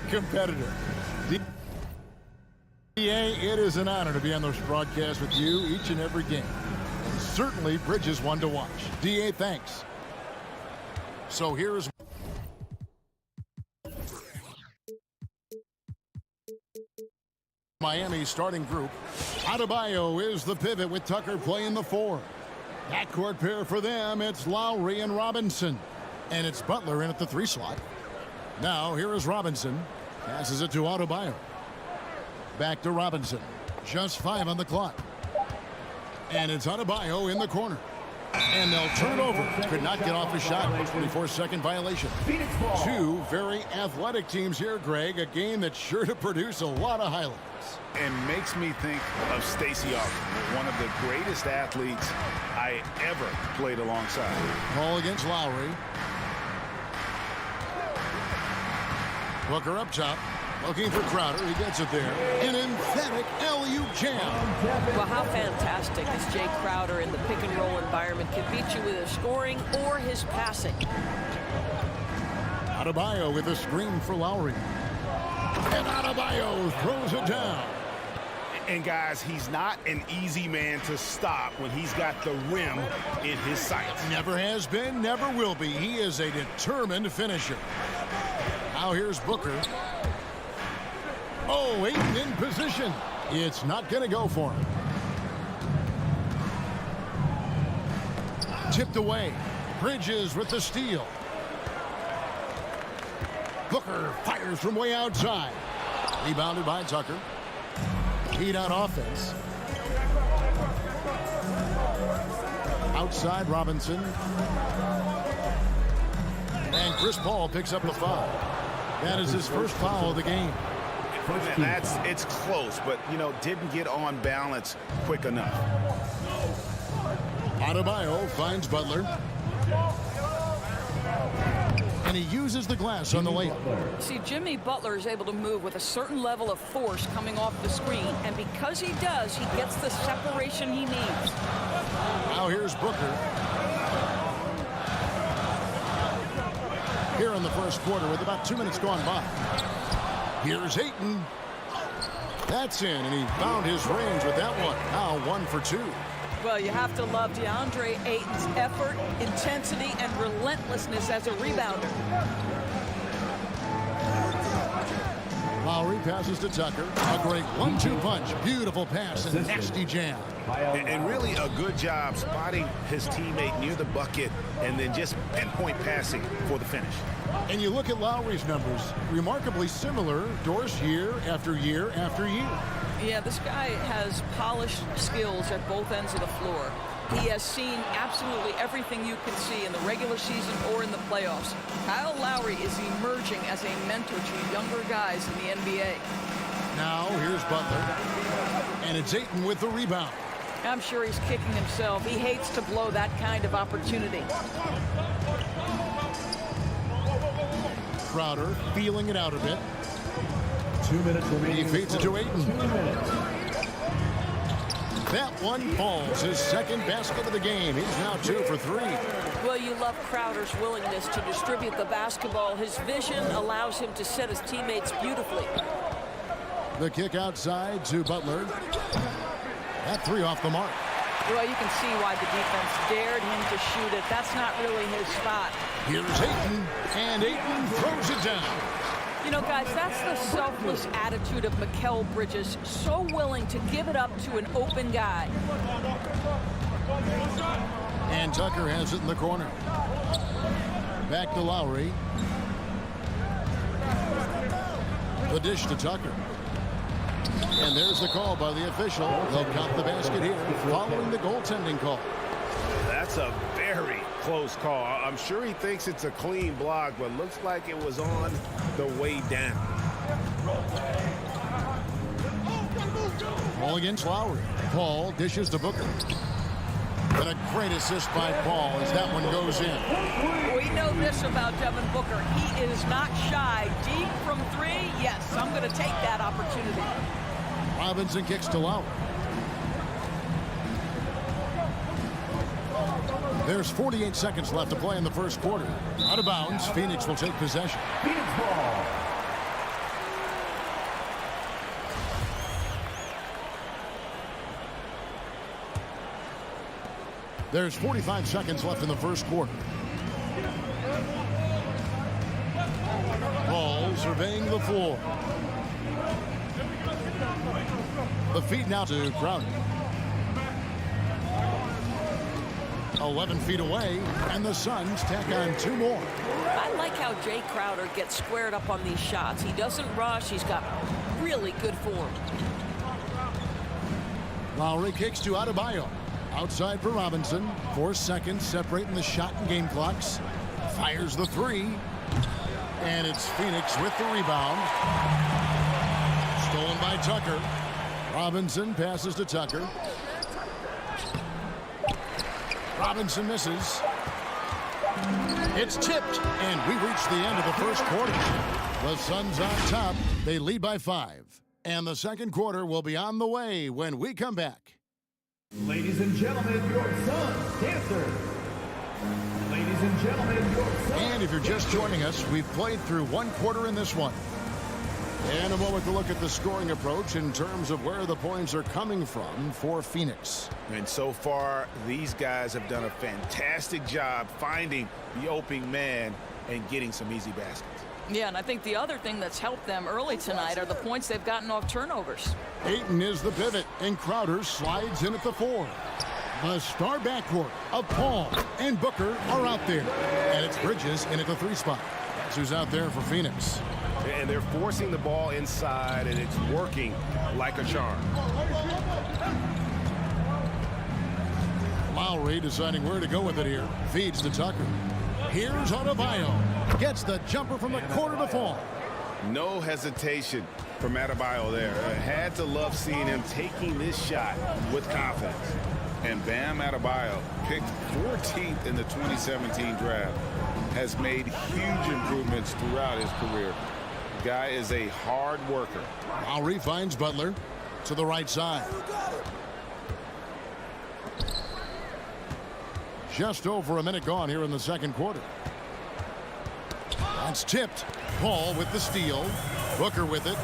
competitor. DA, it is an honor to be on this broadcast with you each and every game. And certainly Bridges one to watch. DA, thanks. So here's Miami's starting group. Adebayo is the pivot with Tucker playing the 4. Backcourt pair for them, it's Lowry and Robinson. And it's Butler in at the 3 slot. Now here is Robinson. Passes it to Adebayo. Back to Robinson. Just 5 on the clock. And it's Adebayo in the corner. And they'll turn over. Could not get off the shot. 24-second violation. 2 very athletic teams here, Greg. A game that's sure to produce a lot of highlights. And makes me think of Stacey Augmon, one of the greatest athletes I ever played alongside. Ball against Lowry. Booker up top. Looking for Crowder. He gets it there. An emphatic alley-oop jam. Well, how fantastic is Jay Crowder in the pick-and-roll environment? Can beat you with his scoring or his passing. Adebayo with a screen for Lowry. And Adebayo throws it down. And, guys, he's not an easy man to stop when he's got the rim in his sights. Never has been, never will be. He is a determined finisher. Now here's Booker. Oh, Ayton in position. It's not going to go for him. Tipped away. Bridges with the steal. Booker fires from way outside. Rebounded by Tucker. Heat on offense. Outside Robinson. And Chris Paul picks up the foul. That is his first foul of the game. It's close, but, you know, didn't get on balance quick enough. Adebayo finds Butler. And he uses the glass on the layup. See, Jimmy Butler is able to move with a certain level of force coming off the screen, and because he does, he gets the separation he needs. Now here's Booker. Here in the first quarter with about 2 minutes gone by. Here's Ayton. That's in, and he found his range with that one. Now 1 for 2. Well, you have to love DeAndre Ayton's effort, intensity, and relentlessness as a rebounder. Lowry passes to Tucker. A great 1-2 punch. Beautiful pass and nasty jam. And really a good job spotting his teammate near the bucket and then just pinpoint passing for the finish. And you look at Lowry's numbers, remarkably similar, Doris, year after year after year. Yeah, this guy has polished skills at both ends of the floor. He has seen absolutely everything you can see in the regular season or in the playoffs. Kyle Lowry is emerging as a mentor to younger guys in the NBA. Now here's Butler. And it's Ayton with the rebound. I'm sure he's kicking himself. He hates to blow that kind of opportunity. Crowder feeling it out a bit. 2 minutes remaining. He feeds it to Ayton. That one falls. His second basket of the game. He's now 2 for 3. Well, you love Crowder's willingness to distribute the basketball. His vision allows him to set his teammates beautifully. The kick outside to Butler. That 3 off the mark. Well, you can see why the defense dared him to shoot it. That's not really his spot. Here's Ayton, and Ayton throws it down. You know, guys, that's the selfless attitude of Mikal Bridges. So willing to give it up to an open guy. And Tucker has it in the corner. Back to Lowry. The dish to Tucker. And there's the call by the official. They'll count the basket here following the goaltending call. That's a very close call. I'm sure he thinks it's a clean block, but looks like it was on the way down. Ball against Lowry. Paul dishes to Booker. And a great assist by Paul as that one goes in. We know this about Devin Booker. He is not shy. Deep from 3, yes, I'm going to take that opportunity. Robinson kicks to Lowry. There's 48 seconds left to play in the first quarter. Out of bounds, Phoenix will take possession. Phoenix ball. There's 45 seconds left in the first quarter. Ball surveying the floor. The feed now to Crowder. 11 feet away, and the Suns tack on 2 more. I like how Jay Crowder gets squared up on these shots. He doesn't rush. He's got really good form. Lowry kicks to Adebayo. Outside for Robinson. 4 seconds separating the shot and game clocks. Fires the 3. And it's Phoenix with the rebound. Stolen by Tucker. Robinson passes to Tucker. Robinson misses. It's tipped, and we reach the end of the first quarter. The Suns on top. They lead by 5. And the second quarter will be on the way when we come back. Ladies and gentlemen, your Suns dancers. Ladies and gentlemen, your Suns. And if you're just joining us, we've played through 1 quarter in this one. And a moment to look at the scoring approach in terms of where the points are coming from for Phoenix. And so far, these guys have done a fantastic job finding the opening man and getting some easy baskets. Yeah, and I think the other thing that's helped them early tonight are the points they've gotten off turnovers. Ayton is the pivot, and Crowder slides in at the 4. The star backcourt of Paul and Booker are out there. And it's Bridges in at the 3 spot. That's who's out there for Phoenix. And they're forcing the ball inside, and it's working like a charm. Lowry deciding where to go with it here. Feeds to Tucker. Here's Adebayo. Gets the jumper from the corner to fall. No hesitation from Adebayo there. I had to love seeing him taking this shot with confidence. And Bam Adebayo, picked 14th in the 2017 draft, has made huge improvements throughout his career. The guy is a hard worker. Lowry finds Butler to the right side. Just over a minute gone here in the second quarter. That's tipped. Paul with the steal. Booker with it.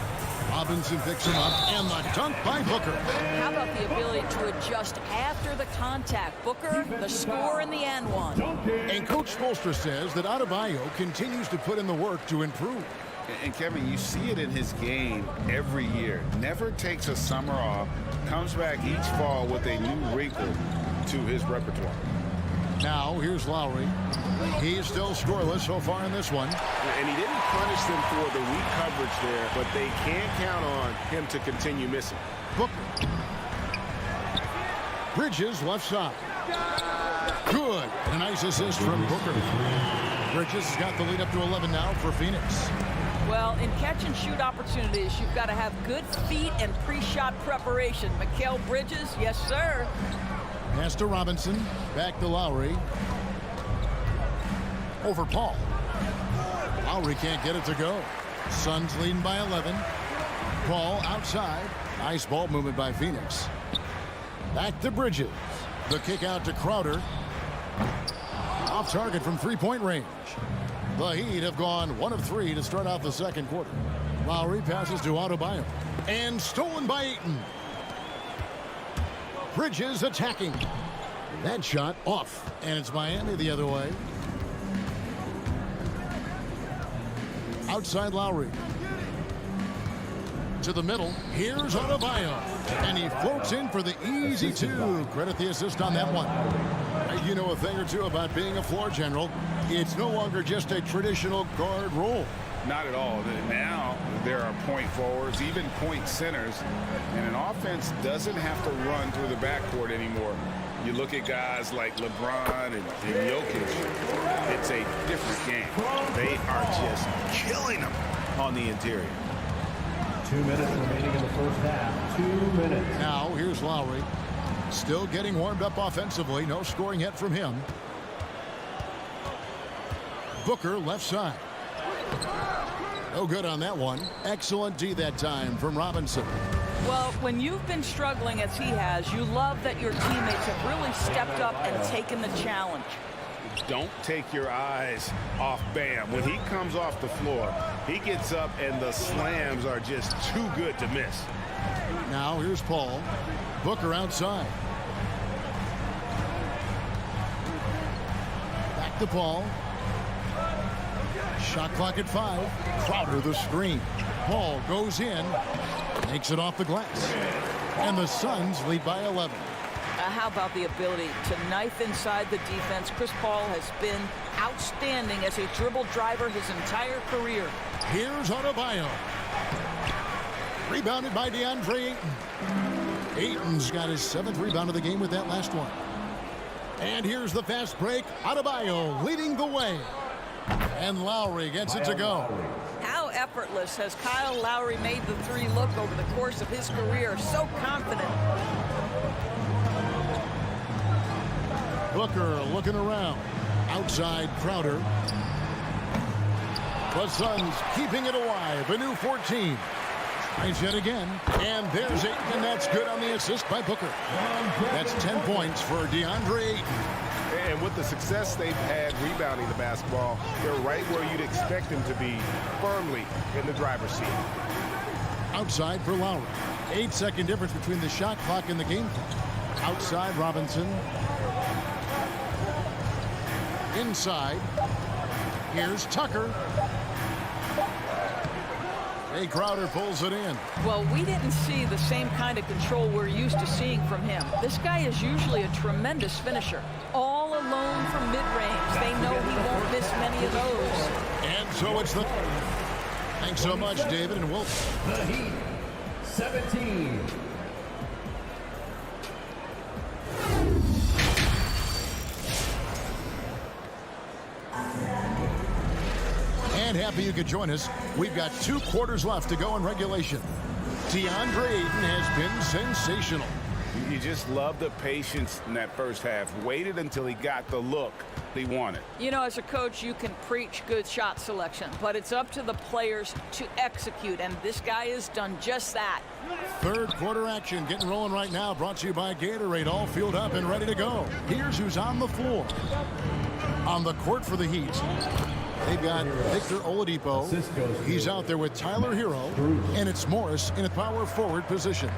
Robinson picks him up, and the dunk by Booker. How about the ability to adjust after the contact? Booker, the score in the and one. And Coach Spoelstra says that Adebayo continues to put in the work to improve. And Kevin, you see it in his game every year. Never takes a summer off. Comes back each fall with a new wrinkle to his repertoire. Now, here's Lowry. He's still scoreless so far in this one. And he didn't punish them for the weak coverage there, but they can't count on him to continue missing. Booker. Bridges left side. Good. A nice assist from Booker. Bridges has got the lead up to 11 now for Phoenix. Well, in catch-and-shoot opportunities, you've got to have good feet and pre-shot preparation. Mikal Bridges, yes, sir. Pass to Robinson. Back to Lowry. Over Paul. Lowry can't get it to go. Suns leading by 11. Paul outside. Nice ball movement by Phoenix. Back to Bridges. The kick out to Crowder. Off target from three-point range. The Heat have gone 1 of 3 to start out the second quarter. Lowry passes to Adebayo. And stolen by Ayton. Bridges attacking. That shot off. And it's Miami the other way. Outside Lowry. To the middle. Here's Adebayo. And he floats in for the easy 2. Credit the assist on that one. You know a thing or two about being a floor general. It's no longer just a traditional guard role. Not at all. Now there are point forwards, even point centers, and an offense doesn't have to run through the backcourt anymore. You look at guys like LeBron and Jokic, it's a different game. They are just killing them on the interior. 2 minutes remaining in the first half. 2 minutes. Now here's Lowry. Still getting warmed up offensively. No scoring yet from him. Booker left side. No good on that one. Excellent D that time from Robinson. Well, when you've been struggling as he has, you love that your teammates have really stepped up and taken the challenge. Don't take your eyes off Bam. When he comes off the floor, he gets up and the slams are just too good to miss. Now here's Paul. Booker outside. DePaul. Shot clock at 5. Crowder the screen. Ball goes in. Makes it off the glass. And the Suns lead by 11. How about the ability to knife inside the defense? Chris Paul has been outstanding as a dribble driver his entire career. Here's Adebayo. Rebounded by DeAndre Ayton. Ayton's got his 7th rebound of the game with that last one. And here's the fast break. Adebayo leading the way. And Lowry gets it to go. How effortless has Kyle Lowry made the three look over the course of his career? So confident. Booker looking around. Outside Crowder. The Suns keeping it alive. A new 14. Tries yet again. And there's Ayton, and that's good on the assist by Booker. That's 10 points for DeAndre Ayton. And with the success they've had rebounding the basketball, they're right where you'd expect them to be, firmly in the driver's seat. Outside for Lowry. 8-second difference between the shot clock and the game clock. Outside Robinson. Inside. Here's Tucker. Jay Crowder pulls it in. Well, we didn't see the same kind of control we're used to seeing from him. This guy is usually a tremendous finisher. All alone from mid-range. They know he won't miss many of those. And so it's the... Thanks so much, David, and we'll... The Heat, 17. And happy you could join us. We've got 2 quarters left to go in regulation. DeAndre Ayton has been sensational. You just love the patience in that first half. Waited until he got the look he wanted. You know, as a coach, you can preach good shot selection, but it's up to the players to execute, and this guy has done just that. Third quarter action getting rolling right now, brought to you by Gatorade, all fueled up and ready to go. Here's who's on the floor. On the court for the Heat, they've got Victor Oladipo. He's out there with Tyler Hero, and it's Morris in a power forward position.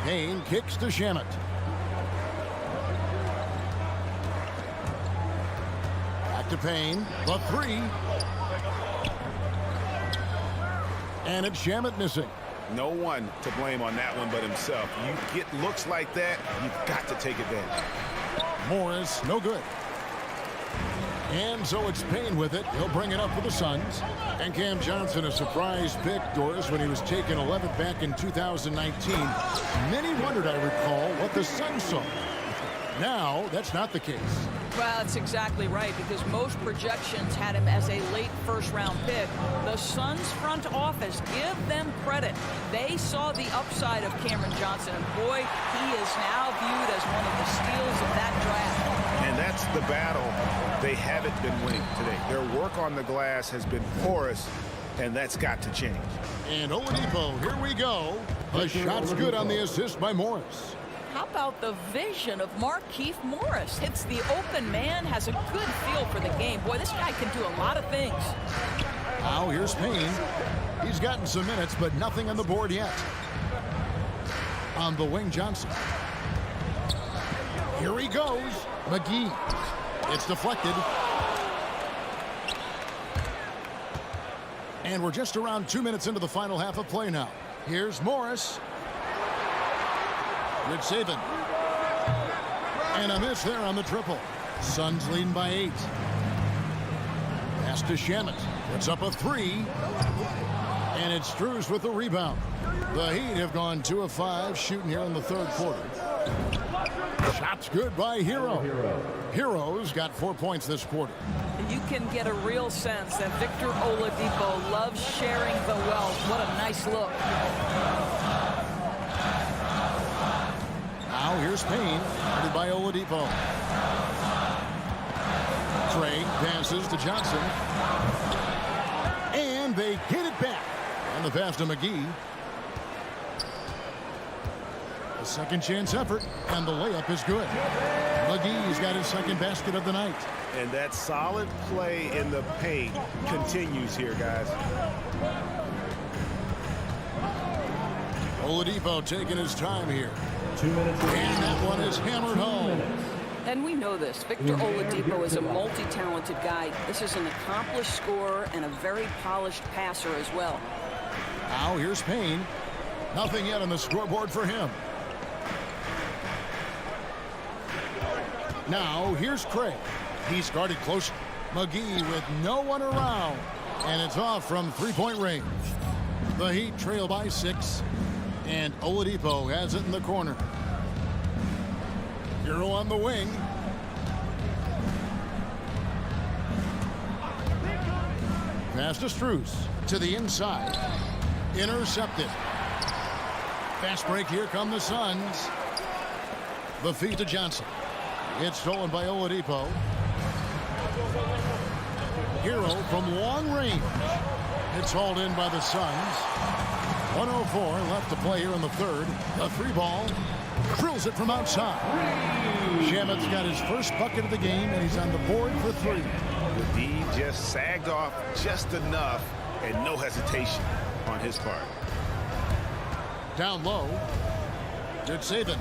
Payne kicks to Shamet. Back to Payne. The 3. And it's Shamet missing. No one to blame on that one but himself. You get looks like that, you've got to take advantage. Morris, no good. And so it's Payne with it. He'll bring it up for the Suns. And Cam Johnson, a surprise pick, Doris, when he was taken 11th back in 2019. Many wondered, I recall, what the Suns saw. Now, that's not the case. Well, that's exactly right, because most projections had him as a late first-round pick. The Suns front office, give them credit. They saw the upside of Cameron Johnson, and boy, he is now viewed as one of the steals of that draft. And that's the battle they haven't been winning today. Their work on the glass has been porous, and that's got to change. And Oladipo, here we go. The shot's good on the assist by Morris. How about the vision of Markieff Morris? Hits the open man, has a good feel for the game. Boy, this guy can do a lot of things. Now here's Payne. He's gotten some minutes, but nothing on the board yet. On the wing, Johnson. Here he goes. McGee. It's deflected. And we're just around 2 minutes into the final half of play now. Here's Morris. Good saving. And a miss there on the triple. Suns leading by 8. Pass to Shamet. Puts up a 3. And it's Strus with the rebound. The Heat have gone 2 of 5 shooting here in the third quarter. Shot's good by Hero. Hero's got 4 points this quarter. You can get a real sense that Victor Oladipo loves sharing the wealth. What a nice look. Now here's Payne, guarded by Oladipo. Craig passes to Johnson. And they get it back. On the pass to McGee. A second chance effort, and the layup is good. McGee's got his second basket of the night. And that solid play in the paint continues here, guys. Oladipo taking his time here. 2 minutes. And that one is hammered home. And we know this. Victor Oladipo is a multi-talented guy. This is an accomplished scorer and a very polished passer as well. Now here's Payne. Nothing yet on the scoreboard for him. Now here's Craig. He's guarded close. McGee with no one around. And it's off from three-point range. The Heat trail by 6. And Oladipo has it in the corner. Hero on the wing. Pass to Strus. To the inside. Intercepted. Fast break. Here come the Suns. The feed to Johnson. It's stolen by Oladipo. Hero from long range. It's hauled in by the Suns. 1:04 left to play here in the third. The free ball. Drills it from outside. Shamet's got his first bucket of the game, and he's on the board for 3. The D just sagged off just enough, and no hesitation on his part. Down low. Good saving.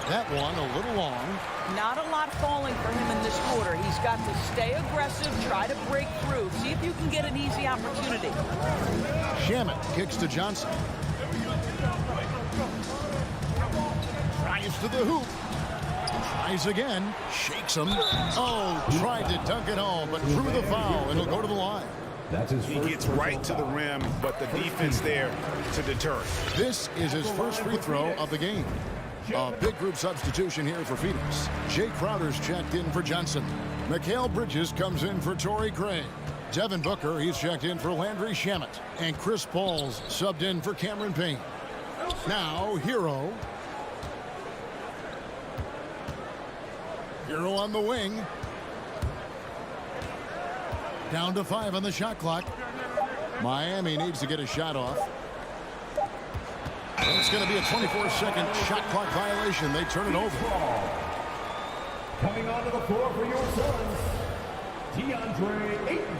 That one a little long. Not a lot falling for him in this quarter. He's got to stay aggressive, try to break through, see if you can get an easy opportunity. Shamet kicks to Johnson. Drives to the hoop. Tries again. Shakes him. Oh, tried to dunk it home, but drew the foul. It'll go to the line. He gets right to the rim, but the defense there to deter it. This is his first free throw of the game. A big group substitution here for Phoenix. Jay Crowder's checked in for Johnson. Mikal Bridges comes in for Torrey Craig. Devin Booker, he's checked in for Landry Shamet. And Chris Paul's subbed in for Cameron Payne. Now, Hero. Hero on the wing. Down to 5 on the shot clock. Miami needs to get a shot off. It's going to be a 24-second shot clock violation. They turn it over. Coming onto the floor for your Suns, DeAndre Ayton.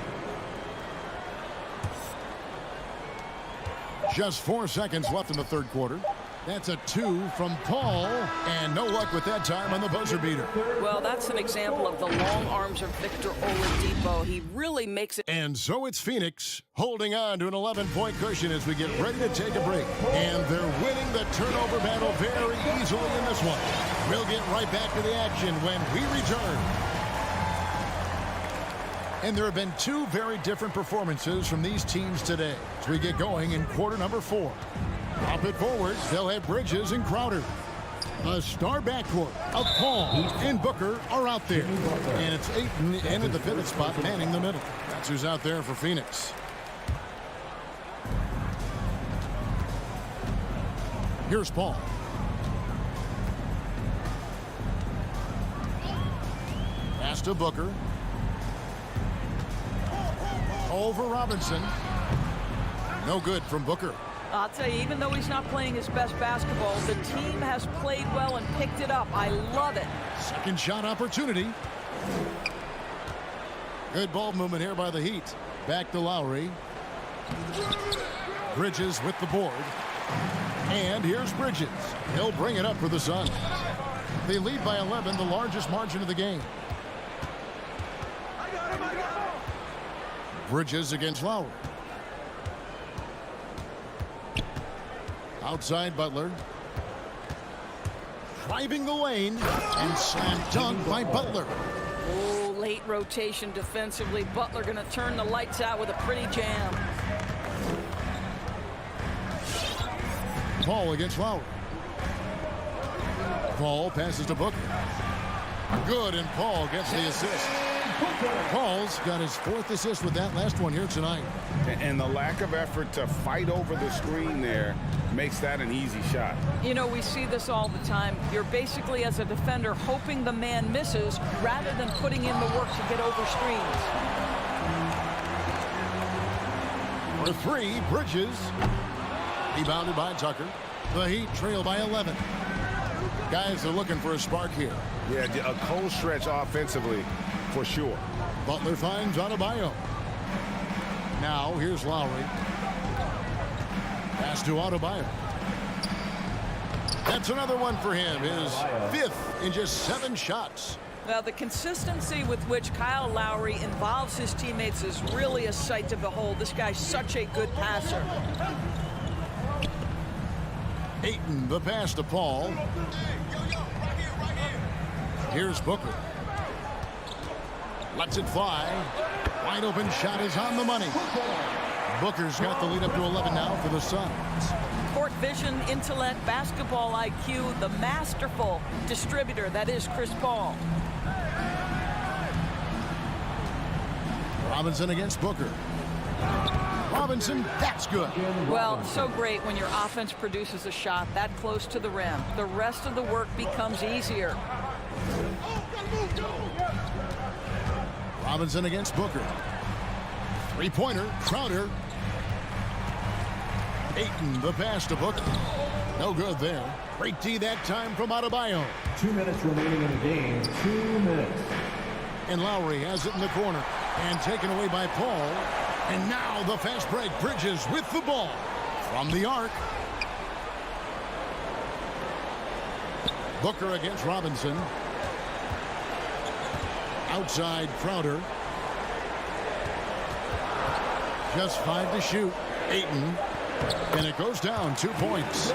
Just 4 seconds left in the third quarter. That's a 2 from Paul, and no luck with that time on the buzzer beater. Well, that's an example of the long arms of Victor Oladipo. He really makes it. And so it's Phoenix holding on to an 11-point cushion as we get ready to take a break. And they're winning the turnover battle very easily in this one. We'll get right back to the action when we return. And there have been 2 very different performances from these teams today as we get going in quarter number 4. Pop it forward. They'll have Bridges and Crowder. A star backcourt of Paul and Booker are out there. And it's Ayton in at the pivot spot, manning the middle. That's who's out there for Phoenix. Here's Paul. Pass to Booker. Over Robinson. No good from Booker. I'll tell you, even though he's not playing his best basketball, the team has played well and picked it up. I love it. Second shot opportunity. Good ball movement here by the Heat. Back to Lowry. Bridges with the board. And here's Bridges. He'll bring it up for the Suns. They lead by 11, the largest margin of the game. Bridges against Lowry. Outside Butler. Driving the lane. And slam dunk by Butler. Oh, late rotation defensively. Butler going to turn the lights out with a pretty jam. Paul against Lowry. Paul passes to Booker. Good, and Paul gets the assist. Paul's got his 4th assist with that last one here tonight. And the lack of effort to fight over the screen there makes that an easy shot. You know, we see this all the time. You're basically, as a defender, hoping the man misses rather than putting in the work to get over screens. For 3, Bridges. Rebounded by Tucker. The Heat trail by 11. Guys are looking for a spark here. Yeah, a cold stretch offensively for sure. Butler finds Adebayo. Now here's Lowry. Pass to Adebayo. That's another one for him. His 5th in just 7 shots. Now, the consistency with which Kyle Lowry involves his teammates is really a sight to behold. This guy's such a good passer. Ayton, the pass to Paul. Here's Booker. Lets it fly. Wide open shot is on the money. Booker's got the lead up to 11 now for the Suns. Court vision, intellect, basketball IQ, the masterful distributor that is Chris Paul. Robinson against Booker. Robinson, that's good. Well, so great when your offense produces a shot that close to the rim. The rest of the work becomes easier. Robinson against Booker. 3-pointer, Crowder. Ayton, the pass to Booker. No good there. Great D that time from Adebayo. 2 minutes remaining in the game. 2 minutes. And Lowry has it in the corner. And taken away by Paul. And now the fast break. Bridges with the ball. From the arc. Booker against Robinson. Outside Crowder. Just 5 to shoot. Ayton. And it goes down 2 points.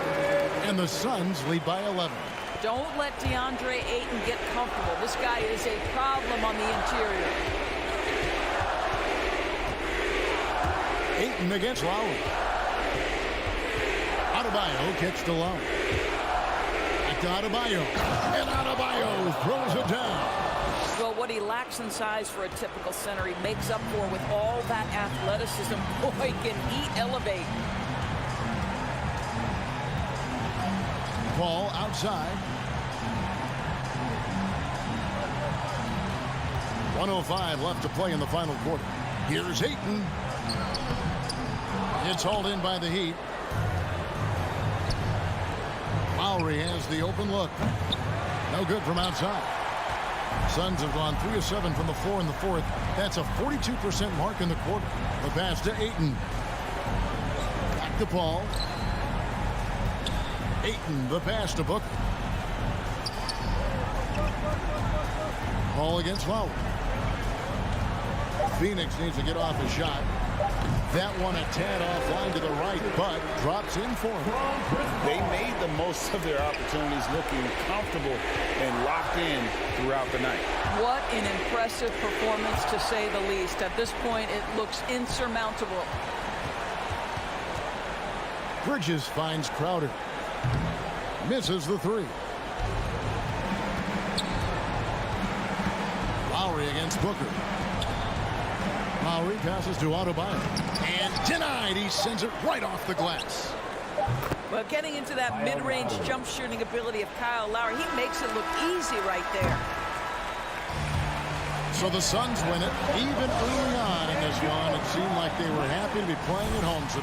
And the Suns lead by 11. Don't let DeAndre Ayton get comfortable. This guy is a problem on the interior. Ayton against Lowry. Adebayo kicks to Lowry. Back to Adebayo. And Adebayo throws it down. Well, what he lacks in size for a typical center, he makes up for with all that athleticism. Boy, can he elevate. Ball outside. 1:05 left to play in the final quarter. Here's Ayton. It's hauled in by the Heat. Lowry has the open look. No good from outside. Suns have gone 3 of 7 from the floor in the 4th. That's a 42% mark in the quarter. The pass to Ayton. Back to Paul. Ayton, the pass to Booker. Paul against Lowry. Phoenix needs to get off a shot. That one a tad offline to the right, but drops in for him. They made the most of their opportunities, looking comfortable and locked in throughout the night. What an impressive performance, to say the least. At this point, it looks insurmountable. Bridges finds Crowder. Misses the 3. Lowry against Booker. Lowry passes to Adebayo. And denied. He sends it right off the glass. Well, getting into that mid-range jump shooting ability of Kyle Lowry, he makes it look easy right there. So the Suns win it. Even early on in this one, it seemed like they were happy to be playing at home. So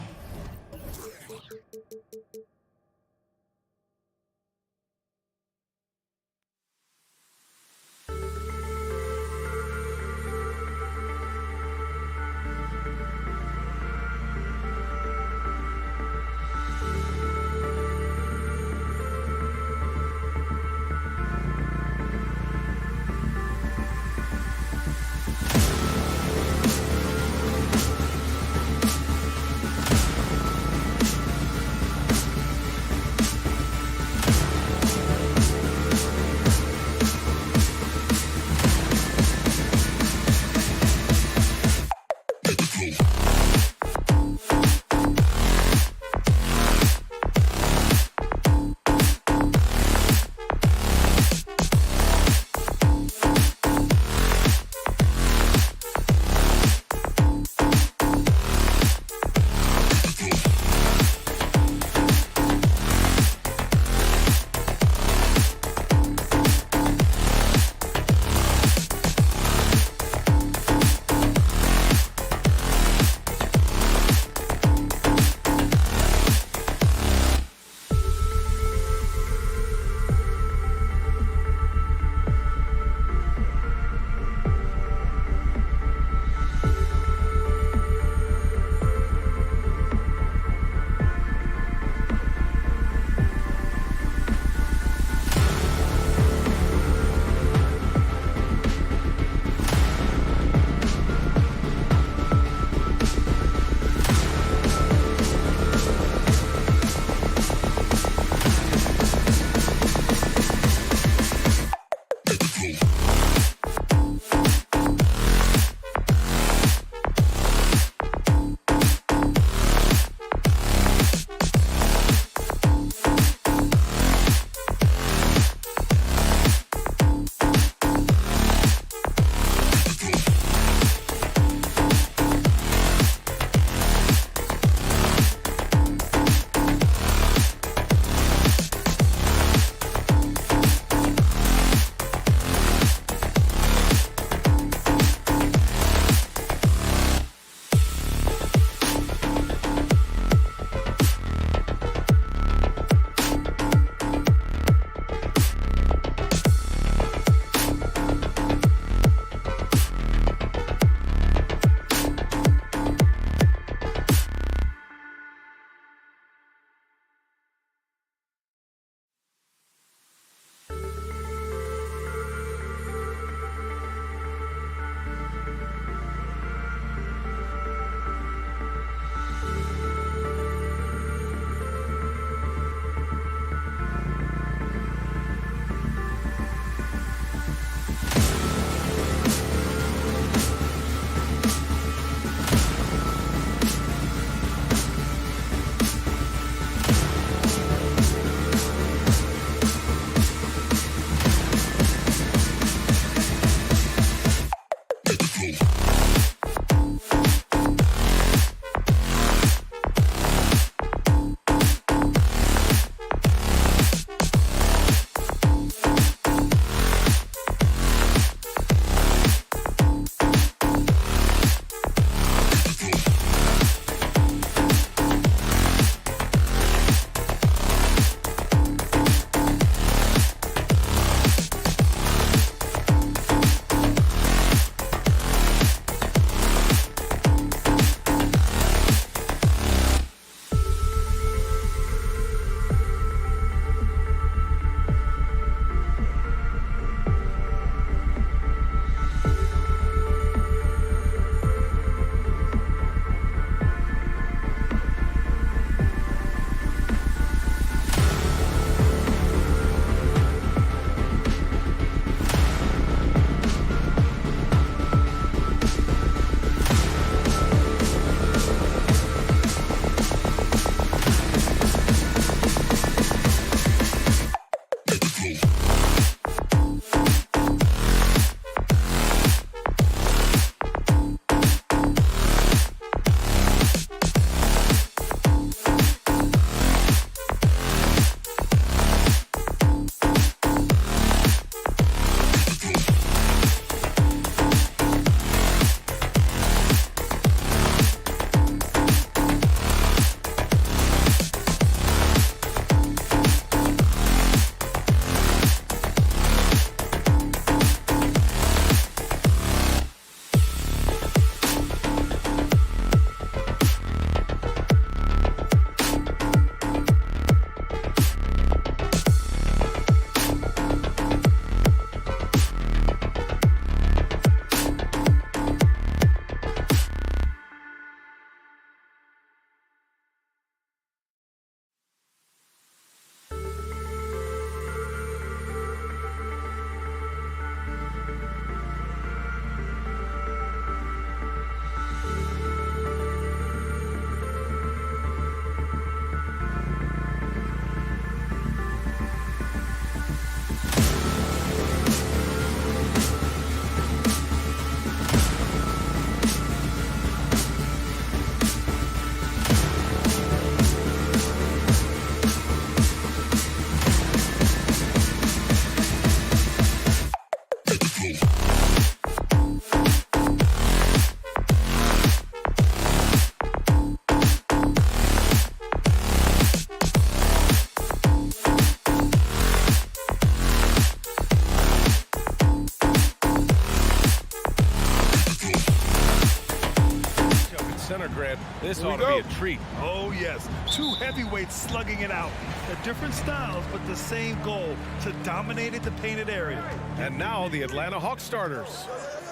Grant. This ought to be a treat. Oh, yes. Two heavyweights slugging it out. They're different styles, but the same goal, to dominate the painted area. And now the Atlanta Hawks starters.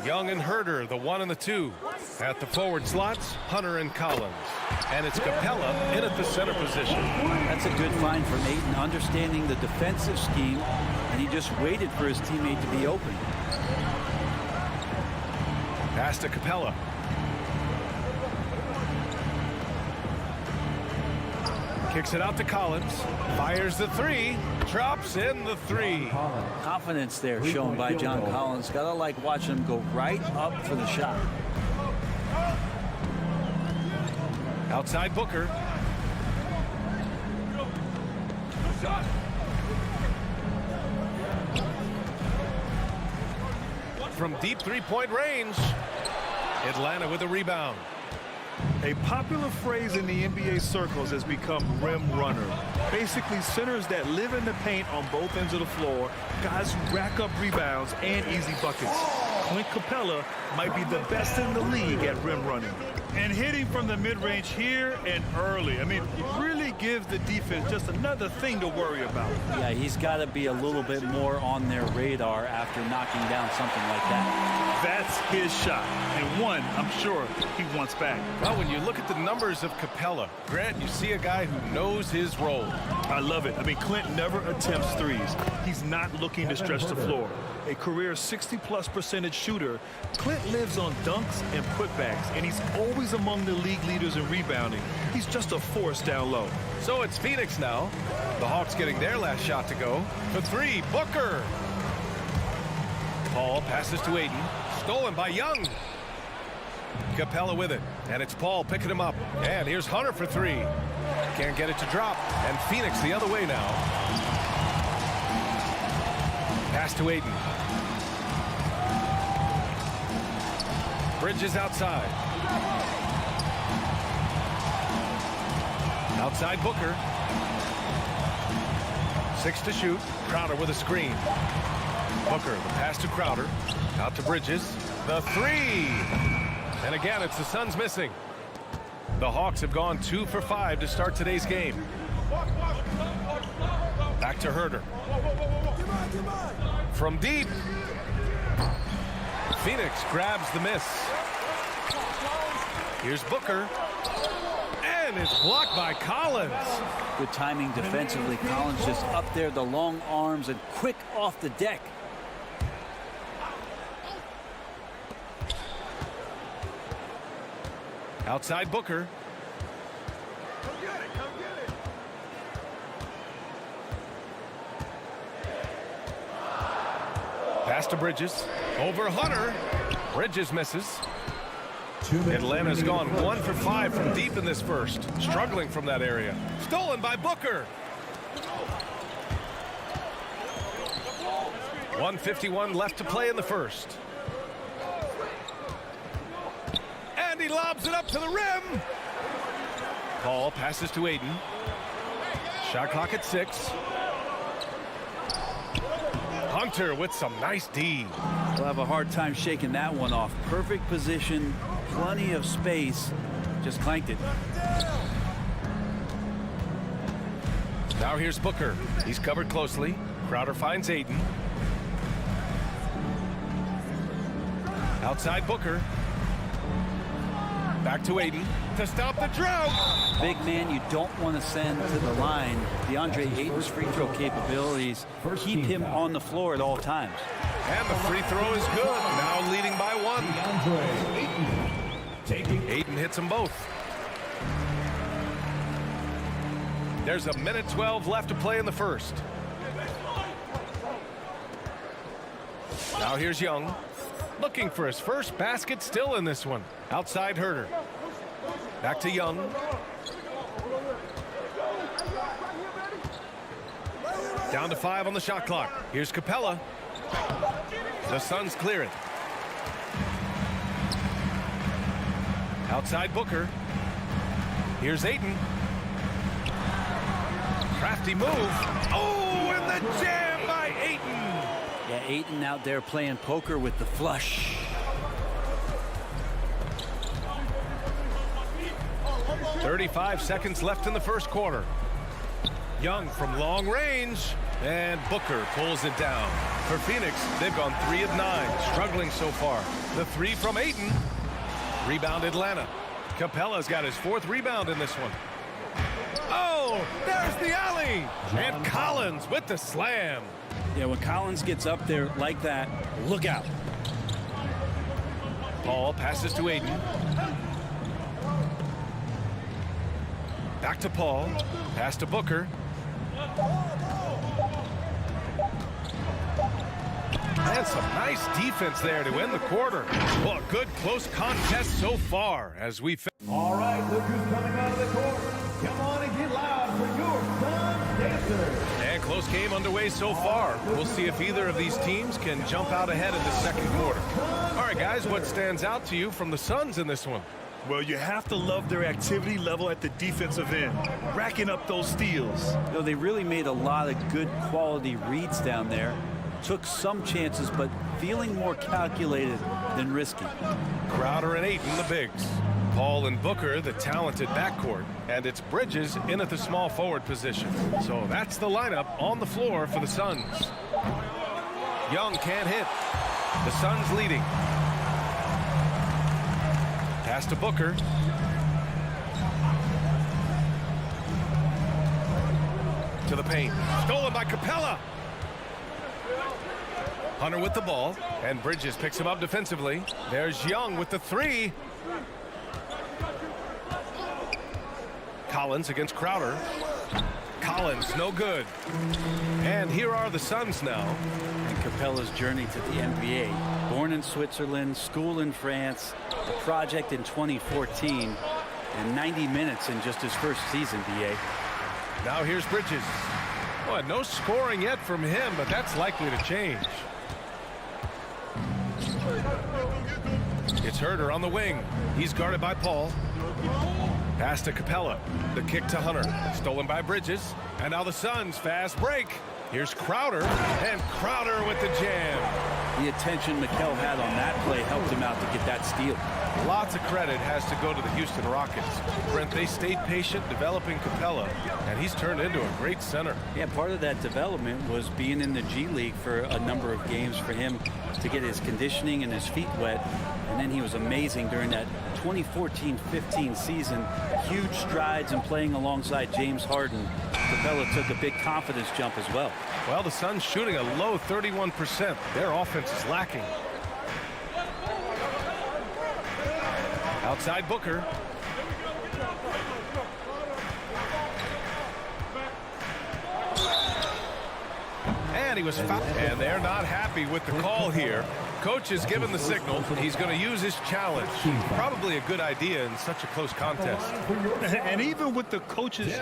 Young and Herder, the 1 and the 2. At the forward slots, Hunter and Collins. And it's Capella in at the center position. That's a good find from Ayton, understanding the defensive scheme, and he just waited for his teammate to be open. Pass to Capella. Kicks it out to Collins. Fires the 3. Drops in the 3. Confidence there shown by John Collins. Gotta like watching him go right up for the shot. Outside Booker. From deep three-point range. Atlanta with a rebound. A popular phrase in the NBA circles has become rim runner. Basically, centers that live in the paint on both ends of the floor, guys who rack up rebounds and easy buckets. Clint Capella might be the best in the league at rim running. And hitting from the mid-range here and early. I mean, really gives the defense just another thing to worry about. Yeah, he's got to be a little bit more on their radar after knocking down something like that. That's his shot, and one I'm sure he wants back. Well, when you look at the numbers of Capella, Grant, you see a guy who knows his role. I love it. I mean, Clint never attempts threes. He's not looking to stretch the floor. A career 60+% shooter, Clint lives on dunks and putbacks, and he's always among the league leaders in rebounding. He's just a force down low. So it's Phoenix now. The Hawks getting their last shot to go. For 3, Booker. Paul passes to Ayton. Stolen by Young. Capella with it. And it's Paul picking him up. And here's Hunter for 3. Can't get it to drop. And Phoenix the other way now. Pass to Ayton. Bridges outside. Outside Booker. 6 to shoot. Crowder with a screen. Booker, the pass to Crowder. Out to Bridges. The 3. And again, it's the Suns missing. The Hawks have gone 2 for 5 to start today's game. Back to Herder. From deep. Phoenix grabs the miss. Here's Booker. And it's blocked by Collins. Good timing defensively. Collins just up there, the long arms, and quick off the deck. Outside Booker. Pass to Bridges. Over Hunter. Bridges misses. Atlanta's gone 1 for 5 from deep in this first. Struggling from that area. Stolen by Booker. 1:51 left to play in the first. And he lobs it up to the rim. Paul passes to Ayton. Shot clock at 6. Hunter with some nice D. We'll have a hard time shaking that one off. Perfect position, plenty of space. Just clanked it. Now here's Booker. He's covered closely. Crowder finds Ayton. Outside Booker. Back to Ayton to stop the drought. Big man you don't want to send to the line. DeAndre Ayton's free throw capabilities keep him on the floor at all times. And the free throw is good. Now leading by 1. Ayton hits them both. There's a minute 12 left to play in the first. Now here's Young. Looking for his first basket still in this one. Outside Herder. Back to Young. Down to 5 on the shot clock. Here's Capella. The Suns clear it. Outside Booker. Here's Ayton. Crafty move. Oh, and the jam by Ayton. Yeah, Ayton out there playing poker with the flush. 35 seconds left in the first quarter. Young from long range, and Booker pulls it down. For Phoenix, they've gone 3 of 9, struggling so far. The 3 from Ayton. Rebound Atlanta. Capella's got his 4th rebound in this one. Oh, there's the alley. And Collins with the slam. Yeah, when Collins gets up there like that, look out. Paul passes to Ayton. Back to Paul. Pass to Booker. And some nice defense there to end the quarter. Well, a good close contest so far as we... All right, look who's coming out of the court. Come on and get loud for your Suns Dancers. And close game underway so far. We'll see if either of these teams can jump out ahead in the second quarter. All right, guys, what stands out to you from the Suns in this one? Well, you have to love their activity level at the defensive end, racking up those steals. You know, they really made a lot of good quality reads down there. Took some chances, but feeling more calculated than risky. Crowder and Ayton, the bigs. Paul and Booker, the talented backcourt. And it's Bridges in at the small forward position. So that's the lineup on the floor for the Suns. Young can't hit. The Suns leading. Pass to Booker. To the paint. Stolen by Capella. Hunter with the ball. And Bridges picks him up defensively. There's Young with the 3. Collins against Crowder. Collins, no good. And here are the Suns now. And Capella's journey to the NBA. Born in Switzerland, school in France, a project in 2014, and 90 minutes in just his first season, BA. Now here's Bridges. Well, no scoring yet from him, but that's likely to change. It's Herter on the wing. He's guarded by Paul. Pass to Capella. The kick to Hunter. Stolen by Bridges. And now the Suns fast break. Here's Crowder. And Crowder with the jam. The attention Mikel had on that play helped him out to get that steal. Lots of credit has to go to the Houston Rockets. Brent, they stayed patient developing Capella, and he's turned into a great center. Yeah, part of that development was being in the G League for a number of games for him to get his conditioning and his feet wet. And then he was amazing during that 2014-15 season. Huge strides in playing alongside James Harden. Capella took a big confidence jump as well. Well, the Suns shooting a low 31%. Their offense is lacking. Outside Booker. And he was fouled. And they're not happy with the call here. Coach has given the signal. He's going to use his challenge. Probably a good idea in such a close contest. And even with the coach's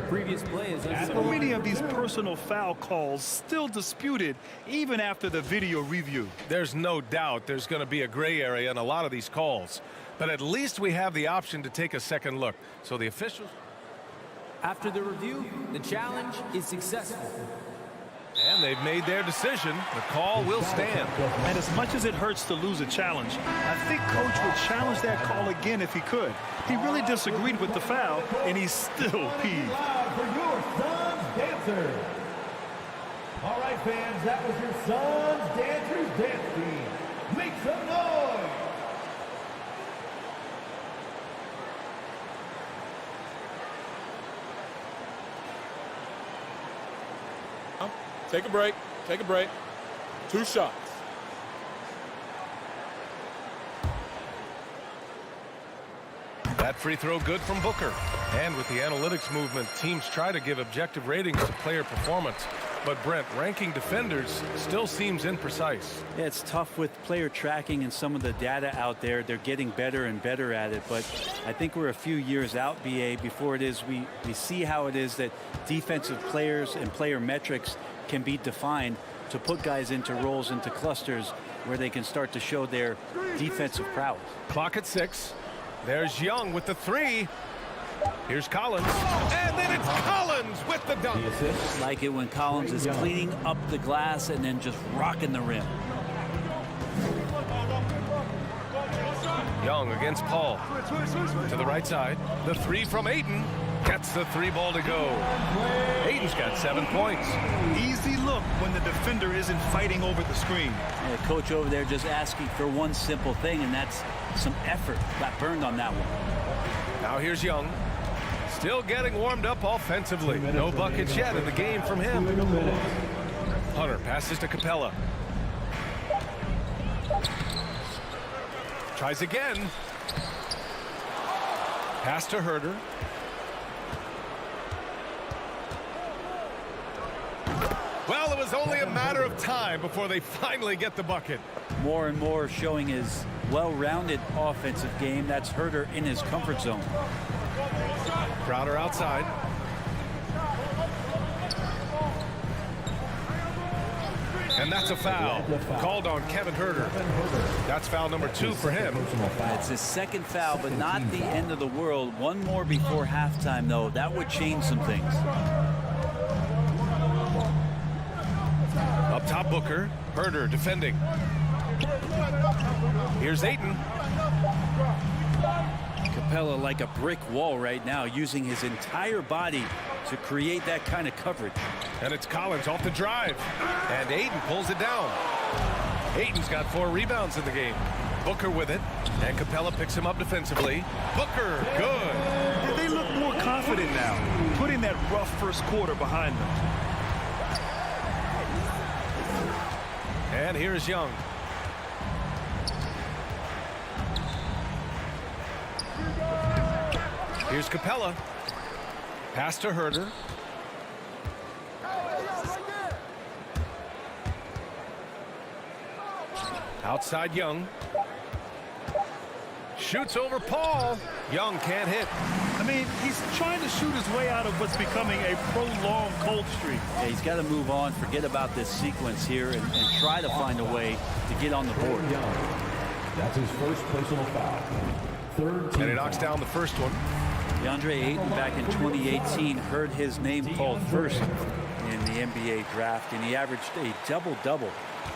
Previous play is many of these personal foul calls still disputed even after the video review. There's no doubt there's going to be a gray area in a lot of these calls. But at least we have the option to take a second look. So the officials... After the review, the challenge is successful. And they've made their decision. The call will stand. And as much as it hurts to lose a challenge, I think Coach would challenge that call again if he could. He really disagreed with the foul, and he's still peeved. For your Suns Dancers. All right, fans, that was your Suns Dancers dance team. Make some noise. Take a break. Take a break. 2 shots. That free throw good from Booker. And with the analytics movement, teams try to give objective ratings to player performance. But Brent, ranking defenders still seems imprecise. Yeah, it's tough with player tracking and some of the data out there. They're getting better and better at it. But I think we're a few years out, BA, before it is we see how it is that defensive players and player metrics can be defined to put guys into roles, into clusters where they can start to show their defensive prowess. Clock at 6. There's Young with the 3. Here's Collins. And then it's Collins with the dunk. Like it when Collins is cleaning up the glass and then just rocking the rim. Young against Paul. To the right side. The three from Ayton. Gets the three ball to go. Ayton's got 7 points. Easy look when the defender isn't fighting over the screen. Yeah, coach over there just asking for one simple thing, and that's some effort. Got burned on that one. Now here's Young. Still getting warmed up offensively. No buckets yet in the game from him. Hunter passes to Capella. Tries again. Pass to Herder. Well, it was only a matter of time before they finally get the bucket. More and more showing his well-rounded offensive game. That's Herder in his comfort zone. Crowder outside. And that's a foul called on Kevin Herder. That's foul number 2 for him. It's his second foul, but not the end of the world. One more before halftime, though. That would change some things. Up top, Booker. Herder defending. Here's Ayton. Capella like a brick wall right now, using his entire body to create that kind of coverage. And it's Collins off the drive. And Ayton pulls it down. Ayton's got 4 rebounds in the game. Booker with it. And Capella picks him up defensively. Booker, good. And they look more confident now, putting that rough first quarter behind them. And here's Young. Here's Capella. Pass to Herder. Outside Young. Shoots over Paul. Young can't hit. I mean, he's trying to shoot his way out of what's becoming a prolonged cold streak. Yeah, he's got to move on, forget about this sequence here, and try to find a way to get on the board. That's his first personal foul. Third team And he knocks foul. down the first one. DeAndre Ayton back in 2018 heard his name called first in the NBA draft, and he averaged a double-double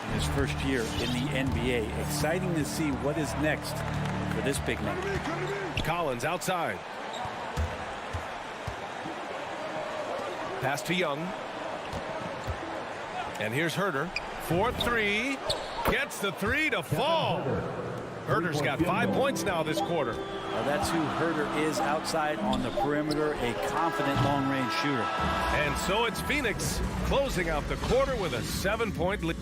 in his first year in the NBA. Exciting to see what is next for this big man. Collins outside. Pass to Young. And here's Herder. 4-3. Gets the 3 to fall. Herder's got 5 points now this quarter. Well, that's who Herder is outside on the perimeter, a confident long-range shooter. And so it's Phoenix closing out the quarter with a 7-point lead.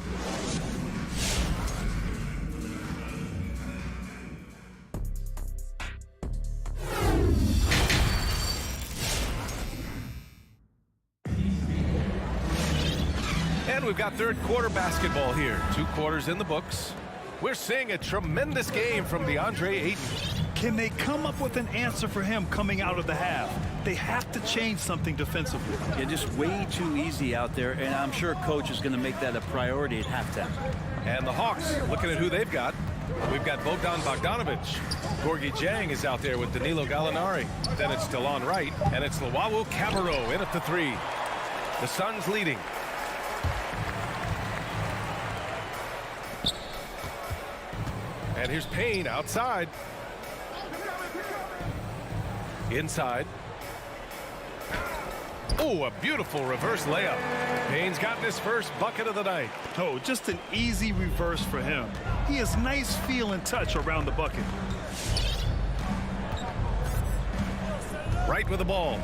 And we've got third quarter basketball here. 2 quarters in the books. We're seeing a tremendous game from DeAndre Ayton. Can they come up with an answer for him coming out of the half? They have to change something defensively. Yeah, just way too easy out there, and I'm sure coach is going to make that a priority at halftime. And the Hawks, looking at who they've got. We've got Bogdan Bogdanovic. Gorgie Jang is out there with Danilo Gallinari. Then it's Delon Wright, and it's Luau Cabarro in at the 3. The Suns leading. And here's Payne outside. Inside. Oh, a beautiful reverse layup. Payne's gotten his first bucket of the night. Oh, just an easy reverse for him. He has nice feel and touch around the bucket. Right with the ball.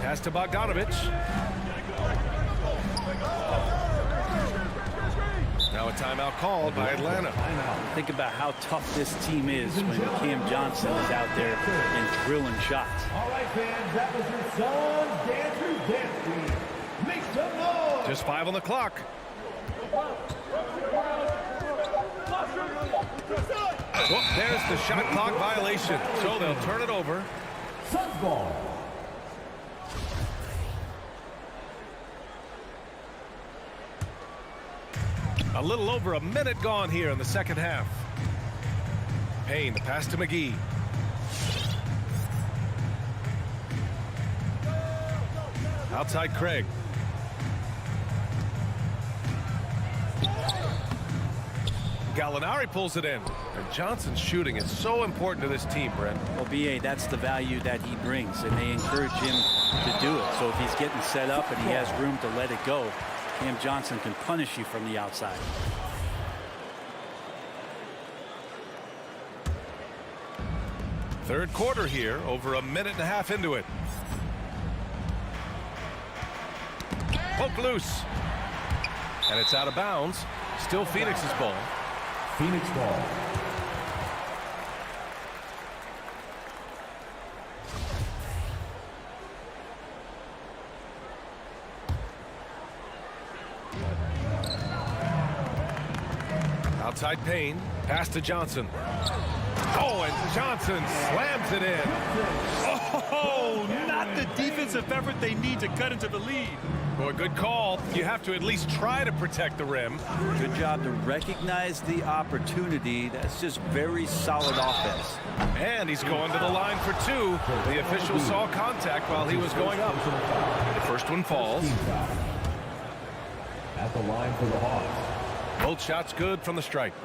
Pass to Bogdanovic. Now a timeout called by Atlanta. Think about how tough this team is when Cam Johnson is out there and drilling shots. All right, fans, that was your Suns Dancers Dance Team. Make some noise! Just 5 on the clock. Oh, there's the shot clock violation. So they'll turn it over. Suns ball. A little over a minute gone here in the second half. Payne, the pass to McGee. Outside Craig. Gallinari pulls it in. And Johnson's shooting is so important to this team, Brent. Well, BA, that's the value that he brings, and they encourage him to do it. So if he's getting set up and he has room to let it go, Cam Johnson can punish you from the outside. Third quarter here, over a minute and a half into it. Poke loose. And it's out of bounds. Still Phoenix's ball. Phoenix ball. Outside Payne. Pass to Johnson. Oh, and Johnson slams it in. Oh, not the defensive effort they need to cut into the lead. Boy, good call. You have to at least try to protect the rim. Good job to recognize the opportunity. That's just very solid offense. And he's going to the line for two. The official saw contact while he was going up. The first one falls. At the line for the Hawks. Both shots good from the stripe.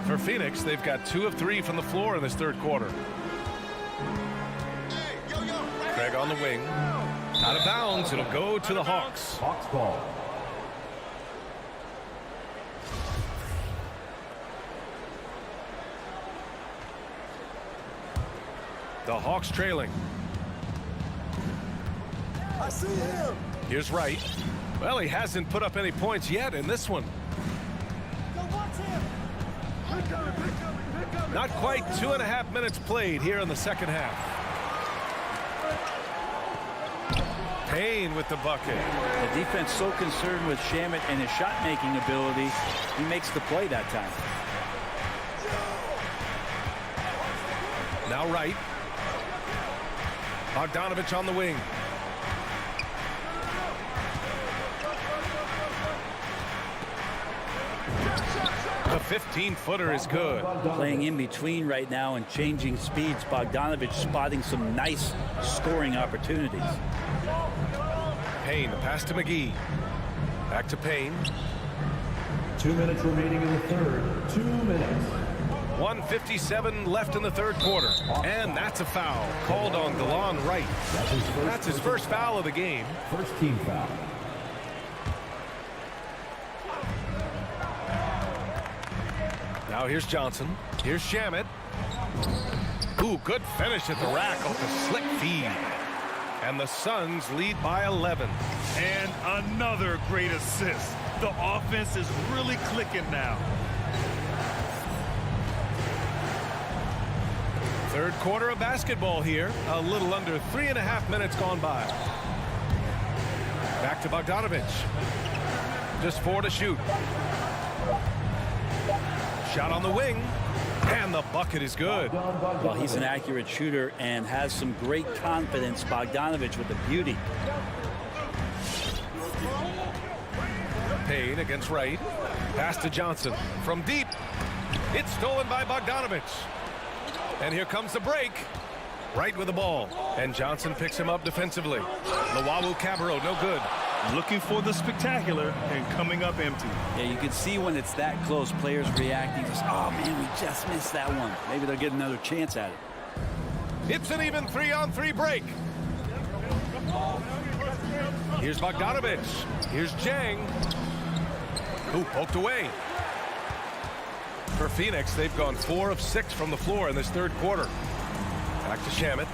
For Phoenix, they've got 2 of 3 from the floor in this third quarter. Craig on the wing. Out of bounds. It'll go to the Hawks. Hawks ball. The Hawks trailing. I see him. Here's Wright. Well, he hasn't put up any points yet in this one. Not quite 2.5 minutes played here in the second half. Payne with the bucket. The defense so concerned with Shamet and his shot-making ability, he makes the play that time. Now Wright. Bogdanovich on the wing. The 15-footer is good. Playing in between right now and changing speeds. Bogdanovich spotting some nice scoring opportunities. Payne, the pass to McGee. Back to Payne. 2 minutes remaining in the third. 2 minutes. 1:57 left in the third quarter. And that's a foul called on DeLon Wright. That's his first foul of the game. First team foul. Now here's Johnson. Here's Shamet. Ooh, good finish at the rack off the slick feed. And the Suns lead by 11. And another great assist. The offense is really clicking now. Third quarter of basketball here. A little under 3.5 minutes gone by. Back to Bogdanovich. Just 4 to shoot. Shot on the wing. And the bucket is good. Well, he's an accurate shooter and has some great confidence. Bogdanovich with the beauty. Payne against Wright. Pass to Johnson. From deep. It's stolen by Bogdanovich. And here comes the break. Wright with the ball. And Johnson picks him up defensively. Lawawu Cabarro, no good. Looking for the spectacular and coming up empty. Yeah, you can see when it's that close, players reacting. Just, oh, man, we just missed that one. Maybe they'll get another chance at it. It's an even 3-on-3 break. Here's Bogdanovich. Here's Jang. Who poked away. For Phoenix, they've gone 4 of 6 from the floor in this third quarter. Back to Shamet.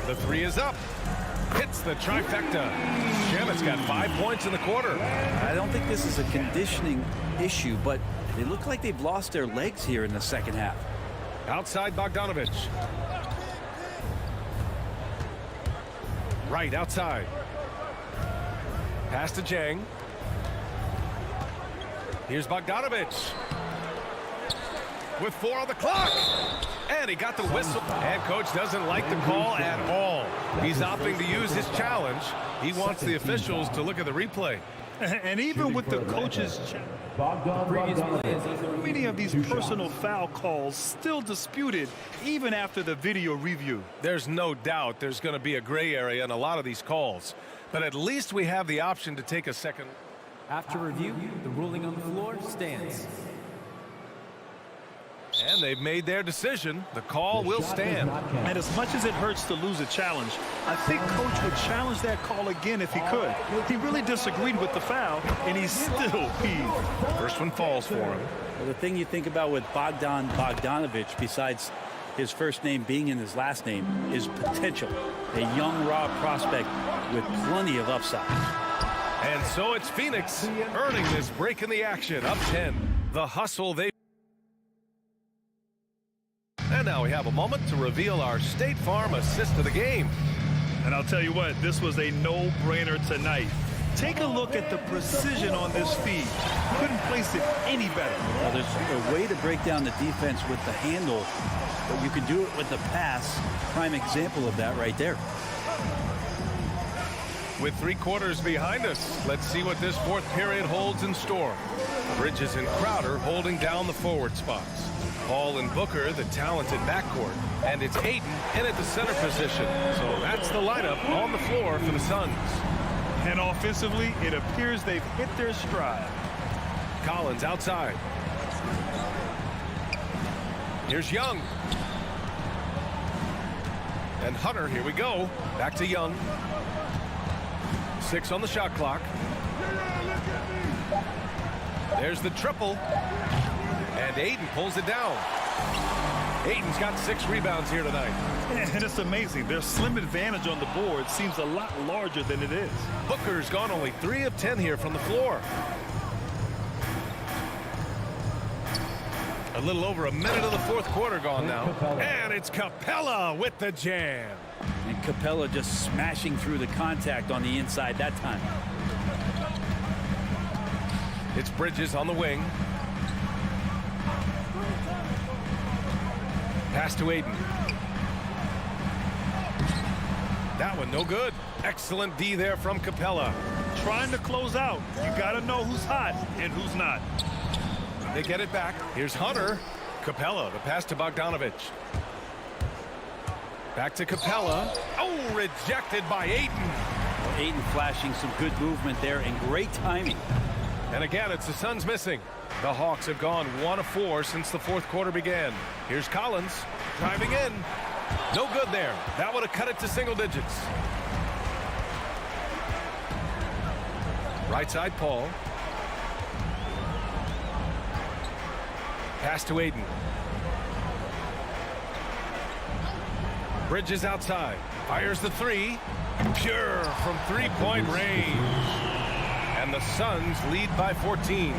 The 3 is up. Hits the trifecta. Shamet's got 5 points in the quarter. I don't think this is a conditioning issue, but they look like they've lost their legs here in the second half. Outside Bogdanovich. Right outside. Pass to Jang. Here's Bogdanovich. With 4 on the clock. And he got the whistle. And coach doesn't like the call at all. He's opting to use his challenge. He wants the officials to look at the replay. And even with the coaches, many of these personal foul calls still disputed even after the video review. There's no doubt there's going to be a gray area in a lot of these calls, but at least we have the option to take a second. After review, the ruling on the floor stands. And they've made their decision. The call will stand. And as much as it hurts to lose a challenge, I think Coach would challenge that call again if he could. He really disagreed with the foul, and he's still peeved. First one falls for him. Well, the thing you think about with Bogdan Bogdanovic, besides his first name being in his last name, is potential. A young, raw prospect with plenty of upside. And so it's Phoenix earning this break in the action. Up 10. The hustle they... And now we have a moment to reveal our State Farm assist of the game. And I'll tell you what, this was a no-brainer tonight. Take a look at the precision on this feed. Couldn't place it any better. Well, there's a way to break down the defense with the handle, but you can do it with the pass. Prime example of that right there. With 3 quarters behind us, let's see what this fourth period holds in store. Bridges and Crowder holding down the forward spots. Paul and Booker, the talented backcourt. And it's Ayton in at the center position. So that's the lineup on the floor for the Suns. And offensively, it appears they've hit their stride. Collins outside. Here's Young. And Hunter, here we go. Back to Young. 6 on the shot clock. There's the triple. And Ayton pulls it down. Ayton's got 6 rebounds here tonight. And it's amazing. Their slim advantage on the board seems a lot larger than it is. Booker's gone only 3 of 10 here from the floor. A little over a minute of the fourth quarter gone now. And it's Capella with the jam. And Capella just smashing through the contact on the inside that time. It's Bridges on the wing. Pass to Ayton. That one no good. Excellent D there from Capella. Trying to close out. You got to know who's hot and who's not. They get it back. Here's Hunter. Capella, the pass to Bogdanovic. Back to Capella. Oh, rejected by Ayton. Ayton flashing some good movement there and great timing. And again, it's the Suns missing. The Hawks have gone 1 of 4 since the fourth quarter began. Here's Collins driving in. No good there. That would have cut it to single digits. Right side, Paul. Pass to Ayton. Bridges outside. Fires the 3. Pure from 3-point range. And the Suns lead by 14.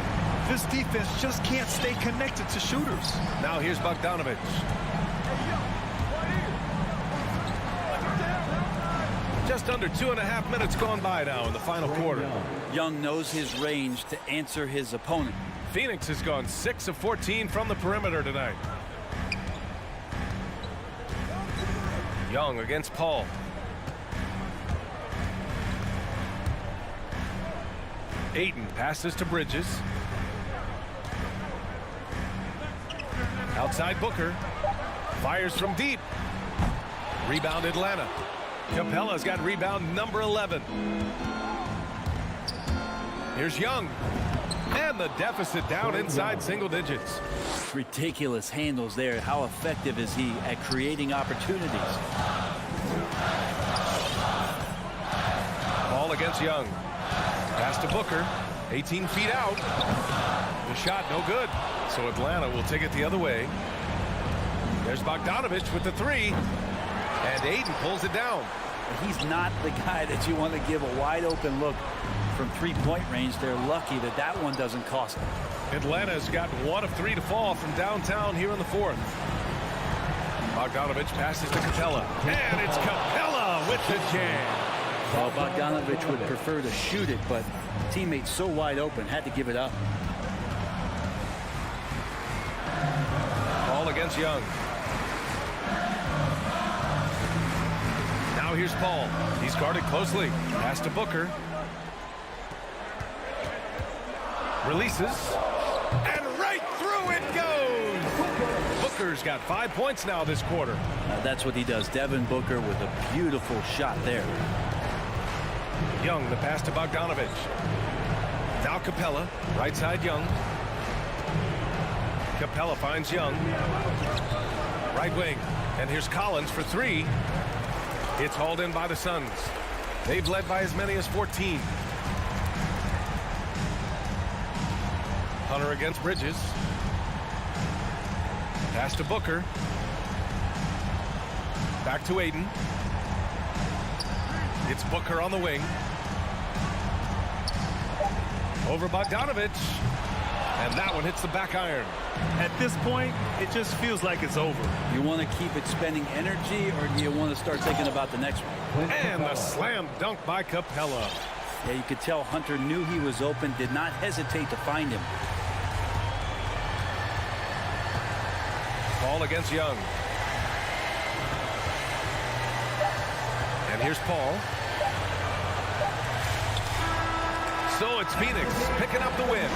This defense just can't stay connected to shooters. Now here's Bogdanovic. Just under 2.5 minutes gone by now in the final quarter. Young knows his range to answer his opponent. Phoenix has gone 6 of 14 from the perimeter tonight. Young against Paul. Ayton passes to Bridges. Outside Booker. Fires from deep. Rebound Atlanta. Capella's got rebound number 11. Here's Young. And the deficit down inside single digits. Ridiculous handles there. How effective is he at creating opportunities? Ball against Young. Pass to Booker. 18 feet out. The shot no good. So Atlanta will take it the other way. There's Bogdanovic with the 3. And Ayton pulls it down. He's not the guy that you want to give a wide open look from 3-point range. They're lucky that that one doesn't cost them. Atlanta's got 1 of 3 to fall from downtown here in the fourth. Bogdanovic passes to Capella. And it's Capella with the jam. Well, Bogdanovic would prefer to shoot it, but teammates so wide open, had to give it up. Ball against Young. Now here's Paul. He's guarded closely. Pass to Booker. Releases. And right through it goes. Booker's got 5 points now this quarter. That's what he does. Devin Booker with a beautiful shot there. Young, the pass to Bogdanovich. Now Capella, right side Young. Capella finds Young. Right wing. And here's Collins for three. It's hauled in by the Suns. They've led by as many as 14. Hunter against Bridges. Pass to Booker. Back to Aiden. It's Booker on the wing. Over Bogdanovich. And that one hits the back iron. At this point, it just feels like it's over. You want to keep it spending energy, or do you want to start thinking about the next one? And the slam dunk by Capella. Yeah, you could tell Hunter knew he was open, did not hesitate to find him. Paul against Young. And here's Paul. So it's Phoenix picking up the win.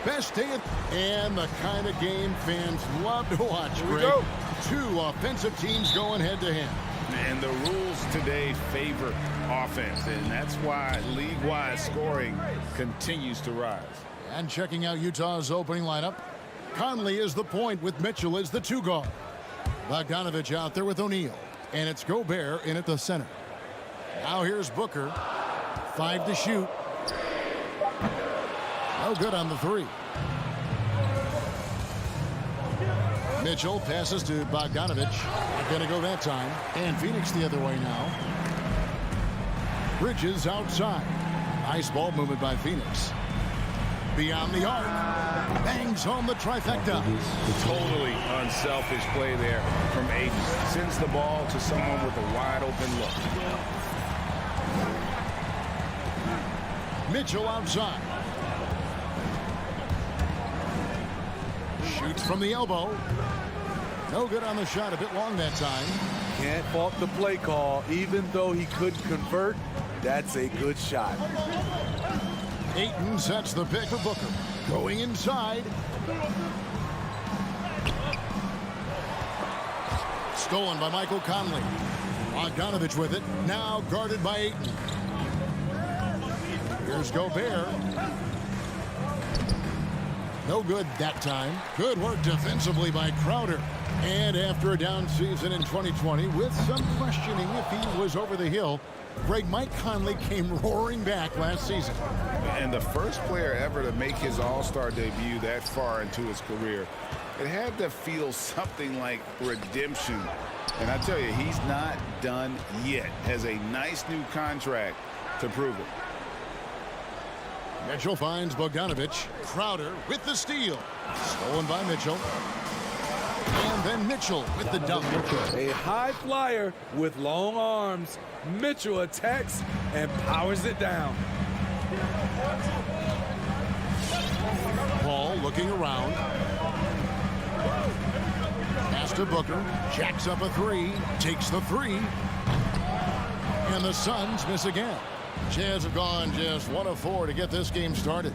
Best day and the kind of game fans love to watch. Here we Greg. go. Two offensive teams going head-to-head. And the rules today favor offense, and that's why league-wide scoring continues to rise. And checking out Utah's opening lineup, Conley is the point with Mitchell as the 2 guard. Bogdanovich out there with O'Neal, and it's Gobert in at the center. Now here's Booker. 5 to shoot. No good on the 3. Mitchell passes to Bogdanovich. Not going to go that time. And Phoenix the other way now. Bridges outside. Nice ball movement by Phoenix. Beyond the arc. Bangs home the trifecta. Totally unselfish play there from Aiden. Sends the ball to someone with a wide open look. Mitchell outside. Shoots from the elbow. No good on the shot. A bit long that time. Can't fault the play call. Even though he couldn't convert, that's a good shot. Ayton sets the pick for Booker. Going inside. Stolen by Michael Conley. Bogdanovich with it. Now guarded by Ayton. Here's Gobert. No good that time. Good work defensively by Crowder. And after a down season in 2020, with some questioning if he was over the hill, Mike Conley came roaring back last season. And the first player ever to make his All-Star debut that far into his career, it had to feel something like redemption. And I tell you, he's not done yet. Has a nice new contract to prove it. Mitchell finds Bogdanovich. Crowder with the steal. Stolen by Mitchell. And then Mitchell with the dunk. A high flyer with long arms. Mitchell attacks and powers it down. Paul looking around. Pass to Booker. Jacks up a 3. Takes the 3. And the Suns miss again. Jazz have gone just 1 of 4 to get this game started.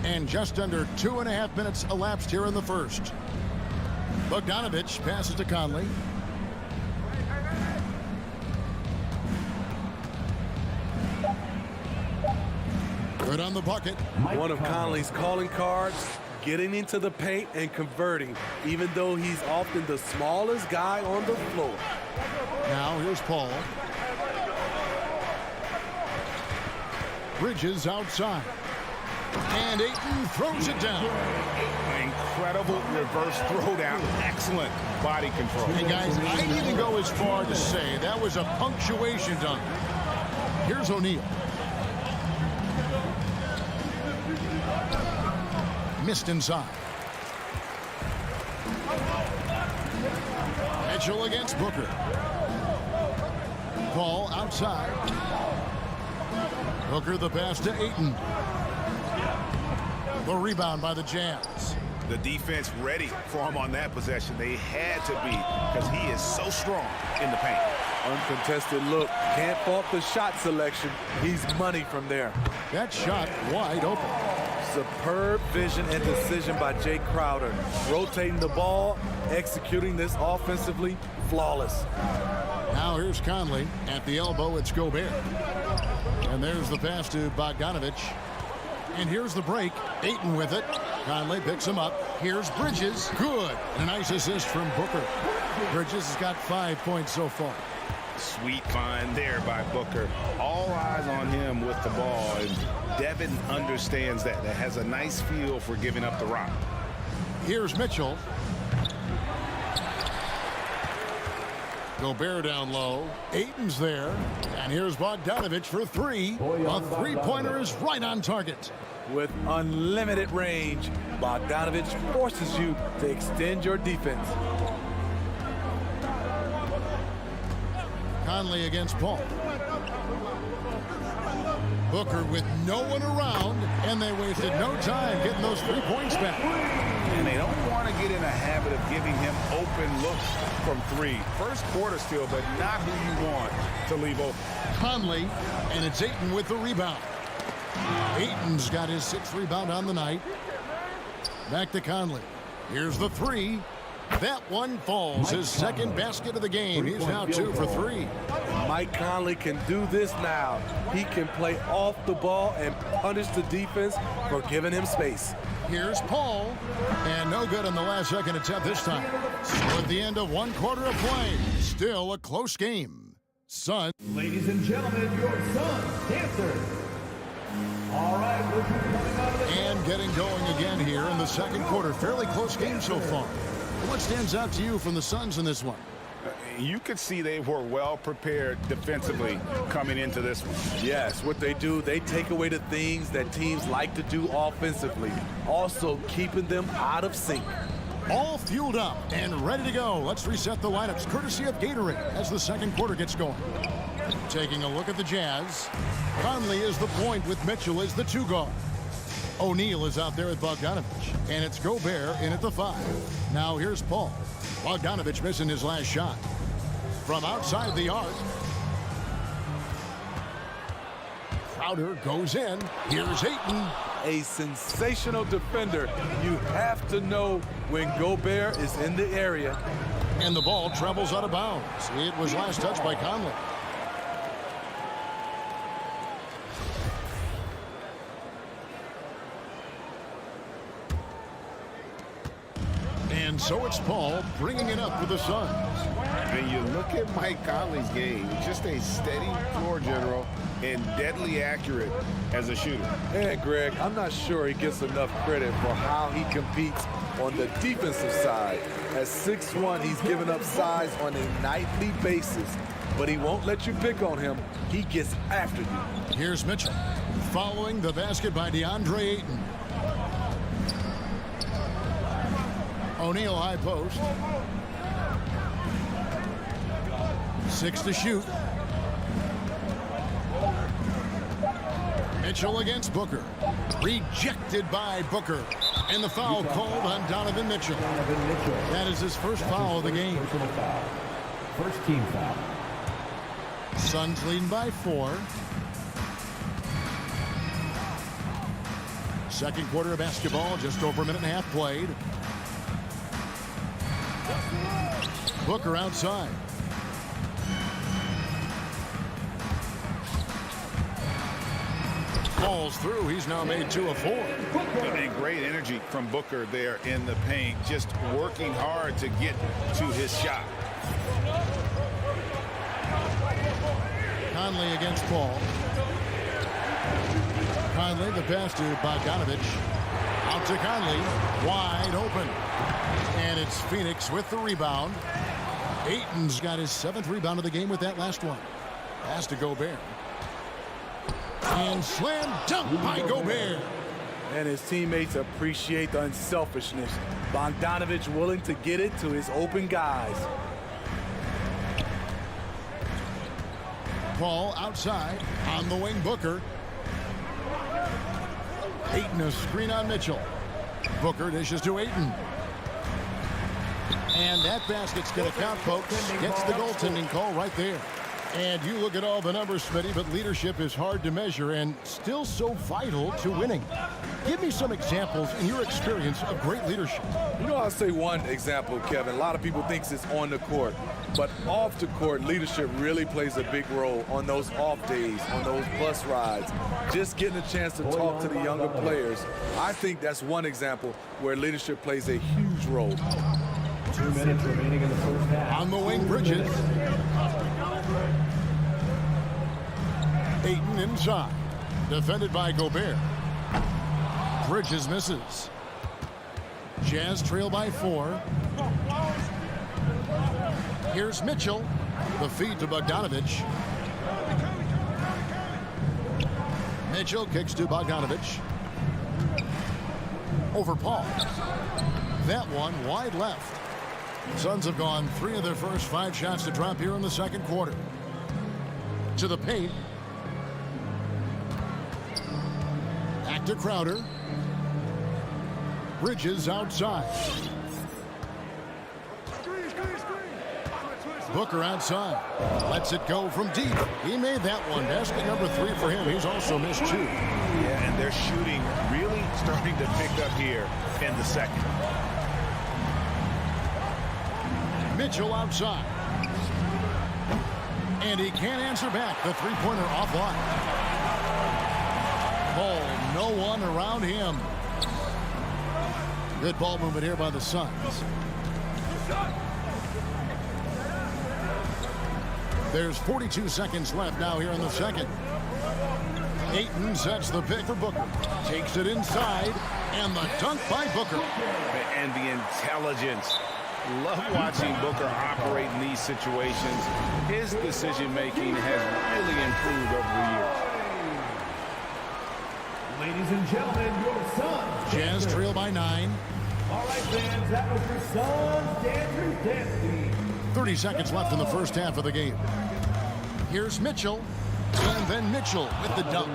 And just under 2.5 minutes elapsed here in the first. Bogdanovich passes to Conley. Good on the bucket. One of Conley's calling cards, getting into the paint and converting, even though he's often the smallest guy on the floor. Now here's Paul. Bridges outside. And Ayton throws it down. Incredible reverse throwdown. Excellent body control. Hey guys, I'd even go as far to say that was a punctuation dunk. Here's O'Neal. Missed inside. Mitchell against Booker. Paul outside. Booker the pass to Ayton. The rebound by the Jazz. The defense ready for him on that possession. They had to be, because he is so strong in the paint. Uncontested look. Can't fault the shot selection. He's money from there. That shot wide open. Superb vision and decision by Jay Crowder. Rotating the ball, executing this offensively, flawless. Now here's Conley. At the elbow, it's Gobert. And there's the pass to Bogdanovich. And here's the break. Ayton with it. Conley picks him up. Here's Bridges. Good. And a nice assist from Booker. Bridges has got 5 points so far. Sweet find there by Booker. All eyes on him with the ball. And Devin understands that. That has a nice feel for giving up the rock. Here's Mitchell. Gobert down low. Ayton's there. And here's Bogdanovich for 3. A three-pointer is right on target. With unlimited range, Bogdanovich forces you to extend your defense. Conley against Paul. Booker with no one around, and they wasted no time getting those 3 points back. And they don't want to get in a habit of giving him open looks from 3. First quarter still, but not who you want to leave open. Conley, and it's Ayton with the rebound. Ayton's got his 6th rebound on the night. Back to Conley. Here's the three. That one falls. His second basket of the game. He's now 2 for 3. Mike Conley can do this now. He can play off the ball and punish the defense for giving him space. Here's Paul. And no good on the last second attempt this time. So at the end of 1 quarter of play, still a close game. Suns. Ladies and gentlemen, your Suns dancer. All right, we're coming out of the... And getting going again here in the second quarter. Fairly close game so far. What stands out to you from the Suns in this one? You could see they were well prepared defensively coming into this one. Yes, what they do, they take away the things that teams like to do offensively, also keeping them out of sync. All fueled up and ready to go. Let's reset the lineups courtesy of Gatorade as the second quarter gets going. Taking a look at the Jazz. Conley is the point with Mitchell as the 2 guard. O'Neal is out there with Bogdanovich, and it's Gobert in at the 5. Now here's Paul. Bogdanovich missing his last shot. From outside the arc. Crowder goes in. Here's Ayton. A sensational defender. You have to know when Gobert is in the area. And the ball travels out of bounds. It was last touched by Conley. And so it's Paul bringing it up for the Suns. And you look at Mike Conley's game, just a steady floor general and deadly accurate as a shooter. And Greg, I'm not sure he gets enough credit for how he competes on the defensive side. At 6'1", he's giving up size on a nightly basis, but he won't let you pick on him. He gets after you. Here's Mitchell following the basket by DeAndre Ayton. O'Neal high post. 6 to shoot. Mitchell against Booker. Rejected by Booker. And the foul called on Donovan Mitchell. That is his first foul of the game. First team foul. Suns leading by 4. Second quarter of basketball, just over a minute and a half played. Booker outside. Falls through. He's now made 2 of 4. And great energy from Booker there in the paint, just working hard to get to his shot. Conley against Paul. Conley, the pass to Bogdanovich. Out to Conley. Wide open. And it's Phoenix with the rebound. Ayton's got his 7th rebound of the game with that last one. Pass to Gobert. And slam dunk by Gobert. And his teammates appreciate the unselfishness. Bogdanovich willing to get it to his open guys. Paul outside. On the wing, Booker. Ayton a screen on Mitchell. Booker dishes to Ayton. And that basket's going to count, folks. Gets the goaltending call right there. And you look at all the numbers, Smitty, but leadership is hard to measure and still so vital to winning. Give me some examples in your experience of great leadership. You know, I'll say one example, Kevin. A lot of people think it's on the court, but off the court, leadership really plays a big role on those off days, on those bus rides. Just getting a chance to talk to the younger players. I think that's one example where leadership plays a huge role. 2 minutes remaining in the first half. On the wing, Bridges. Ayton inside. Defended by Gobert. Bridges misses. Jazz trail by 4. Here's Mitchell. The feed to Bogdanovich. Mitchell kicks to Bogdanovich. Over Paul. That one wide left. Suns have gone 3 of their first 5 shots to drop here in the second quarter. To the paint. Back to Crowder. Bridges outside. Booker outside. Lets it go from deep. He made that one. Basket number 3 for him. He's also missed 2. Yeah, and they're their shooting really starting to pick up here in the second. Mitchell outside. And he can't answer back. The three-pointer offline. Ball, no one around him. Good ball movement here by the Suns. There's 42 seconds left now here in the second. Ayton sets the pick for Booker. Takes it inside. And the dunk by Booker. And the intelligence. Love watching Booker operate in these situations. His decision-making has really improved over the years. Ladies and gentlemen, your Suns. Jazz trail by 9. All right, fans, that was your Suns dance team. 30 seconds left in the first half of the game. Here's Mitchell. And then Mitchell with the dunk.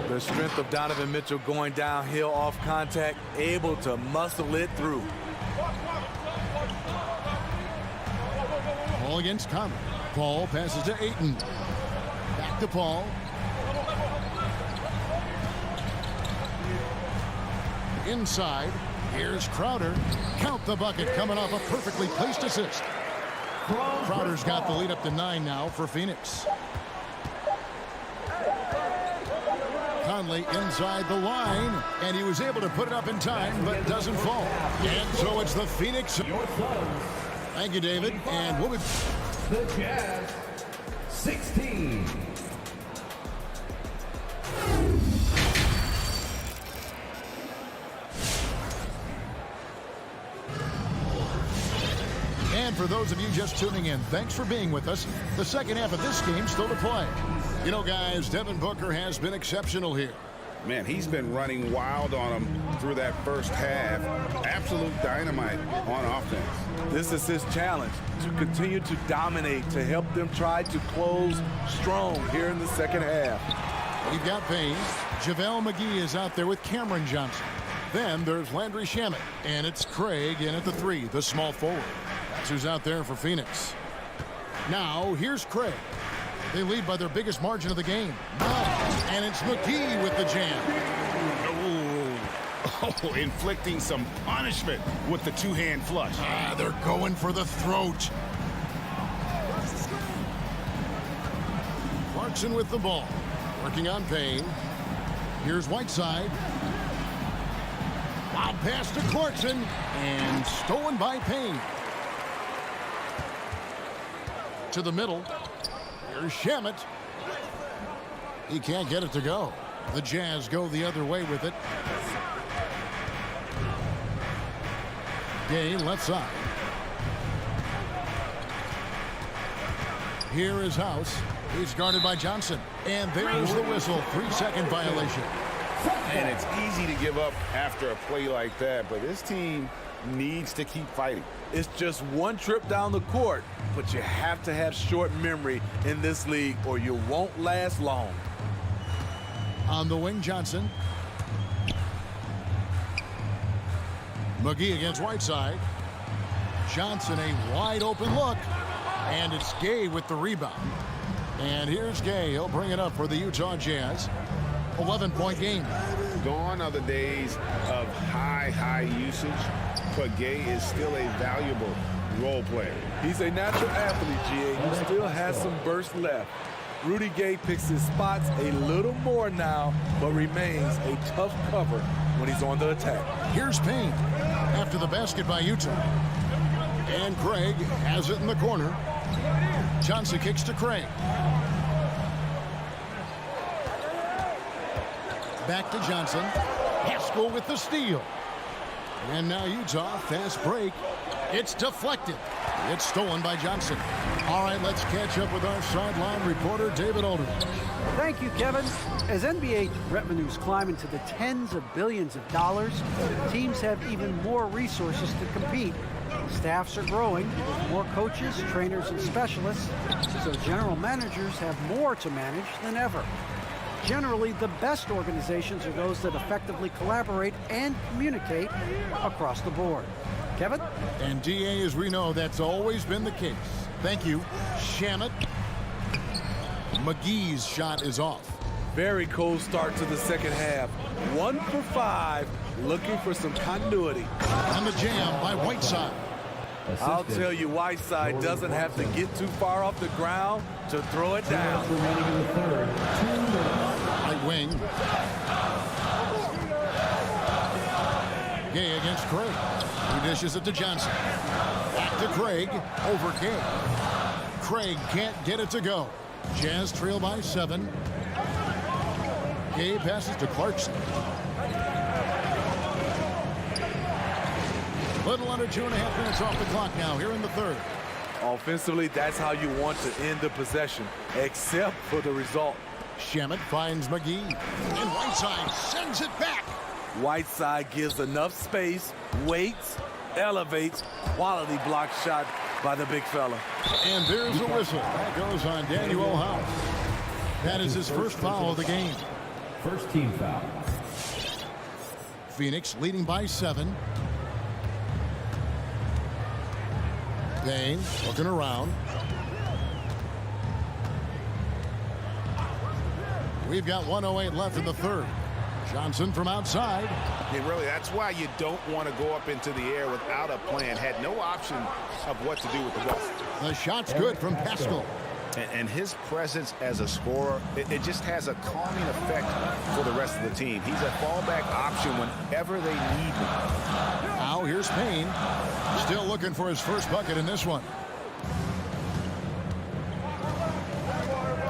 The strength of Donovan Mitchell going downhill off contact, able to muscle it through. Paul against Conley. Paul passes to Ayton. Back to Paul. Inside. Here's Crowder. Count the bucket coming off a perfectly placed assist. Crowder's got the lead up to 9 now for Phoenix. Conley inside the line, and he was able to put it up in time, but doesn't fall. And so it's the Phoenix. Thank you, David. And we'll be... The Jazz, 16. And for those of you just tuning in, thanks for being with us. The second half of this game still to play. You know, guys, Devin Booker has been exceptional here. Man, he's been running wild on him through that first half. Absolute dynamite on offense. This is his challenge, to continue to dominate, to help them try to close strong here in the second half. We've got Payne. JaVale McGee is out there with Cameron Johnson. Then there's Landry Shamet. And it's Craig in at the 3, the small forward. That's who's out there for Phoenix. Now, here's Craig. They lead by their biggest margin of the game, 9. And it's McGee with the jam. Oh, inflicting some punishment with the two-hand flush. They're going for the throat. Clarkson with the ball. Working on Payne. Here's Whiteside. Lob pass to Clarkson. And stolen by Payne. To the middle. Here's Shamet. He can't get it to go. The Jazz go the other way with it. Gay left side. Here is House. He's guarded by Johnson. And there's the whistle. 3-second violation. And it's easy to give up after a play like that, but this team needs to keep fighting. It's just one trip down the court, but you have to have short memory in this league or you won't last long. On the wing, Johnson. McGee against Whiteside. Johnson, a wide open look. And it's Gay with the rebound. And here's Gay. He'll bring it up for the Utah Jazz. 11-point game. Gone are the days of high usage, but Gay is still a valuable role player. He's a natural athlete, GA, who still has some burst left. Rudy Gay picks his spots a little more now, but remains a tough cover when he's on the attack. Here's Payne after the basket by Utah. And Craig has it in the corner. Johnson kicks to Craig. Back to Johnson. Haskell with the steal. And now Utah, fast break. It's deflected. It's stolen by Johnson. All right, let's catch up with our sideline reporter, David Aldridge. Thank you, Kevin. As NBA revenues climb into the tens of billions of dollars, teams have even more resources to compete. Staffs are growing with more coaches, trainers, and specialists, so general managers have more to manage than ever. Generally, the best organizations are those that effectively collaborate and communicate across the board. Kevin? And DA, as we know, that's always been the case. Thank you. Shamet. McGee's shot is off. Very cold start to the second half. 1 for 5, looking for some continuity. And the jam by Whiteside. I'll tell you, Whiteside doesn't have to get too far off the ground to throw it down. Remaining in the third. Right wing. Gay against Craig. He dishes it to Johnson. Back to Craig. Over Gay. Craig can't get it to go. Jazz trail by 7. Gay passes to Clarkson. Little under 2.5 minutes off the clock now here in the third. Offensively, that's how you want to end the possession, except for the result. Shamet finds McGee. And Whiteside sends it back. Whiteside gives enough space, waits, elevates, quality block shot by the big fella. And there's a whistle. That goes on Daniel House. That is his first foul of the game. First team foul. Phoenix leading by 7. Dane looking around. We've got 1:08 left in the third. Johnson from outside. Hey, really, that's why you don't want to go up into the air without a plan. Had no option of what to do with the ball. The shot's good from Pascal. And his presence as a scorer, it just has a calming effect for the rest of the team. He's a fallback option whenever they need him. Now here's Payne. Still looking for his first bucket in this one.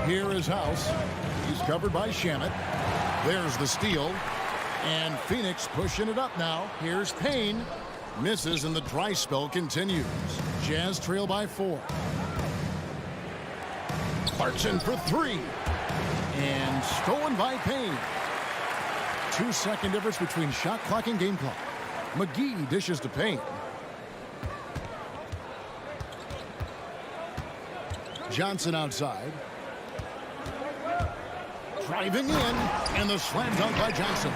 Here is House. He's covered by Shamet. There's the steal. And Phoenix pushing it up now. Here's Payne. Misses and the dry spell continues. Jazz trail by 4. Clarkson for 3. And stolen by Payne. 2-second difference between shot clock and game clock. McGee dishes to Payne. Johnson outside. Driving in, and the slam dunk by Johnson.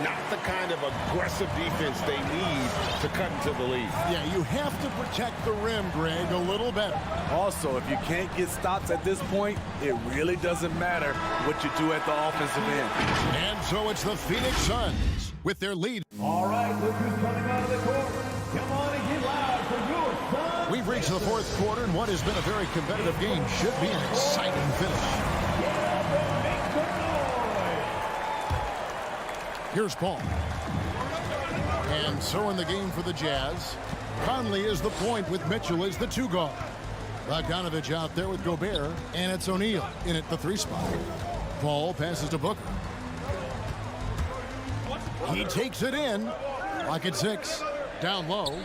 Not the kind of aggressive defense they need to cut into the lead. Yeah, you have to protect the rim, Greg, a little better. Also, if you can't get stops at this point, it really doesn't matter what you do at the offensive end. And so it's the Phoenix Suns with their lead. All right, look who's coming out of the court. Come on and get loud for your Suns. We've reached the fourth quarter, and what has been a very competitive game should be an exciting finish. Here's Paul. And so in the game for the Jazz, Conley is the point with Mitchell as the 2 guard. Bogdanovich out there with Gobert, and it's O'Neal in at the 3 spot. Paul passes to Booker. He takes it in. Lock at 6. Down low.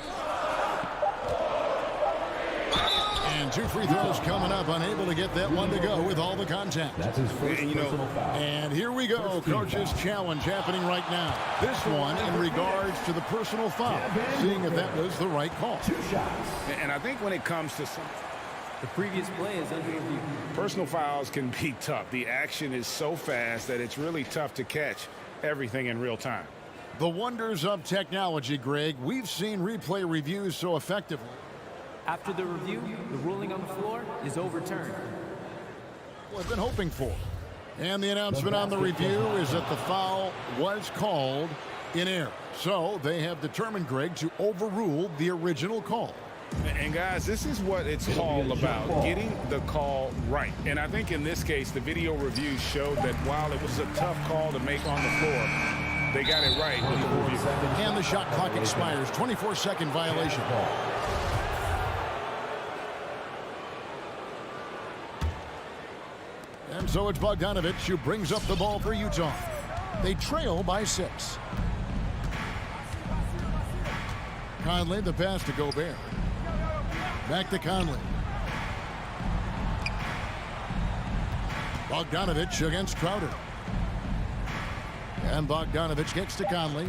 And 2 free throws coming up, unable to get that one to go with all the contact. That's his first personal foul. And here we go, coach's challenge happening right now. This one in regards to the personal foul, seeing if that was the right call. 2 shots. And I think when it comes to some The previous play is under review. personal fouls can be tough. The action is so fast that it's really tough to catch everything in real time. The wonders of technology, Greg. We've seen replay reviews so effectively. After the review, the ruling on the floor is overturned. We've been hoping for. And the announcement on the review is that the foul was called in error. So they have determined, Greg, to overrule the original call. And guys, this is what it's all about, getting the call right. And I think in this case, the video review showed that while it was a tough call to make on the floor, they got it right with the review. And the shot clock expires. 24-second violation. And so it's Bogdanovich who brings up the ball for Utah. They trail by 6. Conley, the pass to Gobert. Back to Conley. Bogdanovich against Crowder. And Bogdanovich gets to Conley.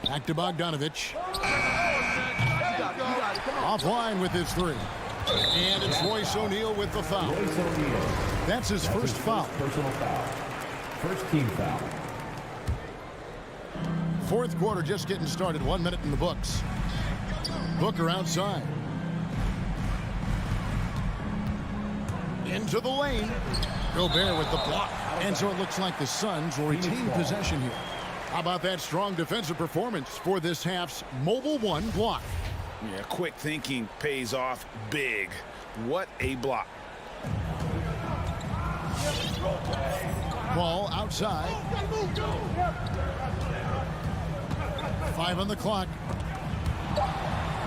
Back to Bogdanovich. Offline with his 3. And it's Royce O'Neal with the foul. Royce O'Neal. That's his first foul. Personal foul. First team foul. Fourth quarter just getting started. 1 minute in the books. Booker outside. Into the lane. Gobert with the block. And so it looks like the Suns will retain possession here. How about that strong defensive performance for this half's Mobile One block? Yeah, quick thinking pays off big. What a block. Ball outside. 5 on the clock.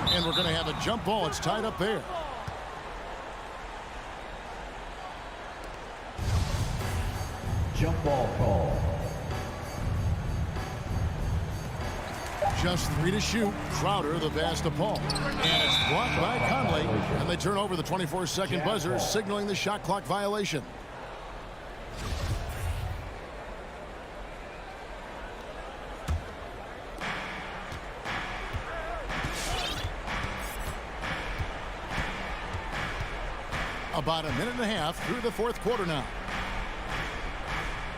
And we're going to have a jump ball. It's tied up there. Jump ball call. Just 3 to shoot. Crowder, the pass to Paul. And it's blocked by Conley. And they turn over the 24-second buzzer, signaling the shot clock violation. About a minute and a half through the fourth quarter now.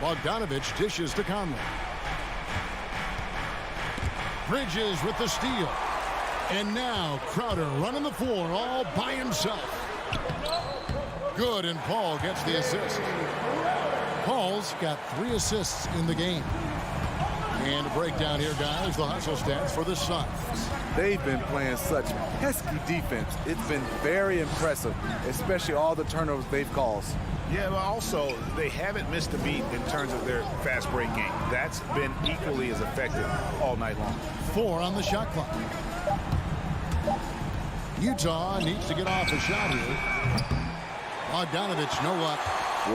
Bogdanovich dishes to Conley. Bridges with the steal. And now Crowder running the floor all by himself. Good, and Paul gets the assist. Paul's got 3 assists in the game. And a breakdown here, guys, the hustle stats for the Suns. They've been playing such pesky defense. It's been very impressive, especially all the turnovers they've caused. Yeah, but also they haven't missed a beat in terms of their fast break game. That's been equally as effective all night long. 4 on the shot clock. Utah needs to get off a shot here. Bogdanovich, no luck.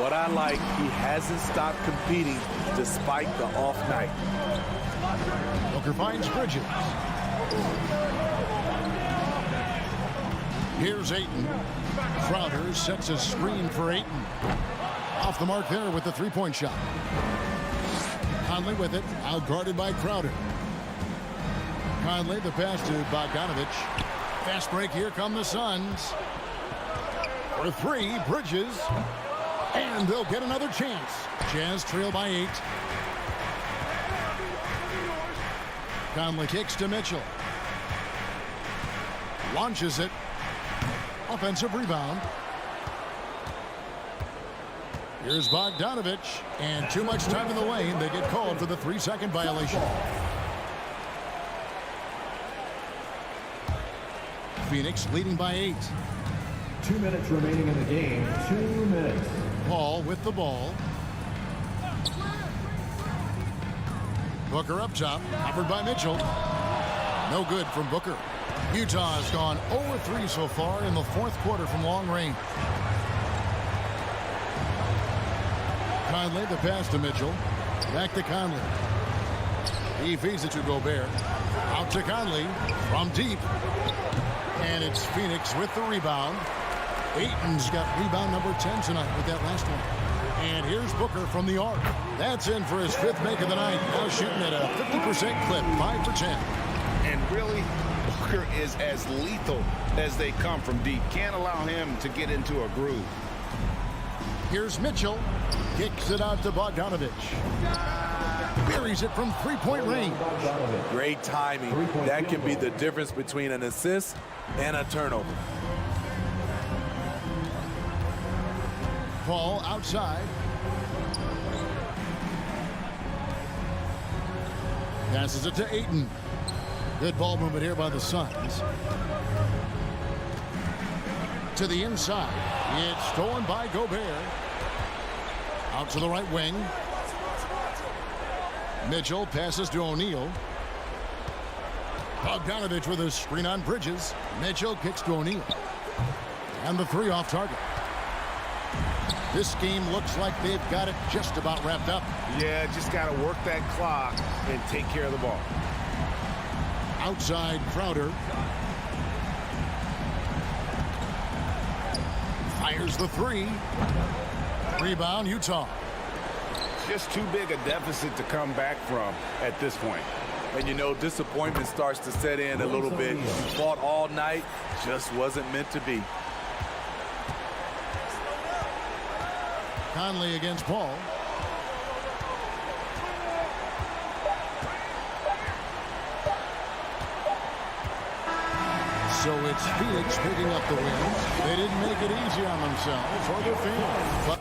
What I like, he hasn't stopped competing despite the off night. Booker finds Bridges. Here's Ayton. Crowder sets a screen for Ayton. Off the mark there with the three-point shot. Conley with it, outguarded by Crowder. Conley, the pass to Bogdanovich. Fast break, here come the Suns. For 3, Bridges. And they'll get another chance. Jazz trail by 8. Conley kicks to Mitchell. Launches it. Offensive rebound. Here's Bogdanovich. And too much time in the lane. They get called for the 3-second violation. Phoenix leading by 8. 2 minutes remaining in the game. 2 minutes. Paul with the ball. Booker up top, covered by Mitchell. No good from Booker. Utah has gone 0-3 so far in the fourth quarter from long range. Conley, the pass to Mitchell. Back to Conley. He feeds it to Gobert. Out to Conley from deep. And it's Phoenix with the rebound. Ayton's got rebound number 10 tonight with that last one. And here's Booker from the arc. That's in for his 5th make of the night. Now shooting at a 50% clip, 5 for 10. And really, Booker is as lethal as they come from deep. Can't allow him to get into a groove. Here's Mitchell. Kicks it out to Bogdanovich. Buries it from 3-point range. Great timing. That can be the difference between an assist and a turnover. Paul outside. Passes it to Ayton. Good ball movement here by the Suns. To the inside. It's stolen by Gobert. Out to the right wing. Mitchell passes to O'Neal. Bogdanovich with a screen on Bridges. Mitchell kicks to O'Neal. And the 3 off target. This game looks like they've got it just about wrapped up. Yeah, just got to work that clock and take care of the ball. Outside Crowder. Fires the 3. Rebound, Utah. Just too big a deficit to come back from at this point. And you know, disappointment starts to set in a little bit. You fought all night, just wasn't meant to be. Conley against Paul. So it's Phoenix picking up the win. They didn't make it easy on themselves or their fans. But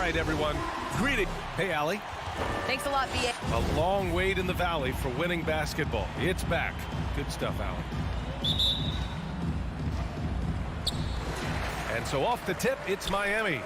right, everyone. Greeting. Hey, Allie. Thanks a lot, B.A. A long wait in the valley for winning basketball. It's back. Good stuff, Allie. And so off the tip, it's Miami.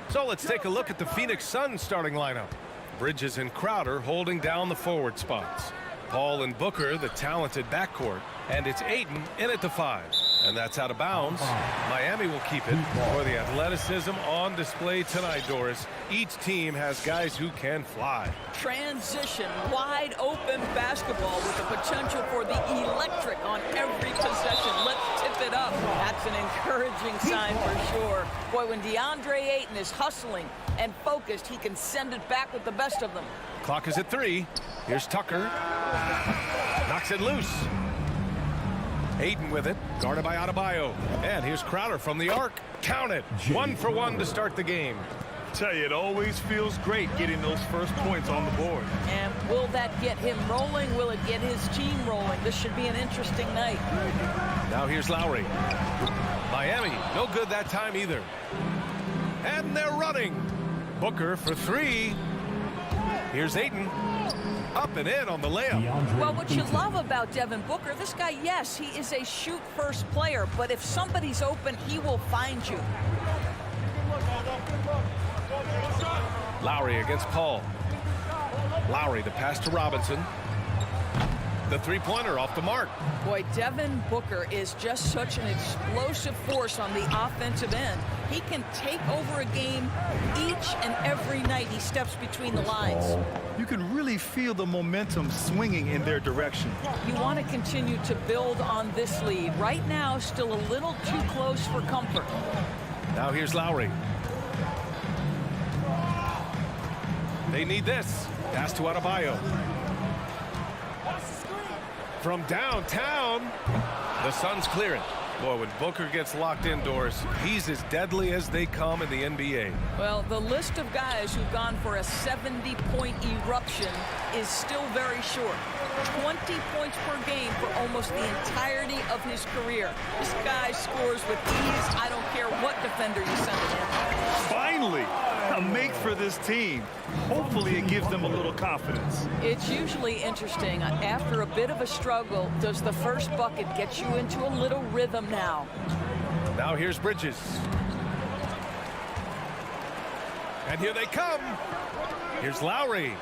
So let's take a look at the Phoenix Suns starting lineup. Bridges and Crowder holding down the forward spots. Paul and Booker, the talented backcourt. And it's Ayton in at the 5. And that's out of bounds. Miami will keep it. For the athleticism on display tonight, Doris. Each team has guys who can fly. Transition, wide open basketball with the potential for the electric on every possession. Let's tip it up. That's an encouraging sign for sure. Boy, when DeAndre Ayton is hustling and focused, he can send it back with the best of them. Clock is at 3. Here's Tucker. Knocks it loose. Ayton with it, guarded by Adebayo. And here's Crowder from the arc. Count it. 1 for 1 to start the game. Tell you, it always feels great getting those first points on the board. And will that get him rolling? Will it get his team rolling? This should be an interesting night. Now here's Lowry. Miami, no good that time either. And they're running. Booker for 3. Here's Ayton. Up and in on the layup. Well, what you love about Devin Booker, this guy, yes, he is a shoot-first player, but if somebody's open, he will find you. Lowry against Paul. Lowry, the pass to Robinson. The three-pointer off the mark. Boy, Devin Booker is just such an explosive force on the offensive end. He can take over a game each and every night he steps between the lines. You can really feel the momentum swinging in their direction. You want to continue to build on this lead. Right now, still a little too close for comfort. Now here's Lowry. They need this. Pass to Adebayo. From downtown, the Suns clear it. Boy, when Booker gets locked indoors, he's as deadly as they come in the NBA. Well, the list of guys who've gone for a 70-point eruption is still very short. 20 points per game for almost the entirety of his career. This guy scores with ease. I don't care what defender you send him. Finally, a make for this team. Hopefully it gives them a little confidence. It's usually interesting. After a bit of a struggle, does the first bucket get you into a little rhythm now? Now here's Bridges. And here they come. Here's Lowry.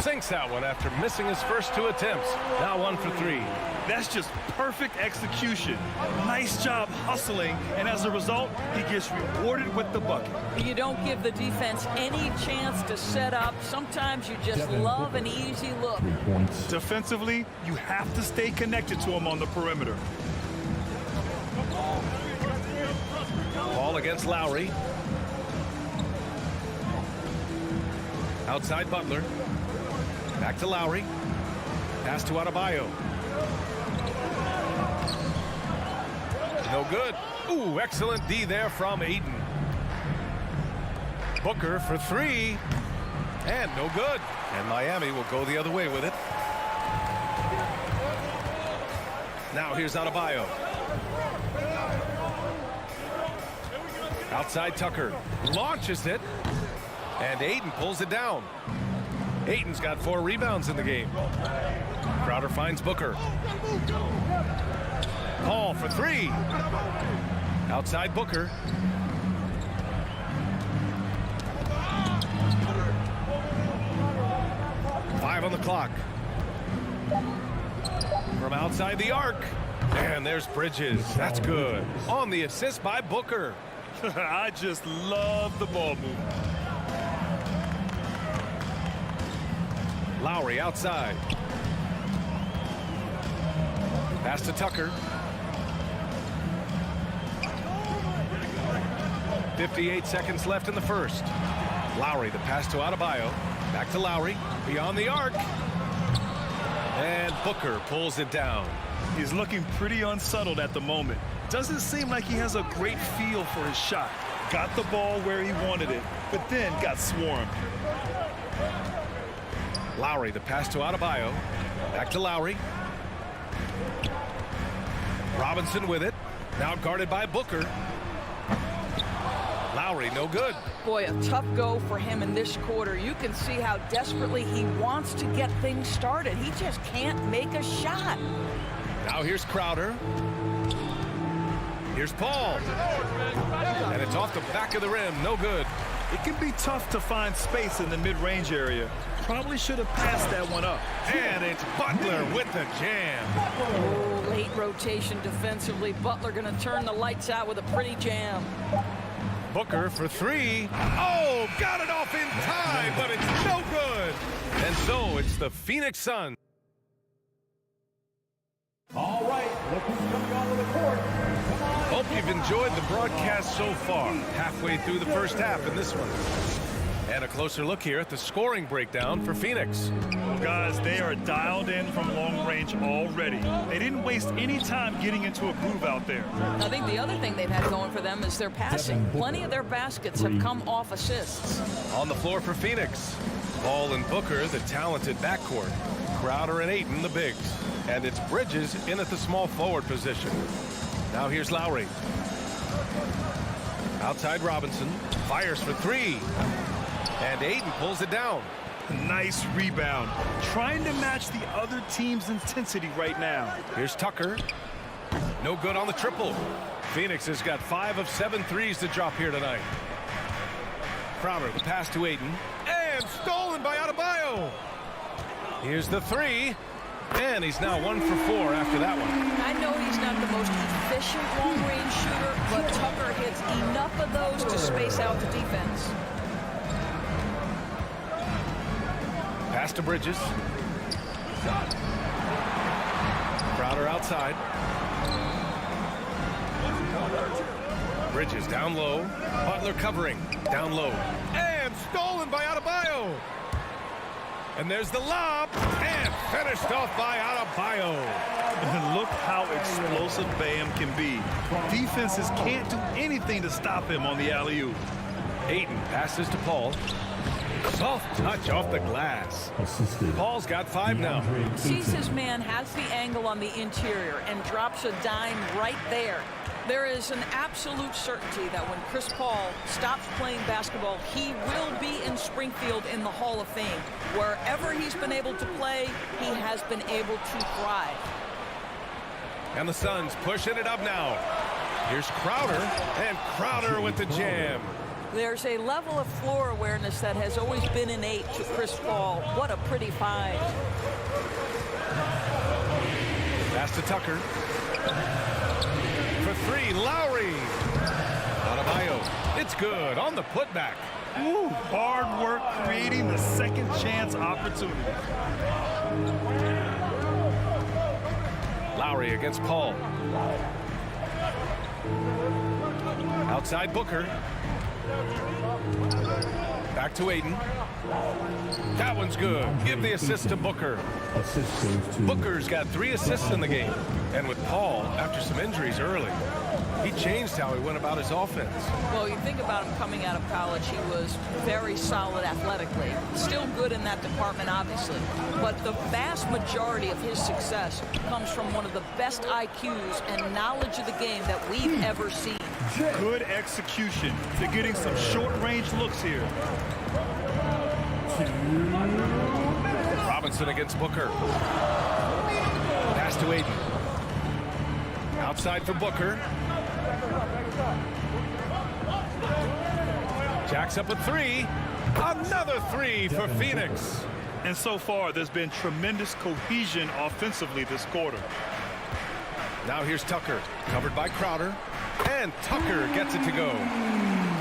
Sinks that one after missing his first 2 attempts. Now 1 for 3. That's just perfect execution. Nice job hustling, and as a result, he gets rewarded with the bucket. You don't give the defense any chance to set up. Sometimes you just love an easy look. Defensively, you have to stay connected to him on the perimeter. Ball against Lowry. Outside Butler. Back to Lowry. Pass to Adebayo. No good. Ooh, excellent D there from Ayton. Booker for 3. And no good. And Miami will go the other way with it. Now here's Adebayo. Outside Tucker. Launches it. And Ayton pulls it down. Ayton's got 4 rebounds in the game. Crowder finds Booker. Paul for 3. Outside Booker. Five on the clock. From outside the arc. And there's Bridges. That's good. On the assist by Booker. I just love the ball movement. Lowry outside. Pass to Tucker. 58 seconds left in the first. Lowry, the pass to Adebayo. Back to Lowry. Beyond the arc. And Booker pulls it down. He's looking pretty unsettled at the moment. Doesn't seem like he has a great feel for his shot. Got the ball where he wanted it, but then got swarmed. Lowry, the pass to Adebayo. Back to Lowry. Robinson with it. Now guarded by Booker. Lowry, no good. Boy, a tough go for him in this quarter. You can see how desperately he wants to get things started. He just can't make a shot. Now here's Crowder. Here's Paul. And it's off the back of the rim. No good. It can be tough to find space in the mid-range area. Probably should have passed that one up. And it's Butler with the jam. Oh, late rotation defensively. Butler going to turn the lights out with a pretty jam. Booker for three. Oh, got it off in time, but it's no good. And so it's the Phoenix Suns. All right, look who's coming onto the court. Come on. Hope you've enjoyed the broadcast so far. Halfway through the first half in this one. And a closer look here at the scoring breakdown for Phoenix. Well, guys, they are dialed in from long range already. They didn't waste any time getting into a groove out there. I think the other thing they've had going for them is their passing. Plenty of their baskets have come off assists. On the floor for Phoenix, Paul and Booker, the talented backcourt. Crowder and Ayton, the bigs. And it's Bridges in at the small forward position. Now here's Lowry. Outside Robinson. Fires for three. And Ayton pulls it down. Nice rebound. Trying to match the other team's intensity right now. Here's Tucker. No good on the triple. Phoenix has got 5 of 7 threes to drop here tonight. Crowder, the pass to Ayton. And stolen by Adebayo. Here's the three. And he's now 1 for 4 after that one. I know he's not the most efficient long-range shooter, but Tucker hits enough of those to space out the defense. Pass to Bridges. Crowder outside. Bridges down low. Butler covering. Down low. And stolen by Adebayo. And there's the lob. And finished off by Adebayo. And look how explosive Bam can be. Defenses can't do anything to stop him on the alley-oop. Ayton passes to Paul. Soft touch off the glass. Paul's got 5 now. Sees his man, has the angle on the interior, and drops a dime right there. There is an absolute certainty that when Chris Paul stops playing basketball, he will be in Springfield in the Hall of Fame. Wherever he's been able to play, he has been able to thrive. And the Suns pushing it up now. Here's Crowder, and Crowder with the jam. There's a level of floor awareness that has always been innate to Chris Paul. What a pretty find. Pass to Tucker. For three, Lowry. Adebayo. It's good on the putback. Ooh, hard work creating the second chance opportunity. Lowry against Paul. Outside Booker. Back to Ayton. That one's good. Give the assist to Booker. Booker's got 3 assists in the game. And with Paul, after some injuries early, he changed how he went about his offense. Well, you think about him coming out of college, he was very solid athletically. Still good in that department, obviously. But the vast majority of his success comes from one of the best IQs and knowledge of the game that we've ever seen. Good execution. They're getting some short-range looks here. Robinson against Booker. Pass to Ayton. Outside for Booker. Jacks up a 3. Another 3 for Phoenix. And so far, there's been tremendous cohesion offensively this quarter. Now here's Tucker, covered by Crowder. And Tucker gets it to go.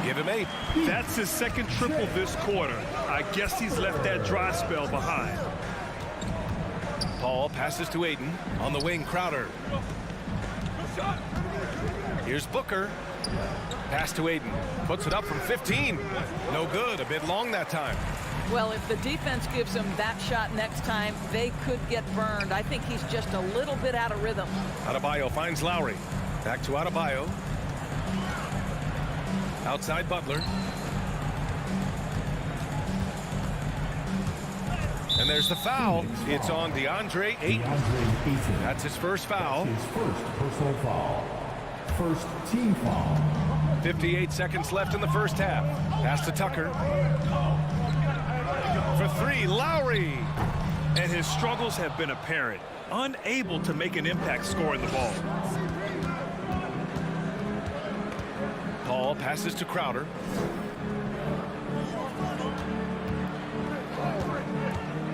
Give him 8. That's his second triple this quarter. I guess he's left that dry spell behind. Paul passes to Ayton. On the wing, Crowder. Here's Booker. Pass to Ayton. Puts it up from 15. No good. A bit long that time. Well, if the defense gives him that shot next time, they could get burned. I think he's just a little bit out of rhythm. Adebayo finds Lowry. Back to Adebayo. Outside Butler. And there's the foul. It's on DeAndre Ayton. That's his first foul. His first personal foul. First team foul. 58 seconds left in the first half. Pass to Tucker. For three, Lowry. And his struggles have been apparent. Unable to make an impact scoring the ball. Paul passes to Crowder.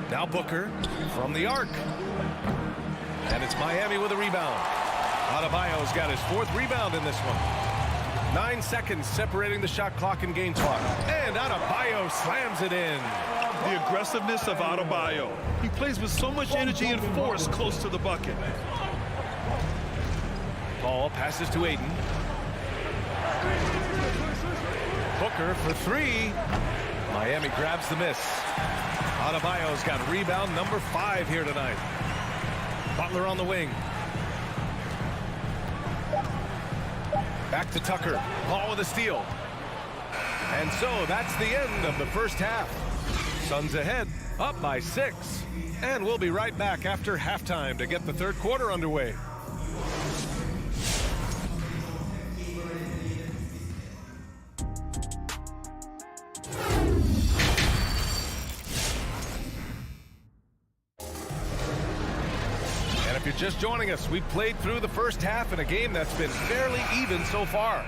Now Booker from the arc. And it's Miami with a rebound. Adebayo's got his 4th rebound in this one. 9 seconds separating the shot clock and game clock. And Adebayo slams it in. The aggressiveness of Adebayo. He plays with so much energy and force close to the bucket. Paul passes to Aiden. Booker for 3. Miami grabs the miss. Adebayo's got rebound number 5 here tonight. Butler on the wing. Back to Tucker. Paul with a steal. And so that's the end of the first half. Suns ahead, up by 6. And we'll be right back after halftime to get the third quarter underway. If you're just joining us, we've played through the first half in a game that's been fairly even so far.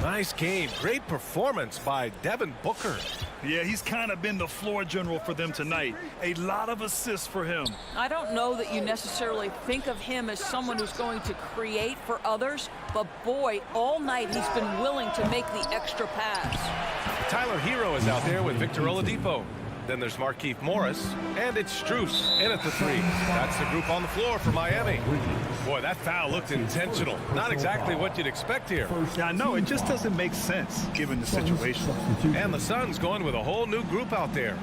Nice game. Great performance by Devin Booker. Yeah, he's kind of been the floor general for them tonight. A lot of assists for him. I don't know that you necessarily think of him as someone who's going to create for others, but boy, all night he's been willing to make the extra pass. Tyler Hero is out there with Victor Oladipo. Then there's Markieff Morris, and it's Strus in at the 3. That's the group on the floor for Miami. Boy, that foul looked intentional. Not exactly what you'd expect here. Yeah, I know. It just doesn't make sense given the situation. And the Suns going with a whole new group out there.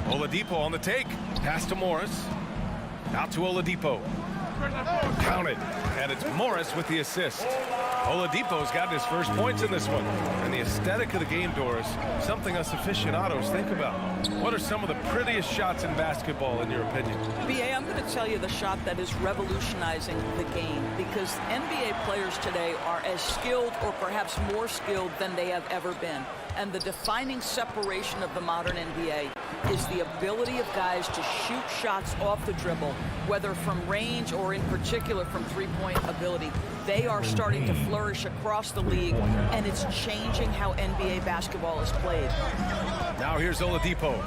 Oladipo on the take. Pass to Morris. Out to Oladipo. Counted. And it's Morris with the assist. Oladipo's gotten his first points in this one. And the aesthetic of the game, Doris, something us aficionados think about. What are some of the prettiest shots in basketball, in your opinion? BA, I'm going to tell you the shot that is revolutionizing the game, because NBA players today are as skilled or perhaps more skilled than they have ever been. And the defining separation of the modern NBA is the ability of guys to shoot shots off the dribble, whether from range or in particular from three-point ability. They are starting to flourish across the league, and it's changing how NBA basketball is played. Now here's Oladipo.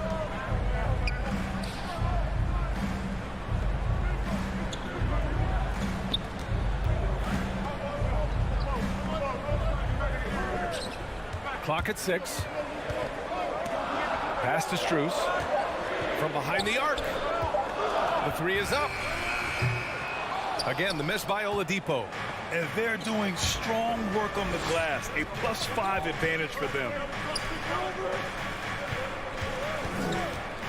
Clock at 6. Pass to Strus. From behind the arc. The 3 is up. Again, the miss by Oladipo. And they're doing strong work on the glass. A +5 advantage for them.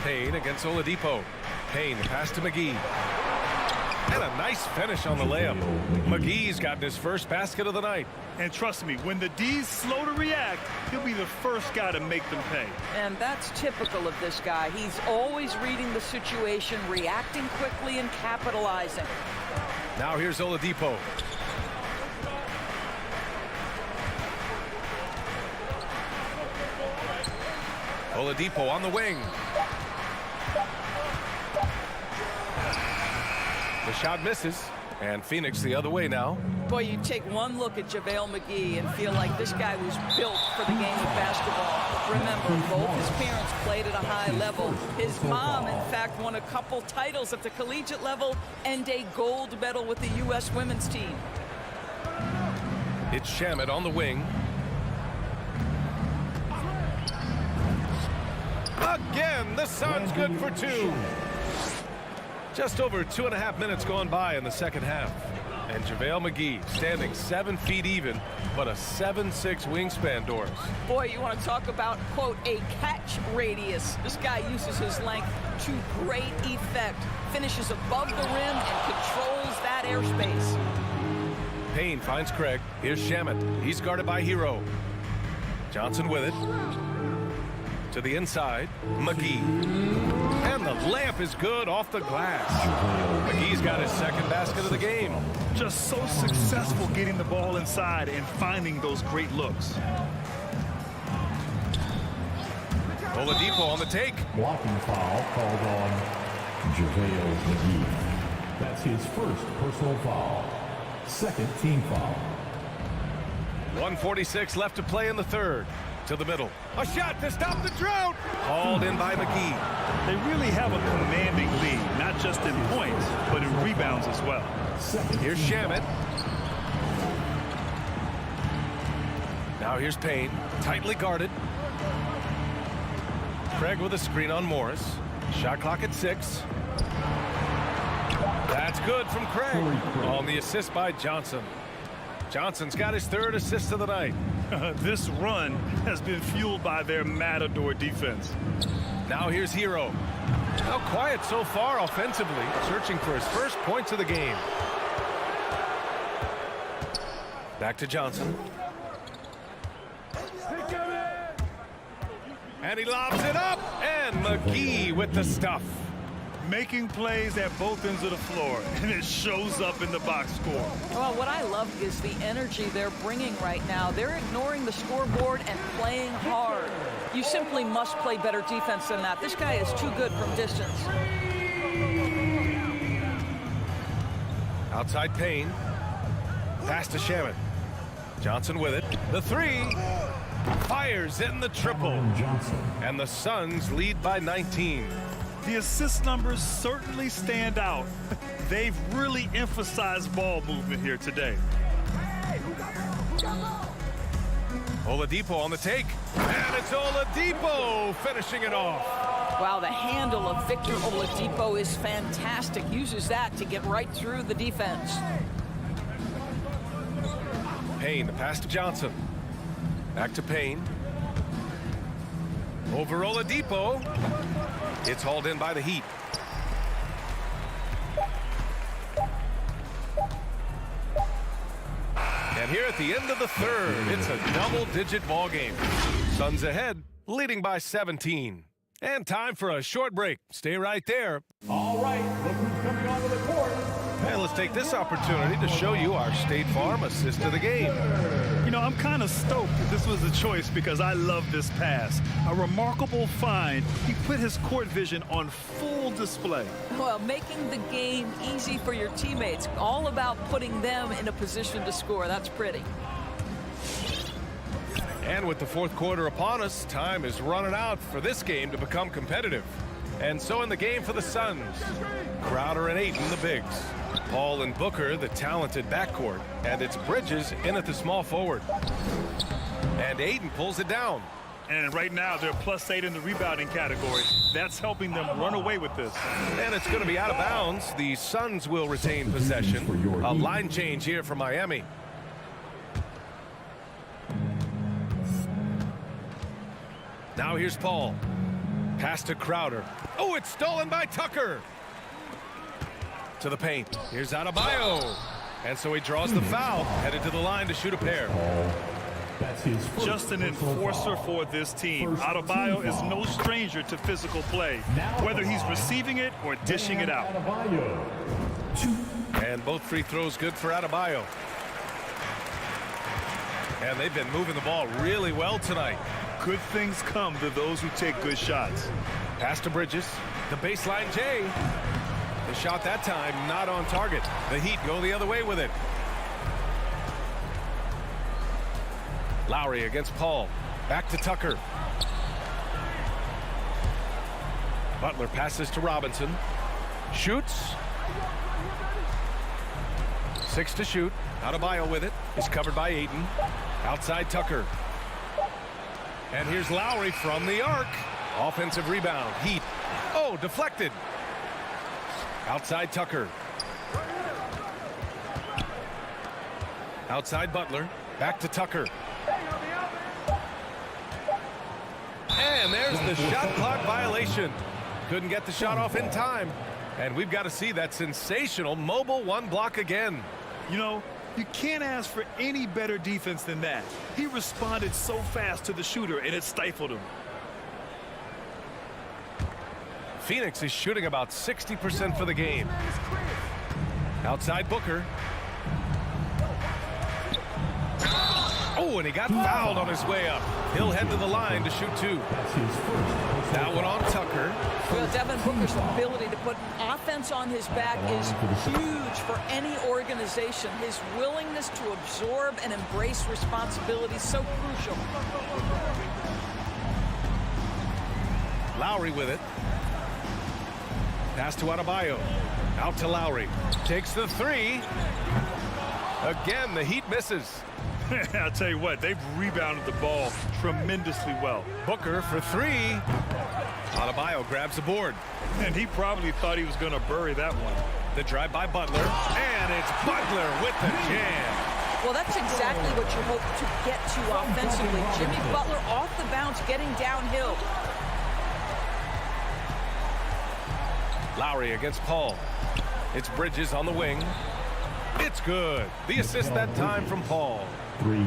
Payne against Oladipo. Payne, pass to McGee. And a nice finish on the layup. McGee's gotten his first basket of the night. And trust me, when the D's slow to react, he'll be the first guy to make them pay. And that's typical of this guy. He's always reading the situation, reacting quickly, and capitalizing. Now here's Oladipo. Oladipo on the wing. The shot misses, and Phoenix the other way now. Boy, you take one look at JaVale McGee and feel like this guy was built for the game of basketball. Remember, both his parents played at a high level. His mom, in fact, won a couple titles at the collegiate level and a gold medal with the U.S. women's team. It's Shamet on the wing. Again, the Suns good for 2. Just over 2.5 minutes gone by in the second half. And JaVale McGee standing 7 feet even, but a 7'6" wingspan, Doris. Boy, you want to talk about, quote, a catch radius. This guy uses his length to great effect. Finishes above the rim and controls that airspace. Payne finds Craig. Here's Shamet. He's guarded by Hero. Johnson with it. To the inside, McGee. And the layup is good off the glass. McGee's got his second basket of the game. just so successful getting the ball inside and finding those great looks. Oladipo on the take. Blocking foul called on JaVale McGee. That's his first personal foul. Second team foul. 1:46 left to play in the third. To the middle. A shot to stop the drought. Hauled in by McGee. They really have a commanding lead, not just in points, but in rebounds as well. Here's Shamet. Now here's Payne. Tightly guarded. Craig with a screen on Morris. Shot clock at 6. That's good from Craig. On the assist by Johnson. Johnson's got his third assist of the night. This run has been fueled by their matador defense. Now here's Hero. Now quiet so far offensively, searching for his first points of the game. Back to Johnson. And he lobs it up, and McGee with the stuff. Making plays at both ends of the floor, and it shows up in the box score. Well, what I love is the energy they're bringing right now. They're ignoring the scoreboard and playing hard. You simply must play better defense than that. This guy is too good from distance. Outside Payne. Pass to Shamet. Johnson with it. The three. Fires in the triple. And the Suns lead by 19. The assist numbers certainly stand out. They've really emphasized ball movement here today. Oladipo on the take. And it's Oladipo finishing it off. Wow, the handle of Victor Oladipo is fantastic. Uses that to get right through the defense. Payne, the pass to Johnson. Back to Payne. Over Oladipo. It's hauled in by the Heat. And here at the end of the third, it's a double-digit ball game. Suns ahead, leading by 17. And time for a short break. Stay right there. All right, look who's coming onto the court. And let's take this opportunity to show you our State Farm assist of the game. You know, I'm kind of stoked that this was a choice because I love this pass. A remarkable find. He put his court vision on full display. Well, making the game easy for your teammates. All about putting them in a position to score. That's pretty. And with the fourth quarter upon us, time is running out for this game to become competitive. And so in the game for the Suns, Crowder and Ayton, the bigs. Paul and Booker, the talented backcourt. And it's Bridges in at the small forward. And Ayton pulls it down. And right now, they're +8 in the rebounding category. That's helping them run away with this. And it's going to be out of bounds. The Suns will retain possession. A line change here for Miami. Now here's Paul. Pass to Crowder. Oh, it's stolen by Tucker. To the paint. Here's Adebayo. And so he draws the foul. Headed to the line to shoot a pair. That's his first Just an enforcer for this team. Adebayo is no stranger to physical play, whether he's receiving it or dishing it out. And both free throws good for Adebayo. And they've been moving the ball really well tonight. Good things come to those who take good shots. Pass to Bridges. The baseline J. The shot that time not on target. The Heat go the other way with it. Lowry against Paul. Back to Tucker. Butler passes to Robinson. Shoots. 6 to shoot. Adebayo with it. He's covered by Ayton. Outside Tucker. And here's Lowry from the arc. Offensive rebound. Heat. Oh, deflected. Outside Tucker. Outside Butler. Back to Tucker. And there's the shot clock violation. Couldn't get the shot off in time. And we've got to see that sensational mobile one block again. You know, you can't ask for any better defense than that. He responded so fast to the shooter, and it stifled him. Phoenix is shooting about 60% for the game. Outside Booker. Oh, and he got fouled on his way up. He'll head to the line to shoot 2. That one on Tucker. Well, Devin Booker's ability to put offense on his back is huge for any organization. His willingness to absorb and embrace responsibility is so crucial. Lowry with it. Pass to Adebayo. Out to Lowry. Takes the 3. Again, the Heat misses. I'll tell you what, they've rebounded the ball tremendously well. Booker for 3. Adebayo grabs the board. And he probably thought he was going to bury that one. The drive by Butler. And it's Butler with the jam. Well, that's exactly what you hope to get to offensively. Jimmy Butler off the bounce, getting downhill. Lowry against Paul. It's Bridges on the wing. It's good. The assist that time from Paul. 3.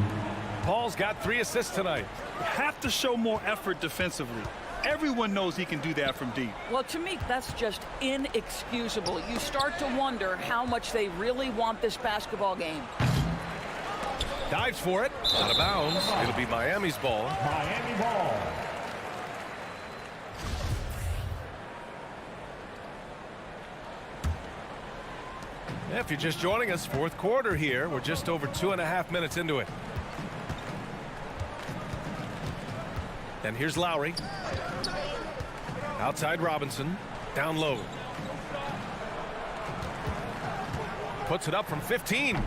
Paul's got 3 assists tonight. Have to show more effort defensively. Everyone knows he can do that from deep. Well, to me, that's just inexcusable. You start to wonder how much they really want this basketball game. Dives for it. Out of bounds. It'll be Miami's ball. Miami ball. If you're just joining us, 4th quarter here. We're just over 2.5 minutes into it. And here's Lowry. Outside Robinson. Down low. Puts it up from 15.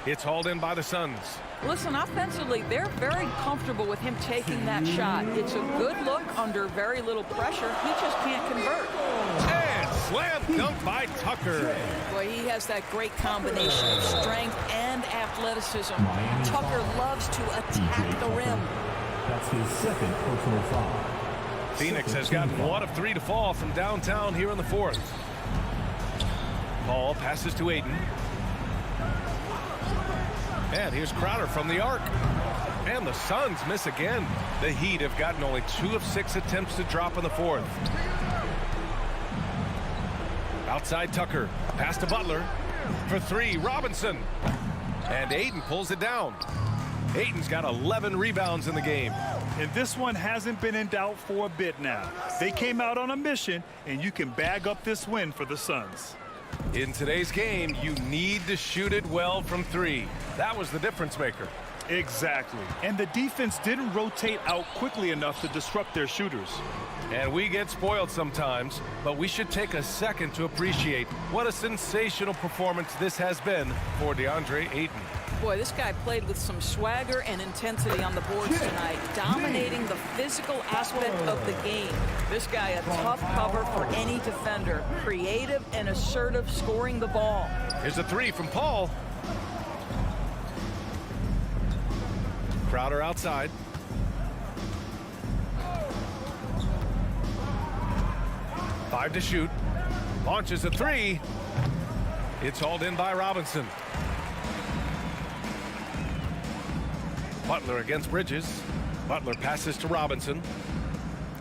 It's hauled in by the Suns. Listen, offensively, they're very comfortable with him taking that shot. It's a good look under very little pressure. He just can't convert. And slam dunk by Tucker. Boy, he has that great combination of strength and athleticism. Tucker loves to attack the rim. That's his 2nd personal foul. Phoenix has gotten 1 of 3 to fall from downtown here in the 4th. Paul passes to Ayton. And here's Crowder from the arc. And the Suns miss again. The Heat have gotten only 2 of 6 attempts to drop in the 4th. Outside Tucker. Pass to Butler. For 3, Robinson. And Ayton pulls it down. Ayton's got 11 rebounds in the game. And this one hasn't been in doubt for a bit now. They came out on a mission, and you can bag up this win for the Suns. In today's game, you need to shoot it well from 3. That was the difference maker. Exactly. And the defense didn't rotate out quickly enough to disrupt their shooters. And we get spoiled sometimes, but we should take a second to appreciate what a sensational performance this has been for DeAndre Ayton. Boy, this guy played with some swagger and intensity on the boards tonight, dominating the physical aspect of the game. This guy a tough cover for any defender, creative and assertive scoring the ball. Here's a 3 from Paul. Crowder outside. Five to shoot. Launches a 3. It's hauled in by Robinson. Butler against Bridges. Butler passes to Robinson.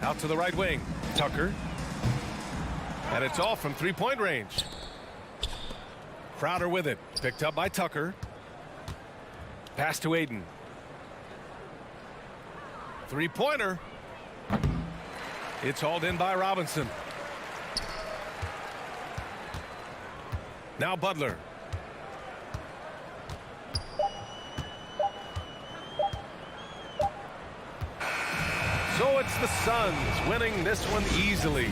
Out to the right wing. Tucker. And it's all from 3-point range. Crowder with it. Picked up by Tucker. Pass to Ayton. 3-pointer. It's hauled in by Robinson. Now Butler. So it's the Suns winning this one easily.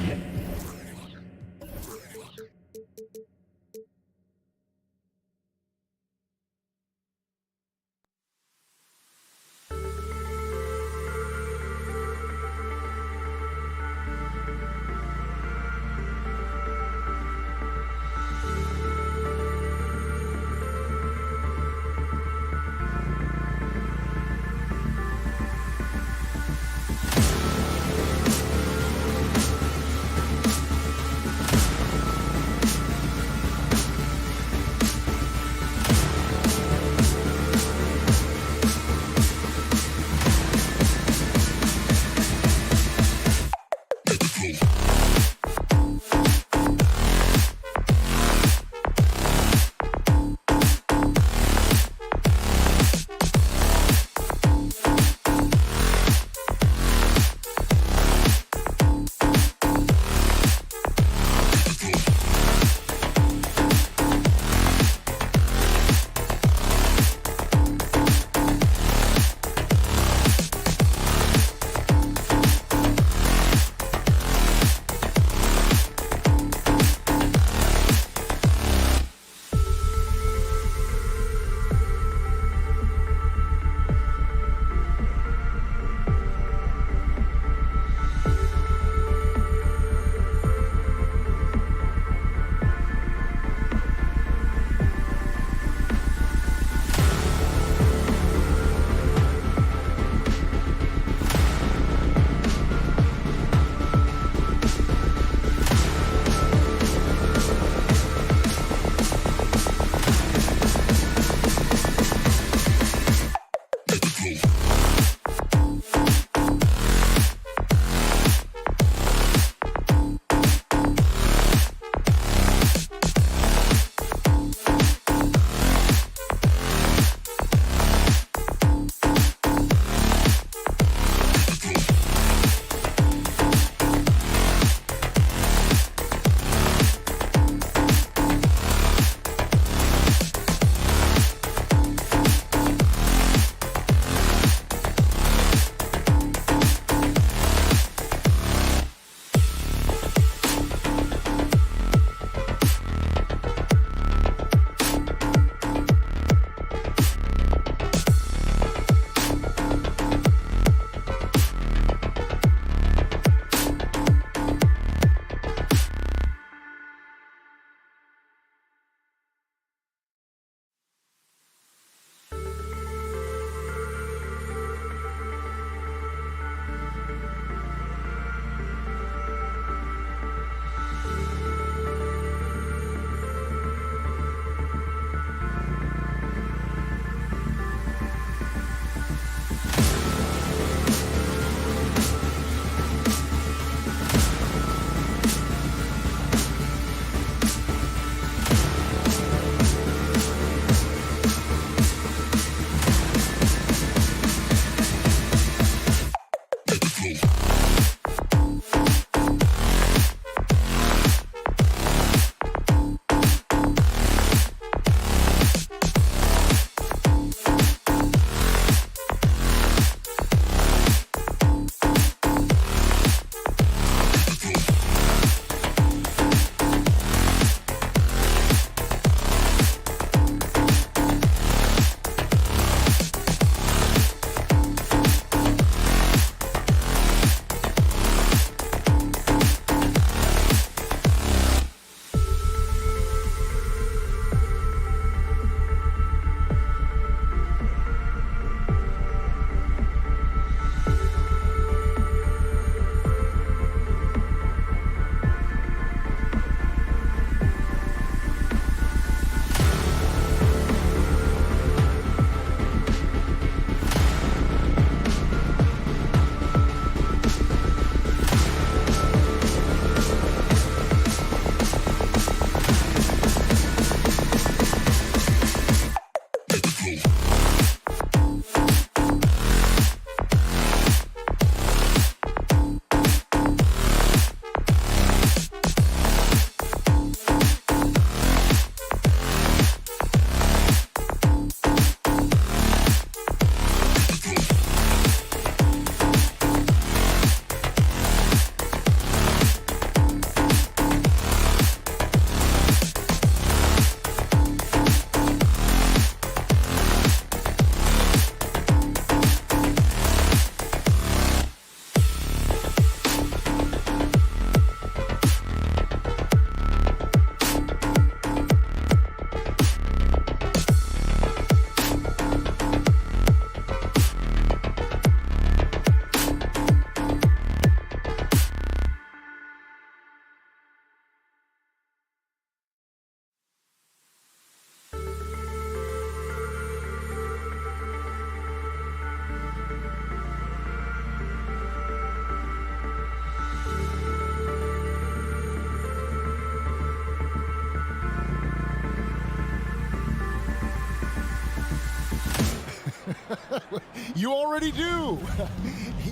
You already do.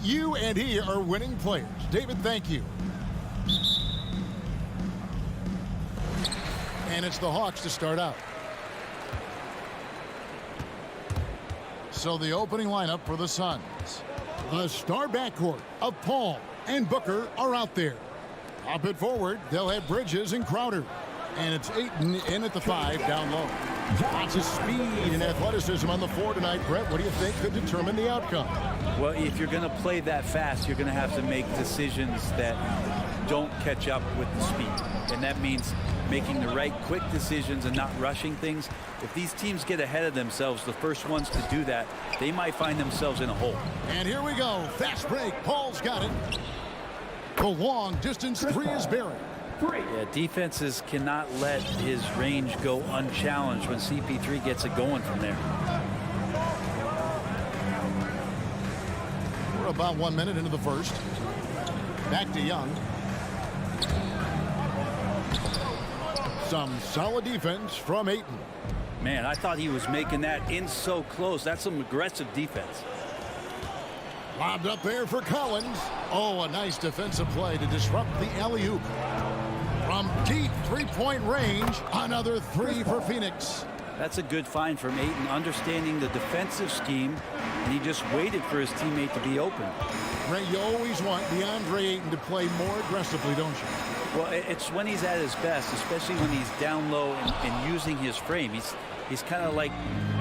You and he are winning players. David, thank you. And it's the Hawks to start out. So the opening lineup for the Suns. The star backcourt of Paul and Booker are out there. Up it forward, they'll have Bridges and Crowder. And it's Ayton in at the 5 down low. Lots of speed and athleticism on the floor tonight. Brett, what do you think could determine the outcome? Well, if you're going to play that fast, you're going to have to make decisions that don't catch up with the speed. And that means making the right quick decisions and not rushing things. If these teams get ahead of themselves, the first ones to do that, they might find themselves in a hole. And here we go. Fast break. Paul's got it. The long distance 3 is buried. Yeah, defenses cannot let his range go unchallenged when CP3 gets it going from there. We're about 1 minute into the first. Back to Young. Some solid defense from Ayton. Man, I thought he was making that in so close. That's some aggressive defense. Lobbed up there for Collins. Oh, a nice defensive play to disrupt the alley-oop. From deep three-point range, another 3 for Phoenix. That's a good find from Ayton, understanding the defensive scheme, and he just waited for his teammate to be open. Ray, you always want DeAndre Ayton to play more aggressively, don't you? Well, it's when he's at his best, especially when he's down low and using his frame. He's kind of like,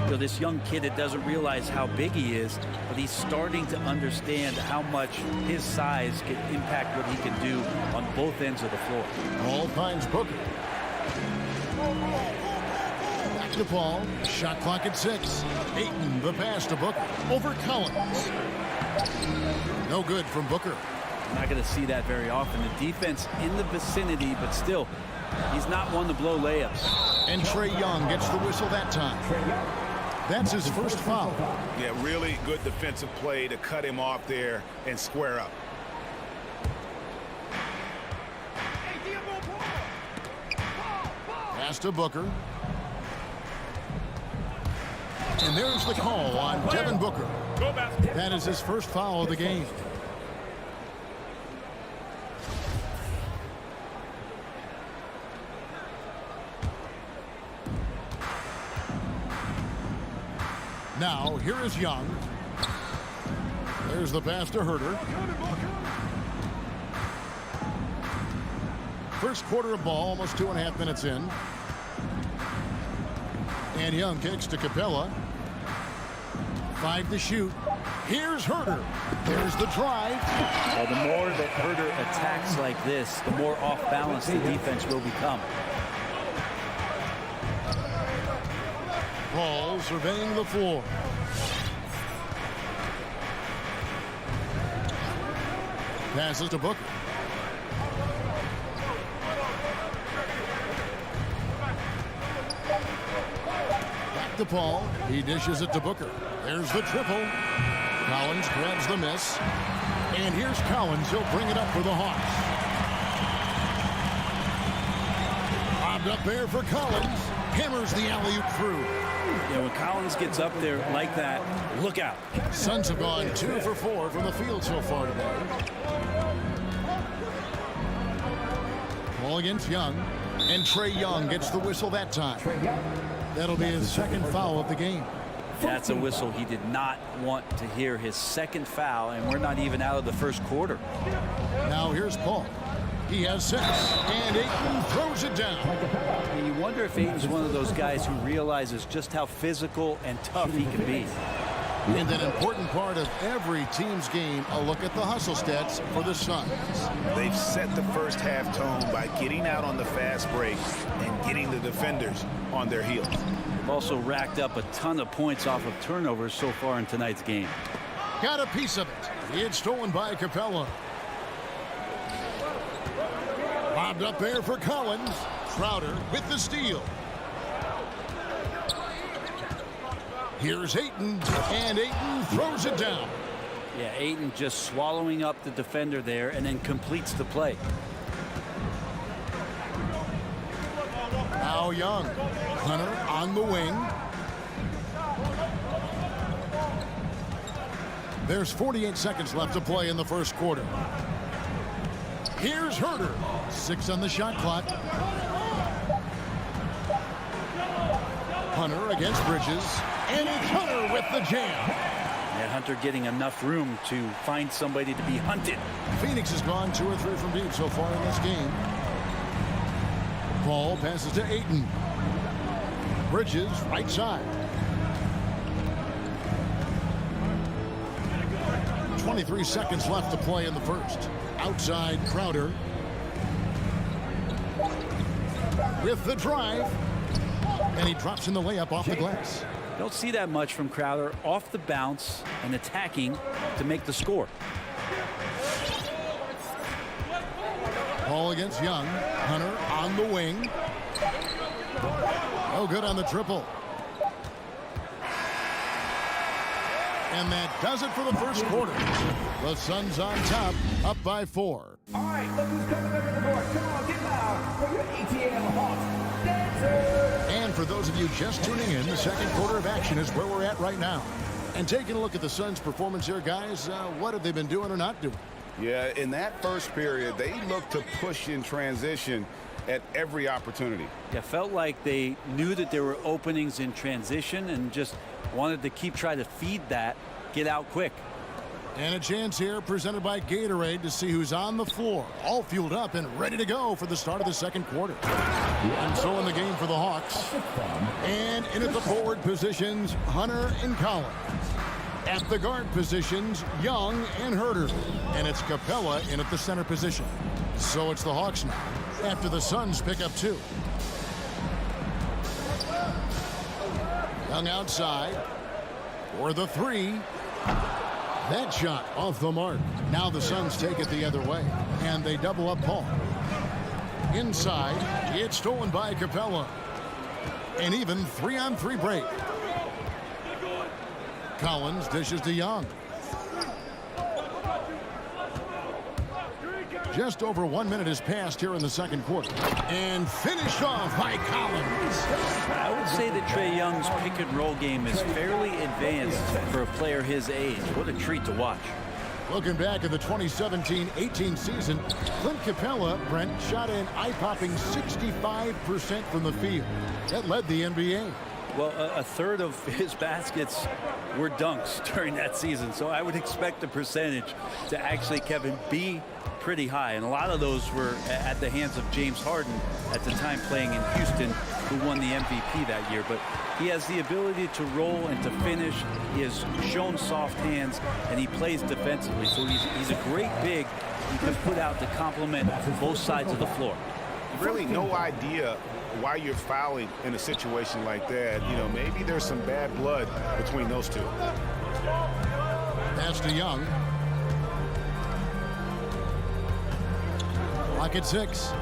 you know, this young kid that doesn't realize how big he is, but he's starting to understand how much his size can impact what he can do on both ends of the floor. All finds Booker. Back to Paul. Shot clock at 6. Ayton, the pass to Booker. Over Collins. No good from Booker. You're not going to see that very often. The defense in the vicinity, but still, he's not one to blow layups. And Trae Young gets the whistle that time. That's his first foul. Yeah, really good defensive play to cut him off there and square up. Pass to Booker. And there's the call on Devin Booker. That is his first foul of the game. Now, here is Young. There's the pass to Herter. First quarter of ball, almost 2.5 minutes in. And Young kicks to Capella. 5 to shoot. Here's Herter. There's the drive. Well, the more that Herter attacks like this, the more off balance the defense will become. Paul surveying the floor. Passes to Booker. Back to Paul. He dishes it to Booker. There's the triple. Collins grabs the miss. And here's Collins. He'll bring it up for the Hawks. Lobbed up there for Collins. Hammers the alley-oop through. Yeah, when Collins gets up there like that, look out. Suns have gone 2 for 4 from the field so far today. Ball against Young. And Trae Young gets the whistle that time. That'll be his second foul of the game. That's a whistle he did not want to hear. His second foul, and we're not even out of the first quarter. Now here's Paul. He has 6, and Ayton throws it down. And you wonder if Ayton's one of those guys who realizes just how physical and tough he can be. And an important part of every team's game, a look at the hustle stats for the Suns. They've set the first half tone by getting out on the fast break and getting the defenders on their heels. They've also racked up a ton of points off of turnovers so far in tonight's game. Got a piece of it. It's stolen by Capella. Lobbed up there for Collins. Crowder with the steal. Here's Ayton, and Ayton throws it down. Yeah, Ayton just swallowing up the defender there and then completes the play. Now Young. Hunter on the wing. There's 48 seconds left to play in the first quarter. Here's Herder. 6 on the shot clock. Hunter against Bridges. And it's Hunter with the jam. And Hunter getting enough room to find somebody to be hunted. Phoenix has gone 2 or 3 from deep so far in this game. Ball passes to Ayton. Bridges, right side. 23 seconds left to play in the first. Outside, Crowder. With the drive. And he drops in the layup off the glass. Don't see that much from Crowder off the bounce and attacking to make the score. Ball against Young. Hunter on the wing. No good on the triple. And that does it for the first quarter. The Suns on top, up by 4. All right, look who's coming over the board. Come on, get loud for your ATL Hawks Dancers. And for those of you just tuning in, the second quarter of action is where we're at right now. And taking a look at the Suns' performance here, guys, what have they been doing or not doing? Yeah, in that first period, they looked to push in transition at every opportunity. Yeah, felt like they knew that there were openings in transition and just wanted to keep trying to feed that, get out quick. And a chance here presented by Gatorade to see who's on the floor, all fueled up and ready to go for the start of the second quarter. And so in the game for the Hawks. And in at the forward positions, Hunter and Collins. At the guard positions, Young and Herder. And it's Capella in at the center position. So it's the Hawks now, after the Suns pick up 2. Young outside for the 3. That shot off the mark. Now the Suns take it the other way, and they double up Paul. Inside, it's stolen by Capella. An even 3-on-3 break. Collins dishes to Young. Just over 1 minute has passed here in the second quarter. And finished off by Collins. I would say that Trae Young's pick and roll game is fairly advanced for a player his age. What a treat to watch. Looking back at the 2017-18 season, Clint Capella, Brent, shot an eye-popping 65% from the field. That led the NBA. Well, a third of his baskets were dunks during that season, so I would expect the percentage to actually, Kevin, be pretty high. And a lot of those were at the hands of James Harden at the time playing in Houston, who won the MVP that year. But he has the ability to roll and to finish. He has shown soft hands, and he plays defensively. So he's a great big he can put out to complement both sides of the floor. Really no idea why you're fouling in a situation like that. You know, maybe there's some bad blood between those two. Pass to Young. Clock at 6.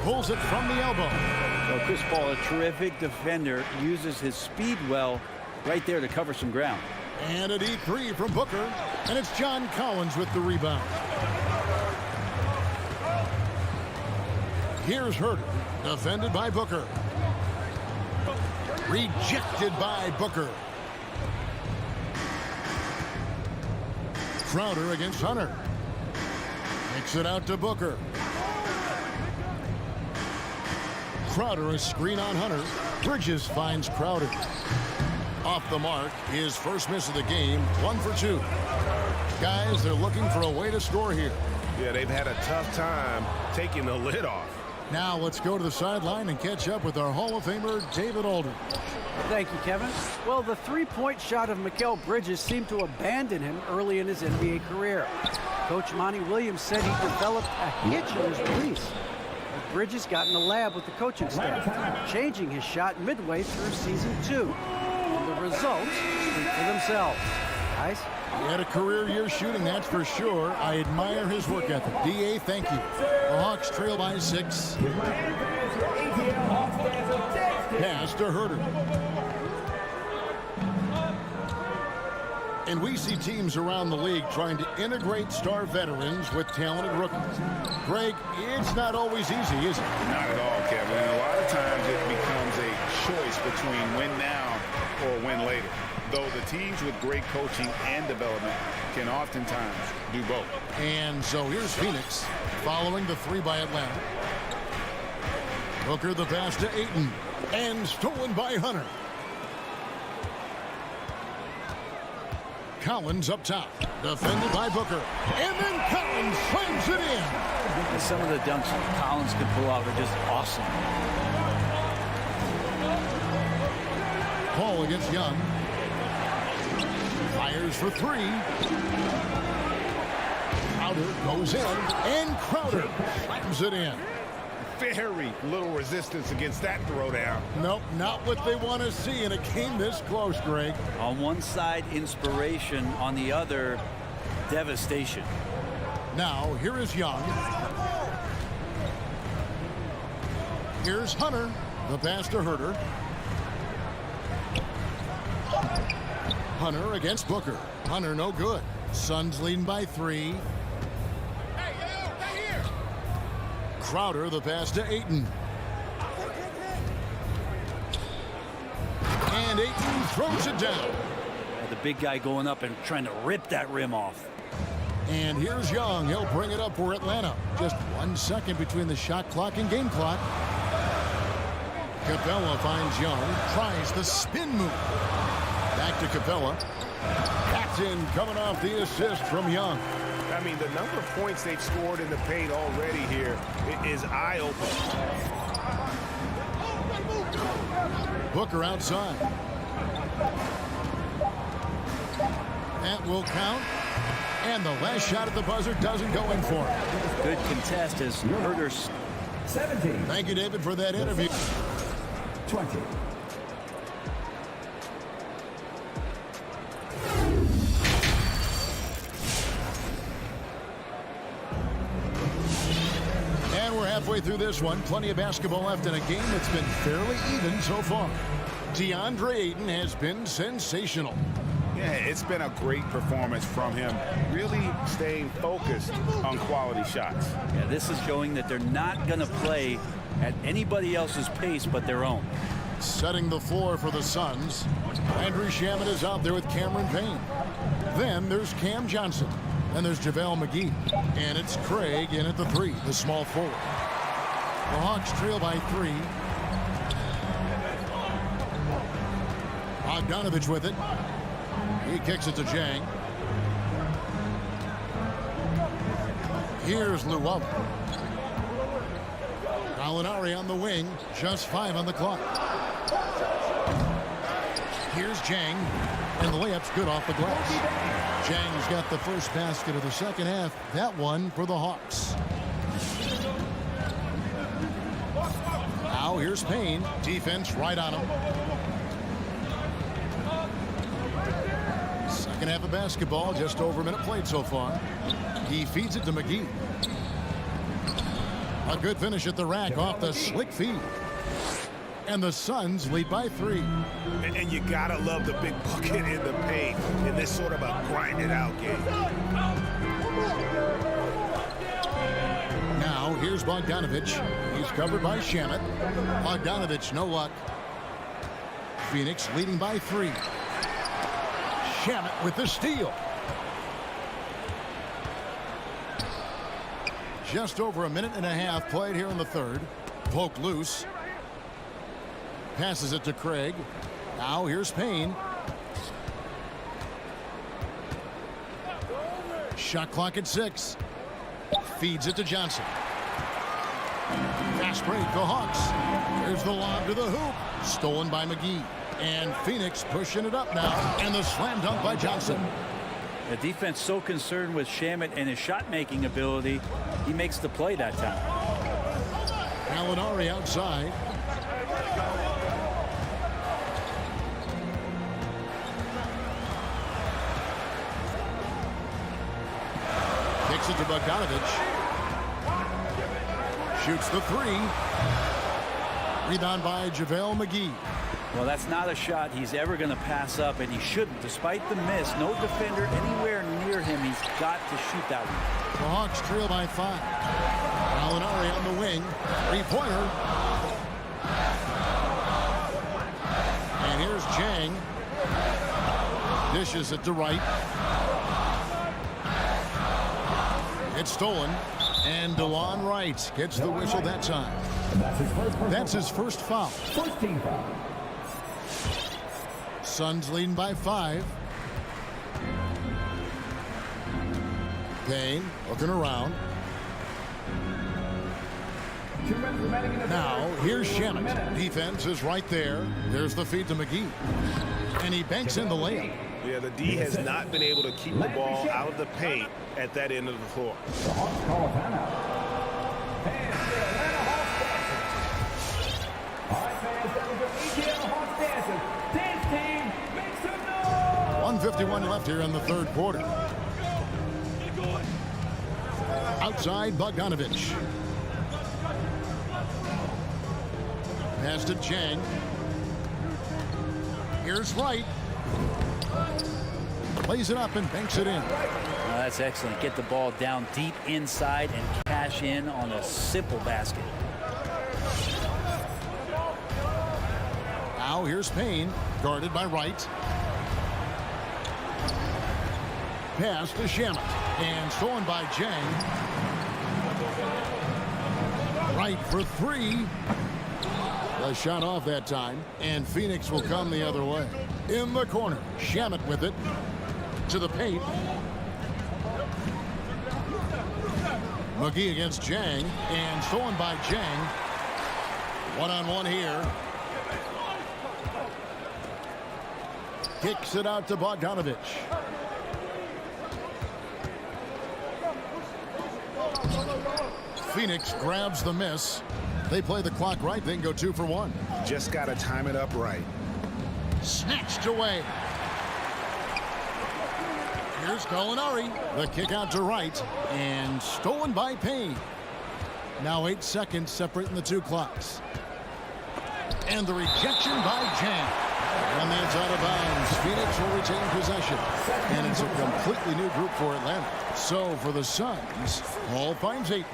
Pulls it from the elbow. So Chris Paul, a terrific defender, uses his speed well right there to cover some ground. And a deep 3 from Booker. And it's John Collins with the rebound. Here's Herder, defended by Booker. Rejected by Booker. Crowder against Hunter. Kicks it out to Booker. Crowder, a screen on Hunter. Bridges finds Crowder. Off the mark, his first miss of the game, 1 for 2. Guys, they're looking for a way to score here. Yeah, they've had a tough time taking the lid off. Now let's go to the sideline and catch up with our Hall of Famer, David Aldridge. Thank you, Kevin. Well, the three-point shot of Mikal Bridges seemed to abandon him early in his NBA career. Coach Monty Williams said he developed a hitch in his release. But Bridges got in the lab with the coaching staff, changing his shot midway through season 2. And the results speak for themselves. Guys? He had a career year shooting, that's for sure. I admire his work ethic. D.A., thank you. The Hawks trail by 6. Pass to Herder. And we see teams around the league trying to integrate star veterans with talented rookies. Greg, it's not always easy, is it? Not at all, Kevin. And a lot of times it becomes a choice between win now or win later. Though the teams with great coaching and development can oftentimes do both. And so here's Phoenix following the 3 by Atlanta. Booker the pass to Ayton. And stolen by Hunter. Collins up top. Defended by Booker. And then Collins slams it in. And some of the dunks Collins can pull off are just awesome. Paul against Young. Fires for 3. Crowder goes in. And Crowder slams it in. Very little resistance against that throwdown. Nope, not what they want to see in a game this close, Greg. On one side, inspiration. On the other, devastation. Now, here is Young. Here's Hunter. The pass to Herter. Hunter against Booker. Hunter no good. Suns leading by 3. Crowder the pass to Ayton. And Ayton throws it down. The big guy going up and trying to rip that rim off. And here's Young. He'll bring it up for Atlanta. Just 1 second between the shot clock and game clock. Capella finds Young. Tries the spin move. Back to Capella. That's in, coming off the assist from Young. I mean, the number of points they've scored in the paint already here is eye-opening. Booker outside. That will count. And the last shot at the buzzer doesn't go in for him. Good contest as Herter's. 17. Thank you, David, for that interview. 20. And we're halfway through this one. Plenty of basketball left in a game that's been fairly even so far. DeAndre Ayton has been sensational. Yeah, it's been a great performance from him, really staying focused on quality shots. Yeah, this is showing that they're not going to play at anybody else's pace but their own. Setting the floor for the Suns. Andrew Shamet is out there with Cameron Payne. Then there's Cam Johnson. And there's JaVale McGee. And it's Craig in at the 3, the small forward. The Hawks trail by 3. Bogdanovich with it. He kicks it to Jang. Here's Llewellyn. Gallinari on the wing. Just 5 on the clock. Here's Jang. And the layup's good off the glass. Jang's got the first basket of the second half. That one for the Hawks. Now here's Payne. Defense right on him. Second half of basketball, just over a minute played so far. He feeds it to McGee. A good finish at the rack off the slick feed. And the Suns lead by 3. And you gotta love the big bucket in the paint in this sort of a grinded out game. Now here's Bogdanovich. He's covered by Shamet. Bogdanovich no luck. Phoenix leading by 3. Shamet with the steal. Just over a minute and a half played here in the third. Poke loose. Passes it to Craig. Now here's Payne. Shot clock at 6. Feeds it to Johnson. Fast break, the Hawks. Here's the lob to the hoop. Stolen by McGee. And Phoenix pushing it up now. And the slam dunk by Johnson. The defense so concerned with Shamet and his shot-making ability, he makes the play that time. Gallinari outside. Kicks it to Bogdanovich. Shoots the 3. Rebound by JaVale McGee. Well, that's not a shot he's ever going to pass up, and he shouldn't. Despite the miss, no defender anywhere near him. He's got to shoot that one. The Hawks trail by 5. Gallinari on the wing. Three-pointer. And here's Chang. Dishes it to Wright. It's stolen. And DeLon Wright gets the whistle that time. That's his first foul. First team foul. Suns leading by 5. Payne looking around. Now, here's Shamet. Defense is right there. There's the feed to McGee. And he banks in the layup. Yeah, the D has not been able to keep the ball out of the paint at that end of the floor. The Hawks call a timeout. Fans, the Atlanta Hawks dancers. All right, fans, that was your ATL Hawks dancers. Dance team, make some noise! 1:51 left here in the third quarter. Outside, Bogdanovich. Pass to Chang. Here's Wright. Plays it up and banks it in. That's excellent. Get the ball down deep inside and cash in on a simple basket. Now here's Payne, guarded by Wright. Pass to Shamet, and stolen by Chang. Wright for 3. The shot off that time, and Phoenix will come the other way. In the corner, Shamet with it. To the paint. McGee against Chang, and stolen by Chang. One-on-one here. Kicks it out to Bogdanovich. Phoenix grabs the miss. They play the clock right, then go 2 for 1. Just got to time it up right. Snatched away. Here's Gallinari. The kick out to Wright, and stolen by Payne. Now 8 seconds separating the 2 clocks. And the rejection by Chang. And that's out of bounds. Phoenix will retain possession. And it's a completely new group for Atlanta. So for the Suns, Paul finds Ayton.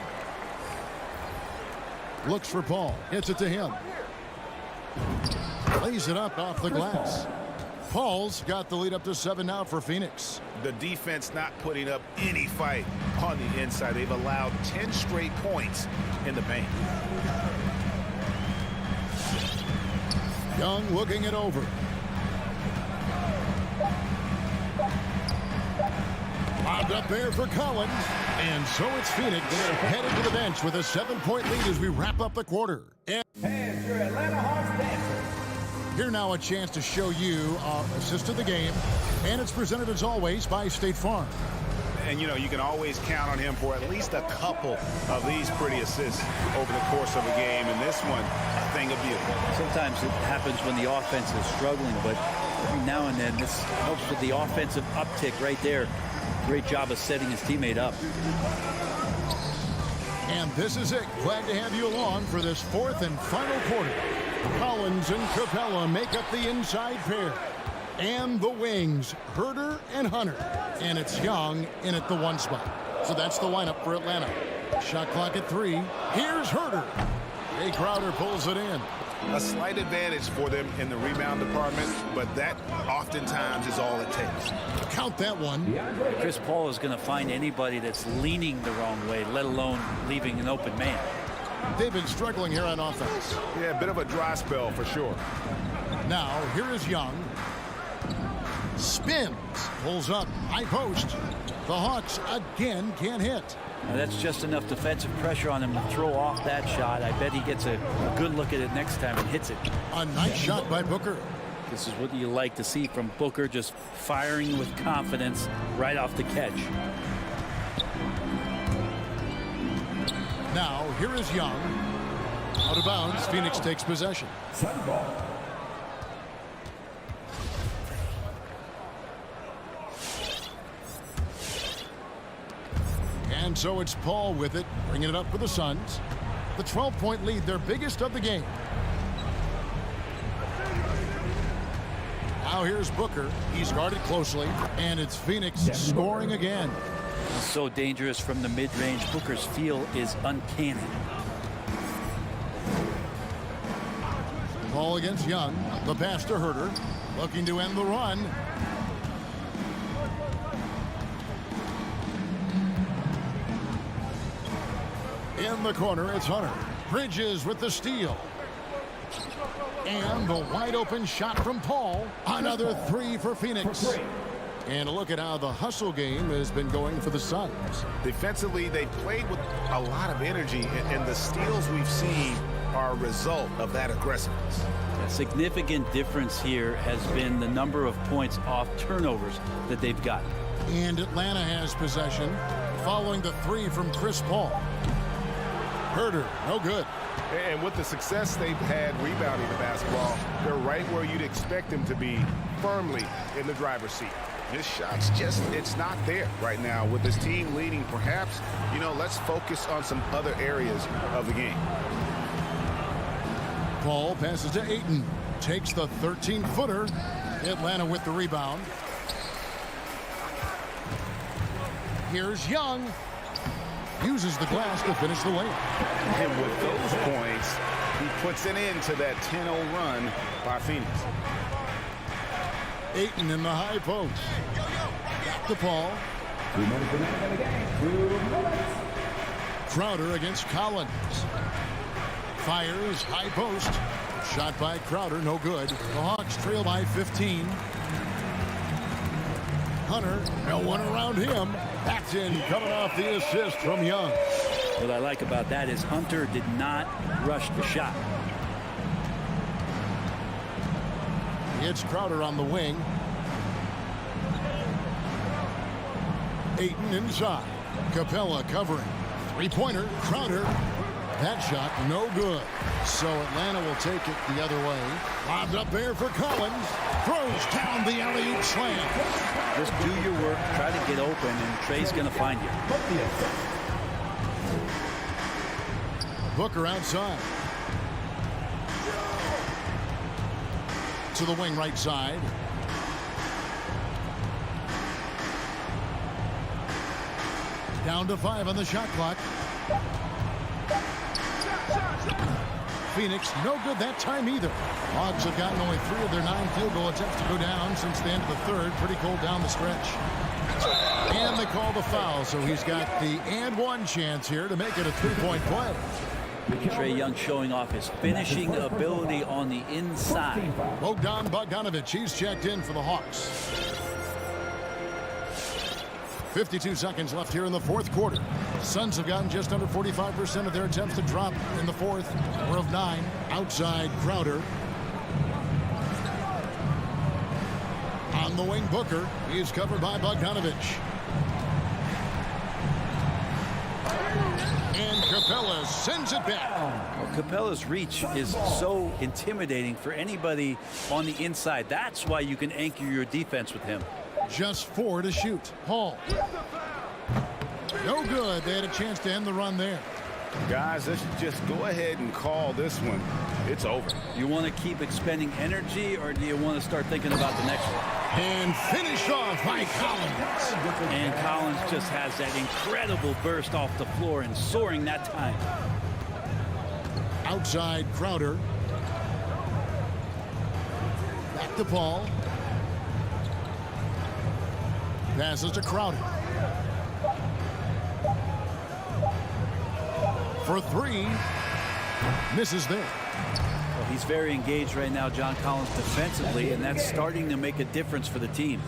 Looks for Paul. Hits it to him. Lays it up off the glass. Paul's got the lead up to 7 now for Phoenix. The defense not putting up any fight on the inside. They've allowed 10 straight points in the paint. Young looking it over. Lobbed up there for Collins. And so it's Phoenix headed to the bench with a 7-point lead as we wrap up the quarter. And your Atlanta Hawks dancers. here now a chance to show you our assist of the game. And it's presented as always by State Farm. And you know, you can always count on him for at least a couple of these pretty assists over the course of a game. And this one, a thing of beauty. Sometimes it happens when the offense is struggling, but every now and then this helps with the offensive uptick right there. Great job of setting his teammate up. And this is it. Glad to have you along for this 4th and final quarter. Collins and Capella make up the inside pair. And the wings, Herter and Hunter. And it's Young in at the 1 spot. So that's the lineup for Atlanta. Shot clock at 3. Here's Herter. Jay Crowder pulls it in. A slight advantage for them in the rebound department, but that oftentimes is all it takes. Count that one. Chris Paul is going to find anybody that's leaning the wrong way, let alone leaving an open man. They've been struggling here on offense. Yeah, a bit of a dry spell for sure. Now, here is Young. Spins. Pulls up. High post. The Hawks again can't hit. Now that's just enough defensive pressure on him to throw off that shot. I bet he gets a good look at it next time and hits it. A nice shot by Booker. This is what you like to see from Booker, just firing with confidence right off the catch. Now, here is Young. Out of bounds, Phoenix takes possession. Sun ball. And so it's Paul with it, bringing it up for the Suns. The 12-point lead, their biggest of the game. Now here's Booker. He's guarded closely, and it's Phoenix scoring again. He's so dangerous from the mid-range. Booker's feel is uncanny. Ball against Young. The pass to Herter. Looking to end the run. In the corner, it's Hunter. Bridges with the steal. And the wide open shot from Paul. Another three for Phoenix. And a look at how the hustle game has been going for the Suns. Defensively, they played with a lot of energy, and the steals we've seen are a result of that aggressiveness. A significant difference here has been the number of points off turnovers that they've gotten. And Atlanta has possession following the three from Chris Paul. Herter, no good. And with the success they've had rebounding the basketball, they're right where you'd expect them to be, firmly in the driver's seat. His shot's just, it's not there right now. With his team leading, perhaps, let's focus on some other areas of the game. Paul passes to Ayton. Takes the 13-footer. Atlanta with the rebound. Here's Young. Uses the glass to finish the layup. And with those points, he puts an end to that 10-0 run by Phoenix. Ayton in the high post. Back to Paul. 2 minutes remaining in the game. 2 minutes. Crowder against Collins. Fires high post. Shot by Crowder, no good. The Hawks trail by 15. Hunter, no one around him. Paxton coming off the assist from Young. What I like about that is Hunter did not rush the shot. It's Crowder on the wing. Ayton inside. Capella covering. Three-pointer. Crowder. That shot no good. So Atlanta will take it the other way. Lobbed up there for Collins. Throws down the alley-oop slam. Just do your work. Try to get open, and Trey's going to find you. Booker outside. To the wing right side. Down to 5 on the shot clock. Phoenix, no good that time either. Hogs have gotten only 3 of their 9 field goal attempts to go down since the end of the third. Pretty cold down the stretch. And they call the foul, so he's got the and one chance here to make it a 3-point play. Trae Young showing off his finishing ability on the inside. Bogdan Bogdanovic, he's checked in for the Hawks. 52 seconds left here in the fourth quarter. Suns have gotten just under 45% of their attempts to drop in the fourth. 4 of 9. Outside Crowder. On the wing, Booker. He's covered by Bogdanovic. And Capella sends it back. Well, Capella's reach is so intimidating for anybody on the inside. That's why you can anchor your defense with him. Just 4 to shoot. Paul. No good. They had a chance to end the run there. Guys, let's just go ahead and call this one. It's over. You want to keep expending energy, or do you want to start thinking about the next one? And finished off by Collins. And Collins just has that incredible burst off the floor and soaring that time. Outside Crowder. Back to Paul. Passes to Crowder. For 3. Misses there. Well, he's very engaged right now, John Collins, defensively, and that's starting to make a difference for the team.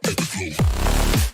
At the floor.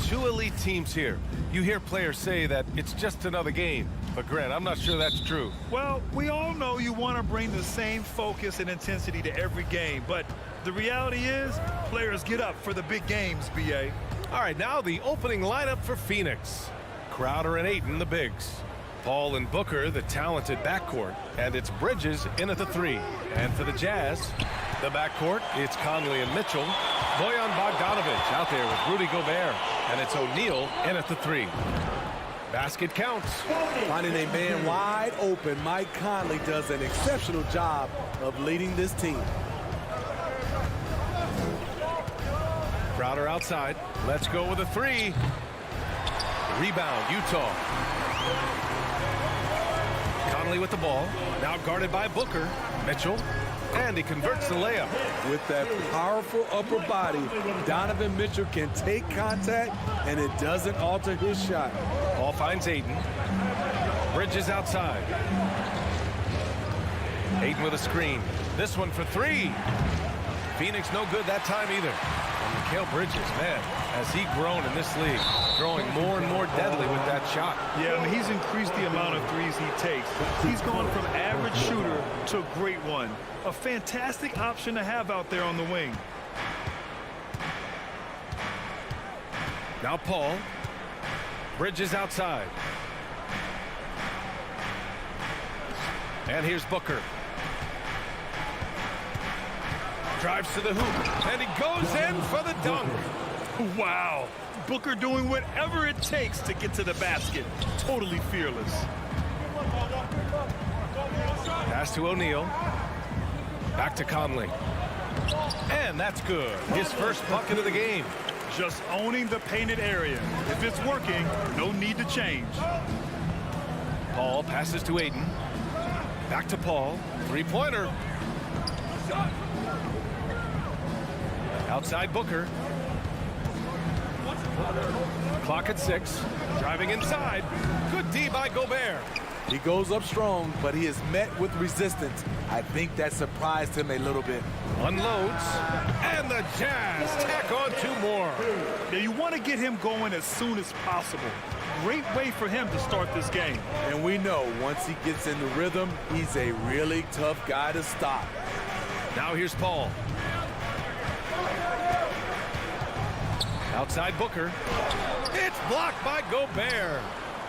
two elite teams here. You hear players say that it's just another game. But, Grant, I'm not sure that's true. Well, we all know you want to bring the same focus and intensity to every game, but the reality is players get up for the big games, B.A. All right, now the opening lineup for Phoenix. Crowder and Ayton, the bigs. Paul and Booker, the talented backcourt. And it's Bridges in at the 3. And for the Jazz, the backcourt, it's Conley and Mitchell. Bojan Bogdanovic out there with Rudy Gobert. And it's O'Neal in at the 3. Basket counts. Finding a man wide open, Mike Conley does an exceptional job of leading this team. Crowder outside. Let's go with a 3. Rebound, Utah. Conley with the ball. Now guarded by Booker. Mitchell. And he converts the layup. With that powerful upper body, Donovan Mitchell can take contact, and it doesn't alter his shot. Ball finds Ayton. Bridges outside. Ayton with a screen. This one for 3. Phoenix no good that time either. And Mikal Bridges, man, has he grown in this league, growing more and more deadly with that shot. Yeah, I mean, he's increased the amount of threes he takes. He's gone from average shooter to a great one. A fantastic option to have out there on the wing. Now Paul. Bridges outside. And here's Booker. Drives to the hoop, and he goes in for the dunk. Wow. Booker doing whatever it takes to get to the basket. Totally fearless. Pass to O'Neal. Back to Conley. And that's good. His first bucket of the game. Just owning the painted area. If it's working, no need to change. Paul passes to Ayton. Back to Paul. Three-pointer. Outside Booker. Clock at 6. Driving inside. Good D by Gobert. He goes up strong, but he is met with resistance. I think that surprised him a little bit. Unloads. And the Jazz tack on 2 more. Now you want to get him going as soon as possible. Great way for him to start this game. And we know once he gets in the rhythm, he's a really tough guy to stop. Now here's Paul. Outside Booker. It's blocked by Gobert.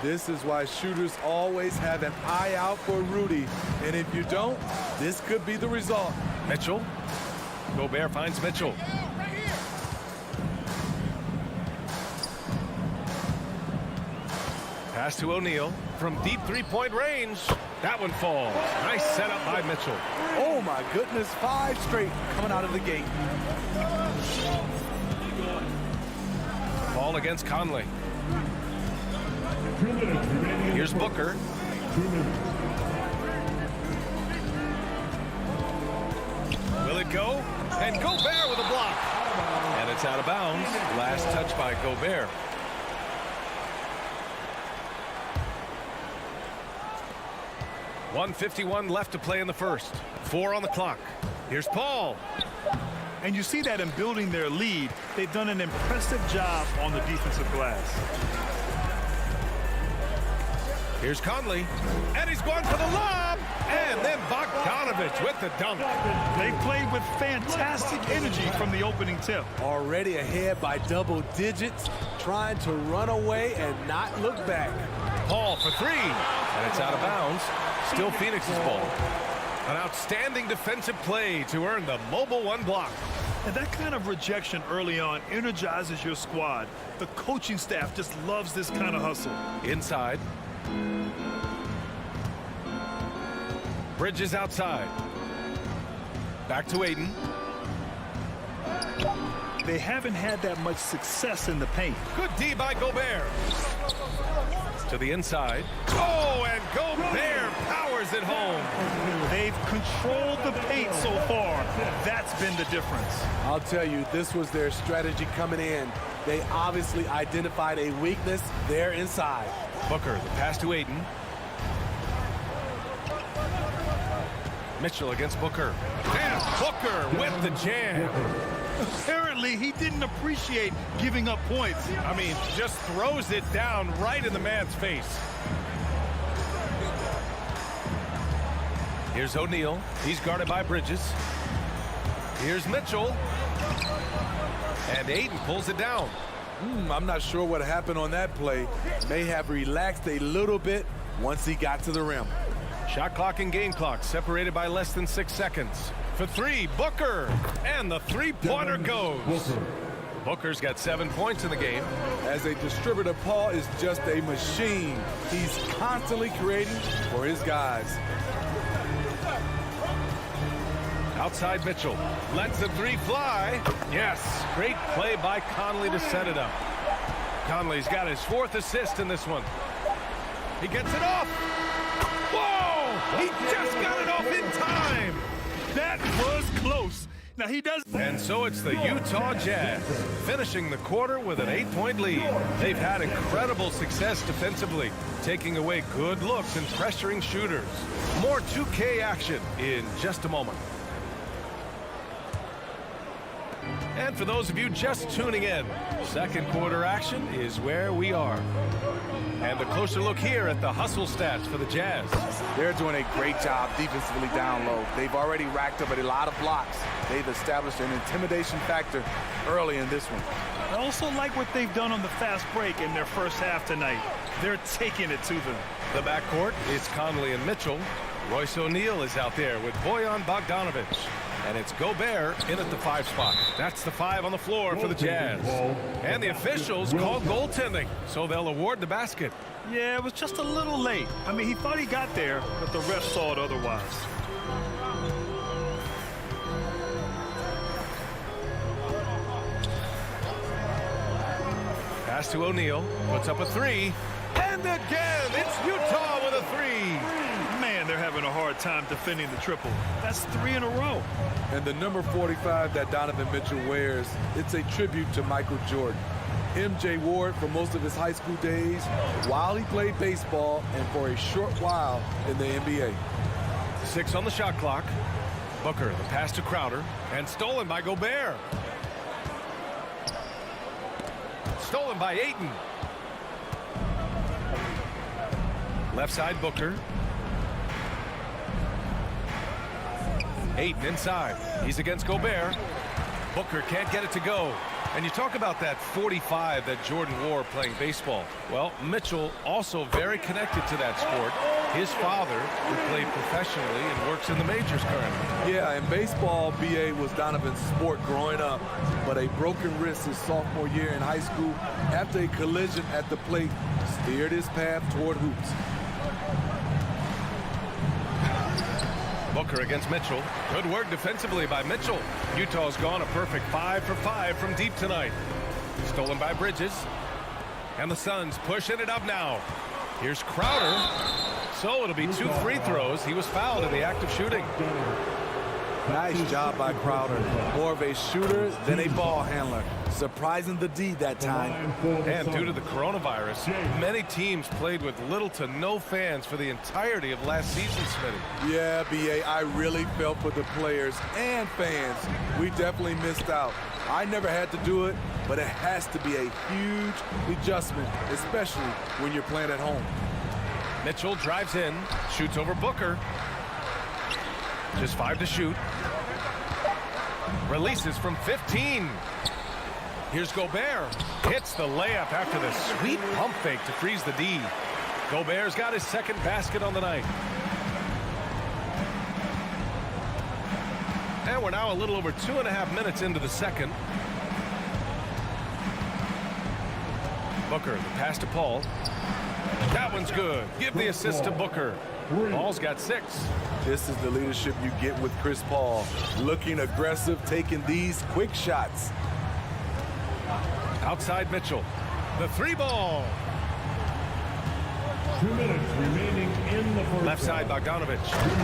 This is why shooters always have an eye out for Rudy. And if you don't, this could be the result. Mitchell. Gobert finds Mitchell. Pass to O'Neal from deep three-point range. That one falls. Nice setup by Mitchell. Oh my goodness, 5 straight coming out of the gate. Ball against Conley. Here's Booker. Will it go? And Gobert with a block. And it's out of bounds. Last touch by Gobert. .151 left to play in the first. 4 on the clock. Here's Paul. And you see that in building their lead, they've done an impressive job on the defensive glass. Here's Conley. And he's going for the lob. And then Bogdanovic with the dunk. They played with fantastic energy from the opening tip. Already ahead by double digits, trying to run away and not look back. Paul for 3. And it's out of bounds. Still Phoenix's ball. An outstanding defensive play to earn the mobile 1 block. And that kind of rejection early on energizes your squad. The coaching staff just loves this kind of hustle. Inside. Bridges outside. Back to Ayton. They haven't had that much success in the paint. Good D by Gobert. To the inside. Oh, and Gobert powers it home. They've controlled the paint so far. That's been the difference. I'll tell you, this was their strategy coming in. They obviously identified a weakness there inside. Booker, the pass to Ayton. Mitchell against Booker. And Booker with the jam. Apparently, he didn't appreciate giving up points. I mean, just throws it down right in the man's face. Here's O'Neal. He's guarded by Bridges. Here's Mitchell. And Ayton pulls it down. I'm not sure what happened on that play. May have relaxed a little bit once he got to the rim. Shot clock and game clock separated by less than 6 seconds. For three, Booker. And the three-pointer goes. Booker's got 7 points in the game. As a distributor, Paul is just a machine. He's constantly creating for his guys. Outside Mitchell. Lets the three fly. Yes. Great play by Conley to set it up. Conley's got his 4th assist in this one. He gets it off. Whoa! He just got it off in time. That was close. Now he does. And so it's the Utah Jazz finishing the quarter with an 8-point lead. They've had incredible success defensively, taking away good looks and pressuring shooters. More 2K action in just a moment. And for those of you just tuning in, second quarter action is where we are. And a closer look here at the hustle stats for the Jazz. They're doing a great job defensively down low. They've already racked up a lot of blocks. They've established an intimidation factor early in this one. I also like what they've done on the fast break in their first half tonight. They're taking it to them. The backcourt is Conley and Mitchell. Royce O'Neal is out there with Bojan Bogdanovic. And it's Gobert in at the 5 spot. That's the 5 on the floor for the Jazz. And the officials called goaltending, so they'll award the basket. Yeah, it was just a little late. I mean, he thought he got there, but the ref saw it otherwise. Pass to O'Neal, puts up a 3. And again, it's Utah with a 3. Man, they're having a hard time defending the triple. That's 3 in a row. And the number 45 that Donovan Mitchell wears, it's a tribute to Michael Jordan. MJ wore it for most of his high school days while he played baseball and for a short while in the NBA. 6 on the shot clock. Booker, the pass to Crowder, and stolen by Gobert. Stolen by Ayton. Left side, Booker. Ayton inside. He's against Gobert. Booker can't get it to go. And you talk about that 45 that Jordan wore playing baseball. Well, Mitchell also very connected to that sport. His father, who played professionally and works in the majors currently. Yeah, in baseball, BA was Donovan's sport growing up, but a broken wrist his sophomore year in high school after a collision at the plate steered his path toward hoops. Booker against Mitchell. Good work defensively by Mitchell. Utah's gone a perfect 5 for 5 from deep tonight. Stolen by Bridges. And the Suns pushing it up now. Here's Crowder. So it'll be 2 free throws. He was fouled in the act of shooting. Nice job by Crowder. More of a shooter than a ball handler. Surprising the D that time. And due to the coronavirus, many teams played with little to no fans for the entirety of last season, Smitty. Yeah, BA, I really felt for the players and fans. We definitely missed out. I never had to do it, but it has to be a huge adjustment, especially when you're playing at home. Mitchell drives in, shoots over Booker. Just 5 to shoot. Releases from 15. Here's Gobert. Hits the layup after the sweet pump fake to freeze the D. Gobert's got his second basket on the night. And we're now a little over 2.5 minutes into the second. Booker, the pass to Paul. That one's good. Give the assist to Booker. Paul's got 6. This is the leadership you get with Chris Paul. Looking aggressive, taking these quick shots. Outside Mitchell. The 3 ball. 2 minutes remaining in the first. Left side Bogdanovic.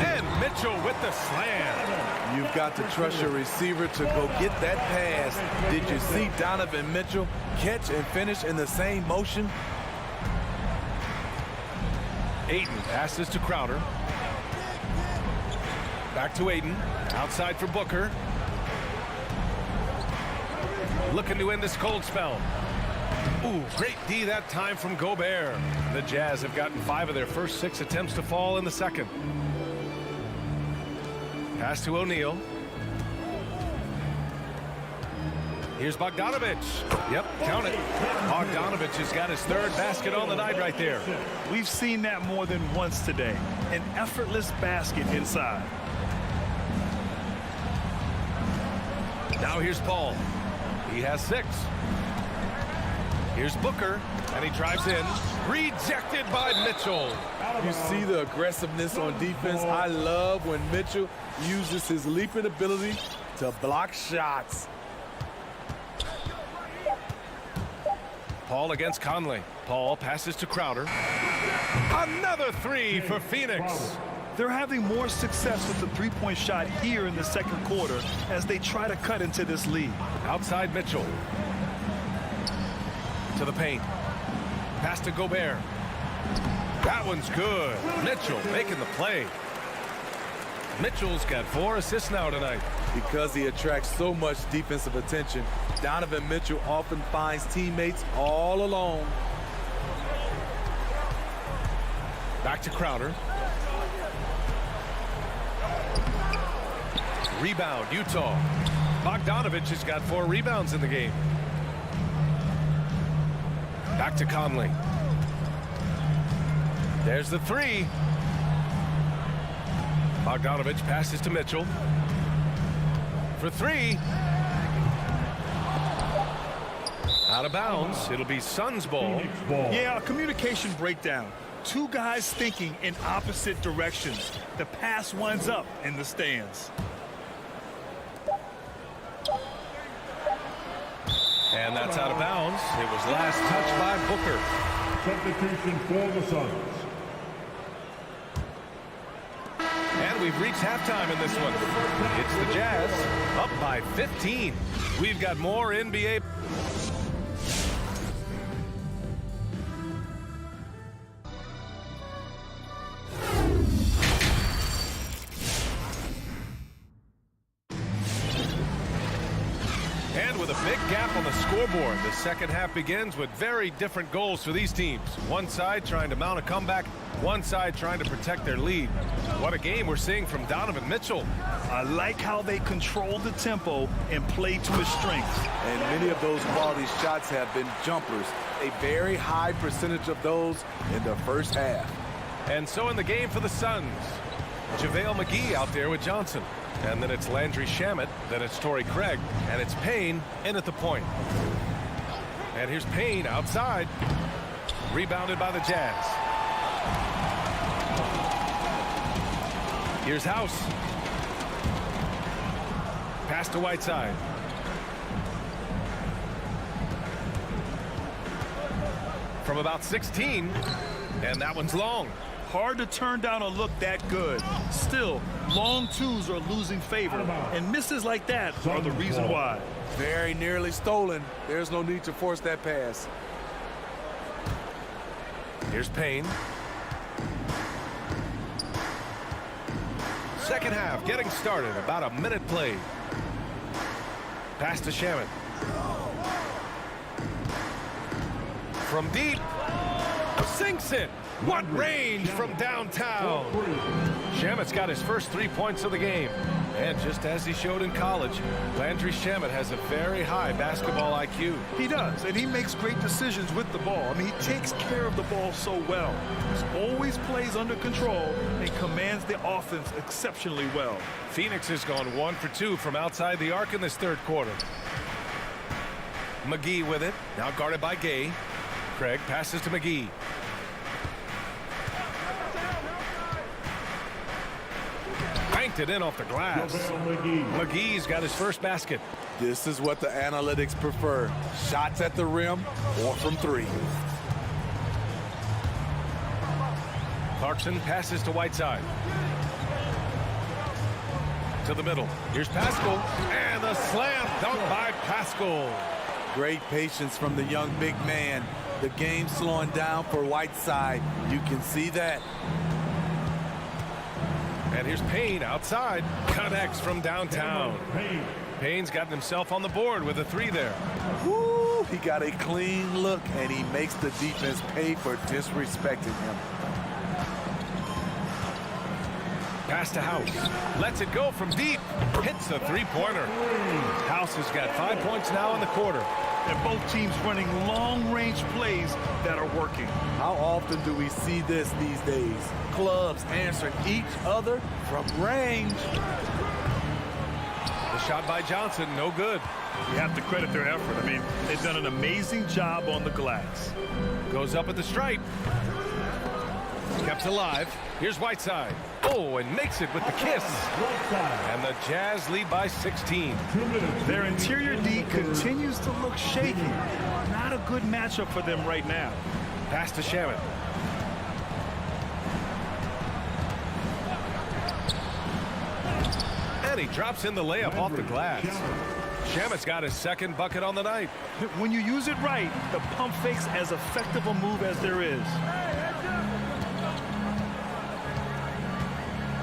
And Mitchell with the slam. You've got to trust your receiver to go get that pass. Did you see Donovan Mitchell catch and finish in the same motion? Ayton passes to Crowder. Back to Ayton. Outside for Booker. looking to end this cold spell. Ooh, great D that time from Gobert. The Jazz have gotten 5 of their first 6 attempts to fall in the second. Pass to O'Neal. Here's Bogdanovich. Yep, count it. Bogdanovich has got his 3rd basket on the night right there. We've seen that more than once today. An effortless basket inside. Now here's Paul. He has 6. Here's Booker, and he drives in. Rejected by Mitchell. You see the aggressiveness on defense. I love when Mitchell uses his leaping ability to block shots. Paul against Conley. Paul passes to Crowder. Another 3 for Phoenix. They're having more success with the three-point shot here in the second quarter as they try to cut into this lead. Outside Mitchell. To the paint. Pass to Gobert. That one's good. Mitchell making the play. Mitchell's got 4 assists now tonight. Because he attracts so much defensive attention, Donovan Mitchell often finds teammates all alone. Back to Crowder. Rebound, Utah. Bogdanovich has got 4 rebounds in the game. Back to Conley. There's the 3. Bogdanovich passes to Mitchell. For 3. Out of bounds. It'll be Suns ball. Yeah, a communication breakdown. 2 guys thinking in opposite directions. The pass winds up in the stands. And that's out of bounds. It was last touched by Booker. Substitution for the Suns. And we've reached halftime in this one. It's the Jazz up by 15. We've got more NBA. And with a big gap on the scoreboard, the second half begins with very different goals for these teams. One side trying to mount a comeback, one side trying to protect their lead. What a game we're seeing from Donovan Mitchell. I like how they control the tempo and play to his strengths. And many of those quality shots have been jumpers. A very high percentage of those in the first half. And so in the game for the Suns, JaVale McGee out there with Johnson. And then it's Landry Shamet, then it's Torrey Craig, and it's Payne in at the point. And here's Payne outside, rebounded by the Jazz. Here's House. Pass to Whiteside. From about 16, and that one's long. Hard to turn down a look that good. Still, long 2s are losing favor, and misses like that are the reason why. Very nearly stolen. There's no need to force that pass. Here's Payne. Second half getting started. About a minute played. Pass to Shamet. From deep. Sinks it. What range from downtown. Shamet's got his first 3 points of the game. And just as he showed in college, Landry Shamet has a very high basketball IQ. He does, and he makes great decisions with the ball. I mean, he takes care of the ball so well. He always plays under control and commands the offense exceptionally well. Phoenix has gone 1 for 2 from outside the arc in this third quarter. McGee with it, now guarded by Gay. Craig passes to McGee. Banked it in off the glass. McGee's got his first basket. This is what the analytics prefer. Shots at the rim or from 3. Clarkson passes to Whiteside. To the middle. Here's Pascal. And the slam dunk by Pascal. Great patience from the young big man. The game slowing down for Whiteside. You can see that. And here's Payne outside. Connects from downtown. Payne's gotten himself on the board with a 3 there. Woo, he got a clean look, and he makes the defense pay for disrespecting him. Pass to House. Lets it go from deep. Hits a 3-pointer. House has got 5 points now in the quarter. And both teams running long-range plays that are working. How often do we see this these days? Clubs answering each other from range. The shot by Johnson, no good. You have to credit their effort. I mean, they've done an amazing job on the glass. Goes up at the stripe. Kept alive. Here's Whiteside. Oh, and makes it with the kiss. And the Jazz lead by 16. Their interior D continues to look shaky. Not a good matchup for them right now. Pass to Shaman. And he drops in the layup off the glass. Shamit's got his second bucket on the night. When you use it right, the pump fake's as effective a move as there is.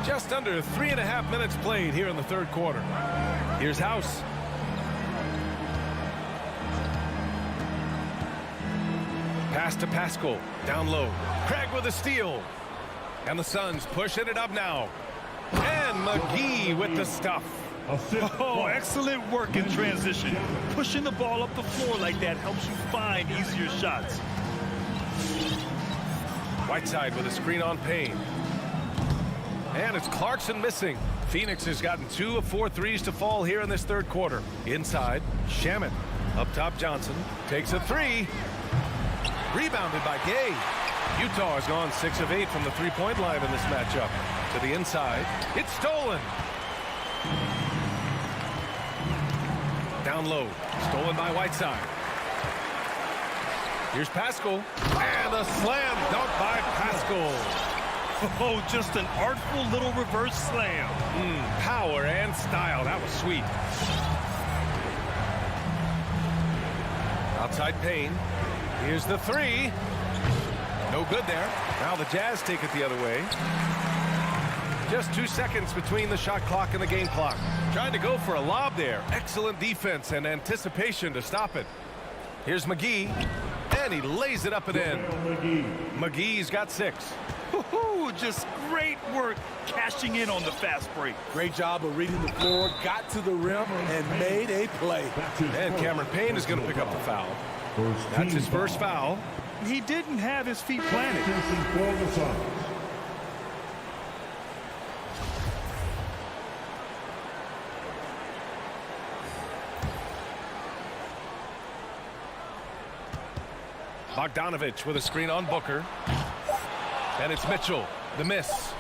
Just under 3.5 minutes played here in the third quarter. Here's House. Pass to Pascal. Down low. Craig with a steal. And the Suns pushing it up now. And McGee with the stuff. Oh, excellent work in transition. Pushing the ball up the floor like that helps you find easier shots. Whiteside with a screen on Payne. And it's Clarkson missing. Phoenix has gotten 2 of 4 threes to fall here in this third quarter. Inside, Shaman. Up top, Johnson takes a 3. Rebounded by Gay. Utah has gone 6 of 8 from the three-point line in this matchup. To the inside. It's stolen. Down low. Stolen by Whiteside. Here's Pascal. And a slam dunk by Pascal. Oh, just an artful little reverse slam. Power and style. That was sweet. Outside Payne. Here's the 3. No good there. Now the Jazz take it the other way. Just 2 seconds between the shot clock and the game clock. Trying to go for a lob there. Excellent defense and anticipation to stop it. Here's McGee. And he lays it up and in. McGee's got 6. Just great work cashing in on the fast break. Great job of reading the floor, got to the rim, and made a play. And Cameron Payne is going to pick up the foul. That's his first foul. He didn't have his feet planted. Bogdanovich with a screen on Booker. And it's Mitchell, the miss.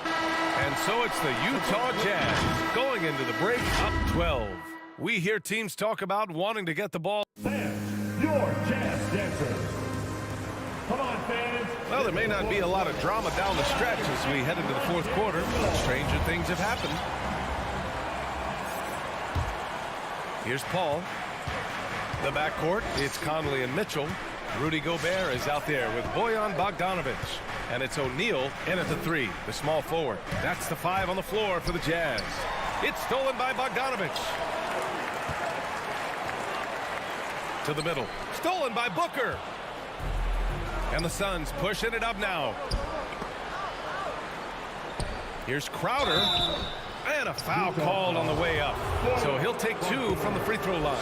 And so it's the Utah Jazz going into the break up 12. We hear teams talk about wanting to get the ball. Fans, your Jazz dancers. Come on, fans. Well, there may not be a lot of drama down the stretch as we head into the fourth quarter. Stranger things have happened. Here's Paul. The backcourt, it's Conley and Mitchell. Rudy Gobert is out there with Bojan Bogdanovich. And it's O'Neal in at the 3, the small forward. That's the 5 on the floor for the Jazz. It's stolen by Bogdanovich. To the middle. Stolen by Booker. And the Suns pushing it up now. Here's Crowder. And a foul called on the way up. So he'll take 2 from the free throw line.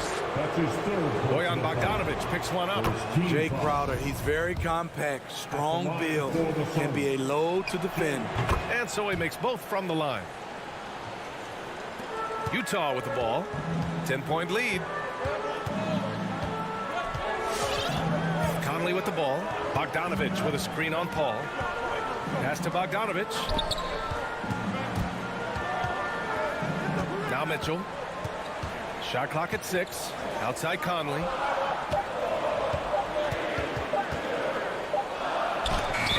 Bojan Bogdanovich picks one up. Jay Crowder, he's very compact, strong build, can be a load to defend. And so he makes both from the line. Utah with the ball. 10-point lead. Conley with the ball. Bogdanovich with a screen on Paul. Pass to Bogdanovich. Now Mitchell. Shot clock at 6. Outside Conley.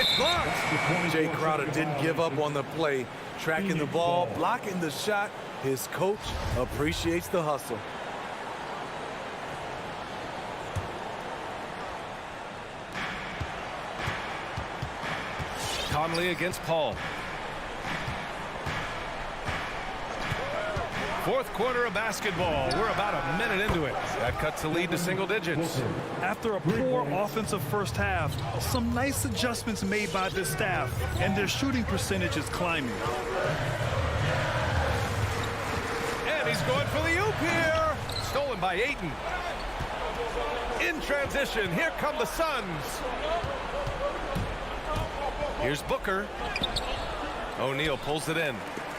It's blocked. Jay Crowder didn't give up on the play. Tracking the ball, blocking the shot. His coach appreciates the hustle. Conley against Paul. Fourth quarter of basketball. We're about a minute into it. That cuts the lead to single digits. After a poor offensive first half, some nice adjustments made by the staff, and their shooting percentage is climbing. And he's going for the oop here. Stolen by Ayton. In transition, here come the Suns. Here's Booker. O'Neal pulls it in.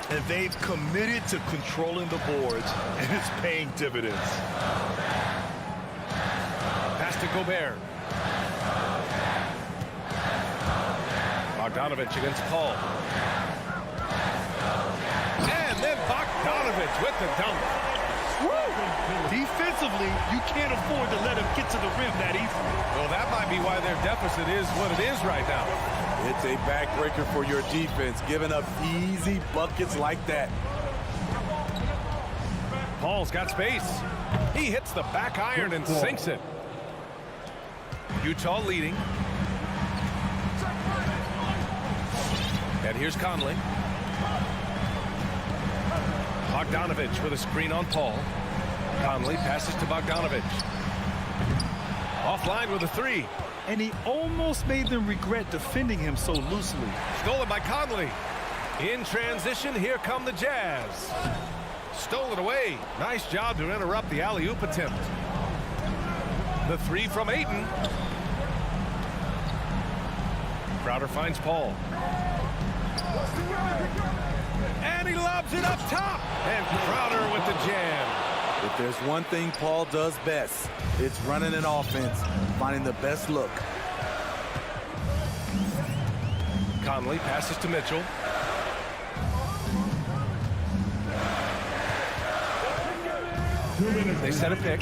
And they've committed to controlling the boards, and it's paying dividends. Pass to Gobert. Bogdanovich against Paul. And then Bogdanovich with the dunk. Defensively, you can't afford to let him get to the rim that easily. Well, that might be why their deficit is what it is right now. It's a backbreaker for your defense, giving up easy buckets like that. Paul's got space. He hits the back iron and sinks it. Utah leading. And here's Conley. Bogdanovich with a screen on Paul. Conley passes to Bogdanovich. Offline with a three. And he almost made them regret defending him so loosely. Stolen by Conley. In transition, here come the Jazz. Stolen away. Nice job to interrupt the alley-oop attempt. The three from Ayton. Crowder finds Paul. And he lobs it up top. And Crowder with the jam. If there's one thing Paul does best, it's running an offense, finding the best look. Conley passes to Mitchell. They set a pick.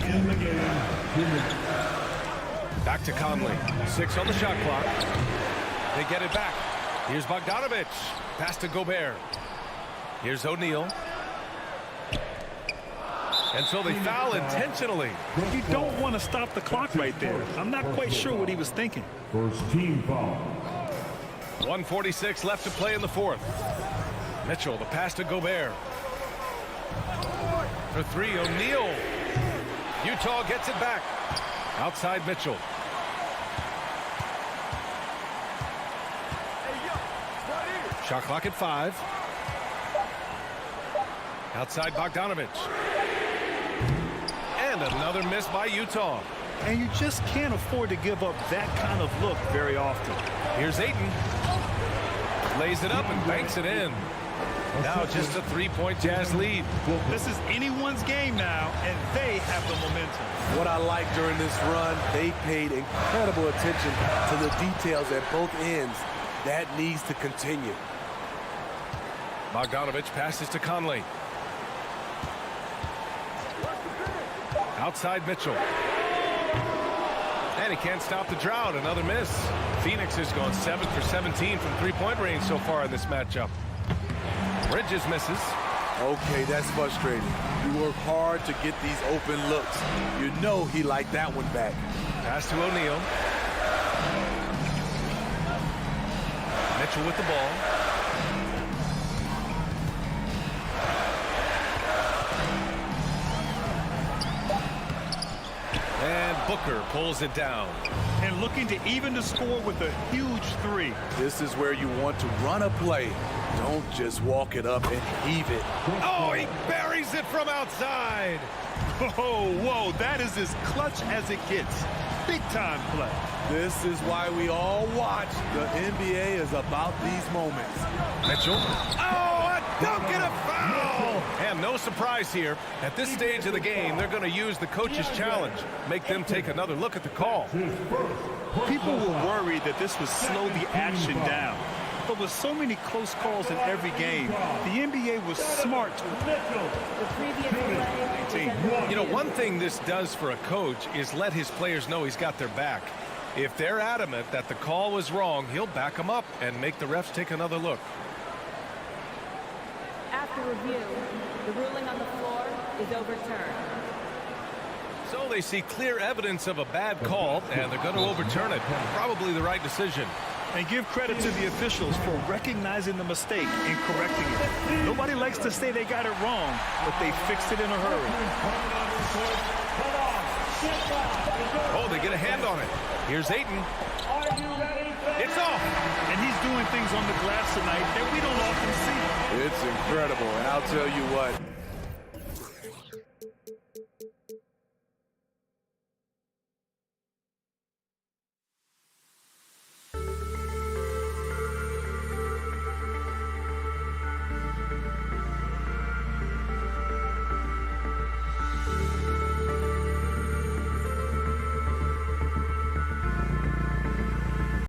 Back to Conley. 6 on the shot clock. They get it back. Here's Bogdanovich. Pass to Gobert. Here's O'Neal. And so they foul intentionally. You don't want to stop the clock right there. I'm not quite sure what he was thinking. First team foul. 1:46 left to play in the fourth. Mitchell, the pass to Gobert. For three, O'Neal. Utah gets it back. Outside Mitchell. Shot clock at 5. Outside Bogdanovich. And another miss by Utah. And you just can't afford to give up that kind of look very often. Here's Ayton. Lays it up and banks it in. Now just a 3-point Jazz lead. This is anyone's game now, and they have the momentum. What I like during this run, they paid incredible attention to the details at both ends. That needs to continue. Bogdanovich passes to Conley. Outside Mitchell. And he can't stop the drought. Another miss. Phoenix has gone 7 for 17 from three-point range so far in this matchup. Bridges misses. Okay, that's frustrating. You work hard to get these open looks. You know he liked that one back. Pass to O'Neal. Mitchell with the ball. And Booker pulls it down. And looking to even the score with a huge three. This is where you want to run a play. Don't just walk it up and heave it. Oh, he buries it from outside. Oh, whoa, that is as clutch as it gets. Big time play. This is why we all watch. The NBA is about these moments. Mitchell. Oh, a dunk and a foul. And no surprise here. At this stage of the game, they're going to use the coach's challenge. Make them take another look at the call. People were worried that this would slow the action down. But with so many close calls in every game, the NBA was smart. You know, one thing this does for a coach is let his players know he's got their back. If they're adamant that the call was wrong, he'll back them up and make the refs take another look. After review, the ruling on the floor is overturned. So they see clear evidence of a bad call, and they're going to overturn it. Probably the right decision. And give credit to the officials for recognizing the mistake and correcting it. Nobody likes to say they got it wrong, but they fixed it in a hurry. Oh, they get a hand on it. Here's Ayton. It's off. And he's doing things on the glass tonight that we don't often see. It's incredible, and I'll tell you what,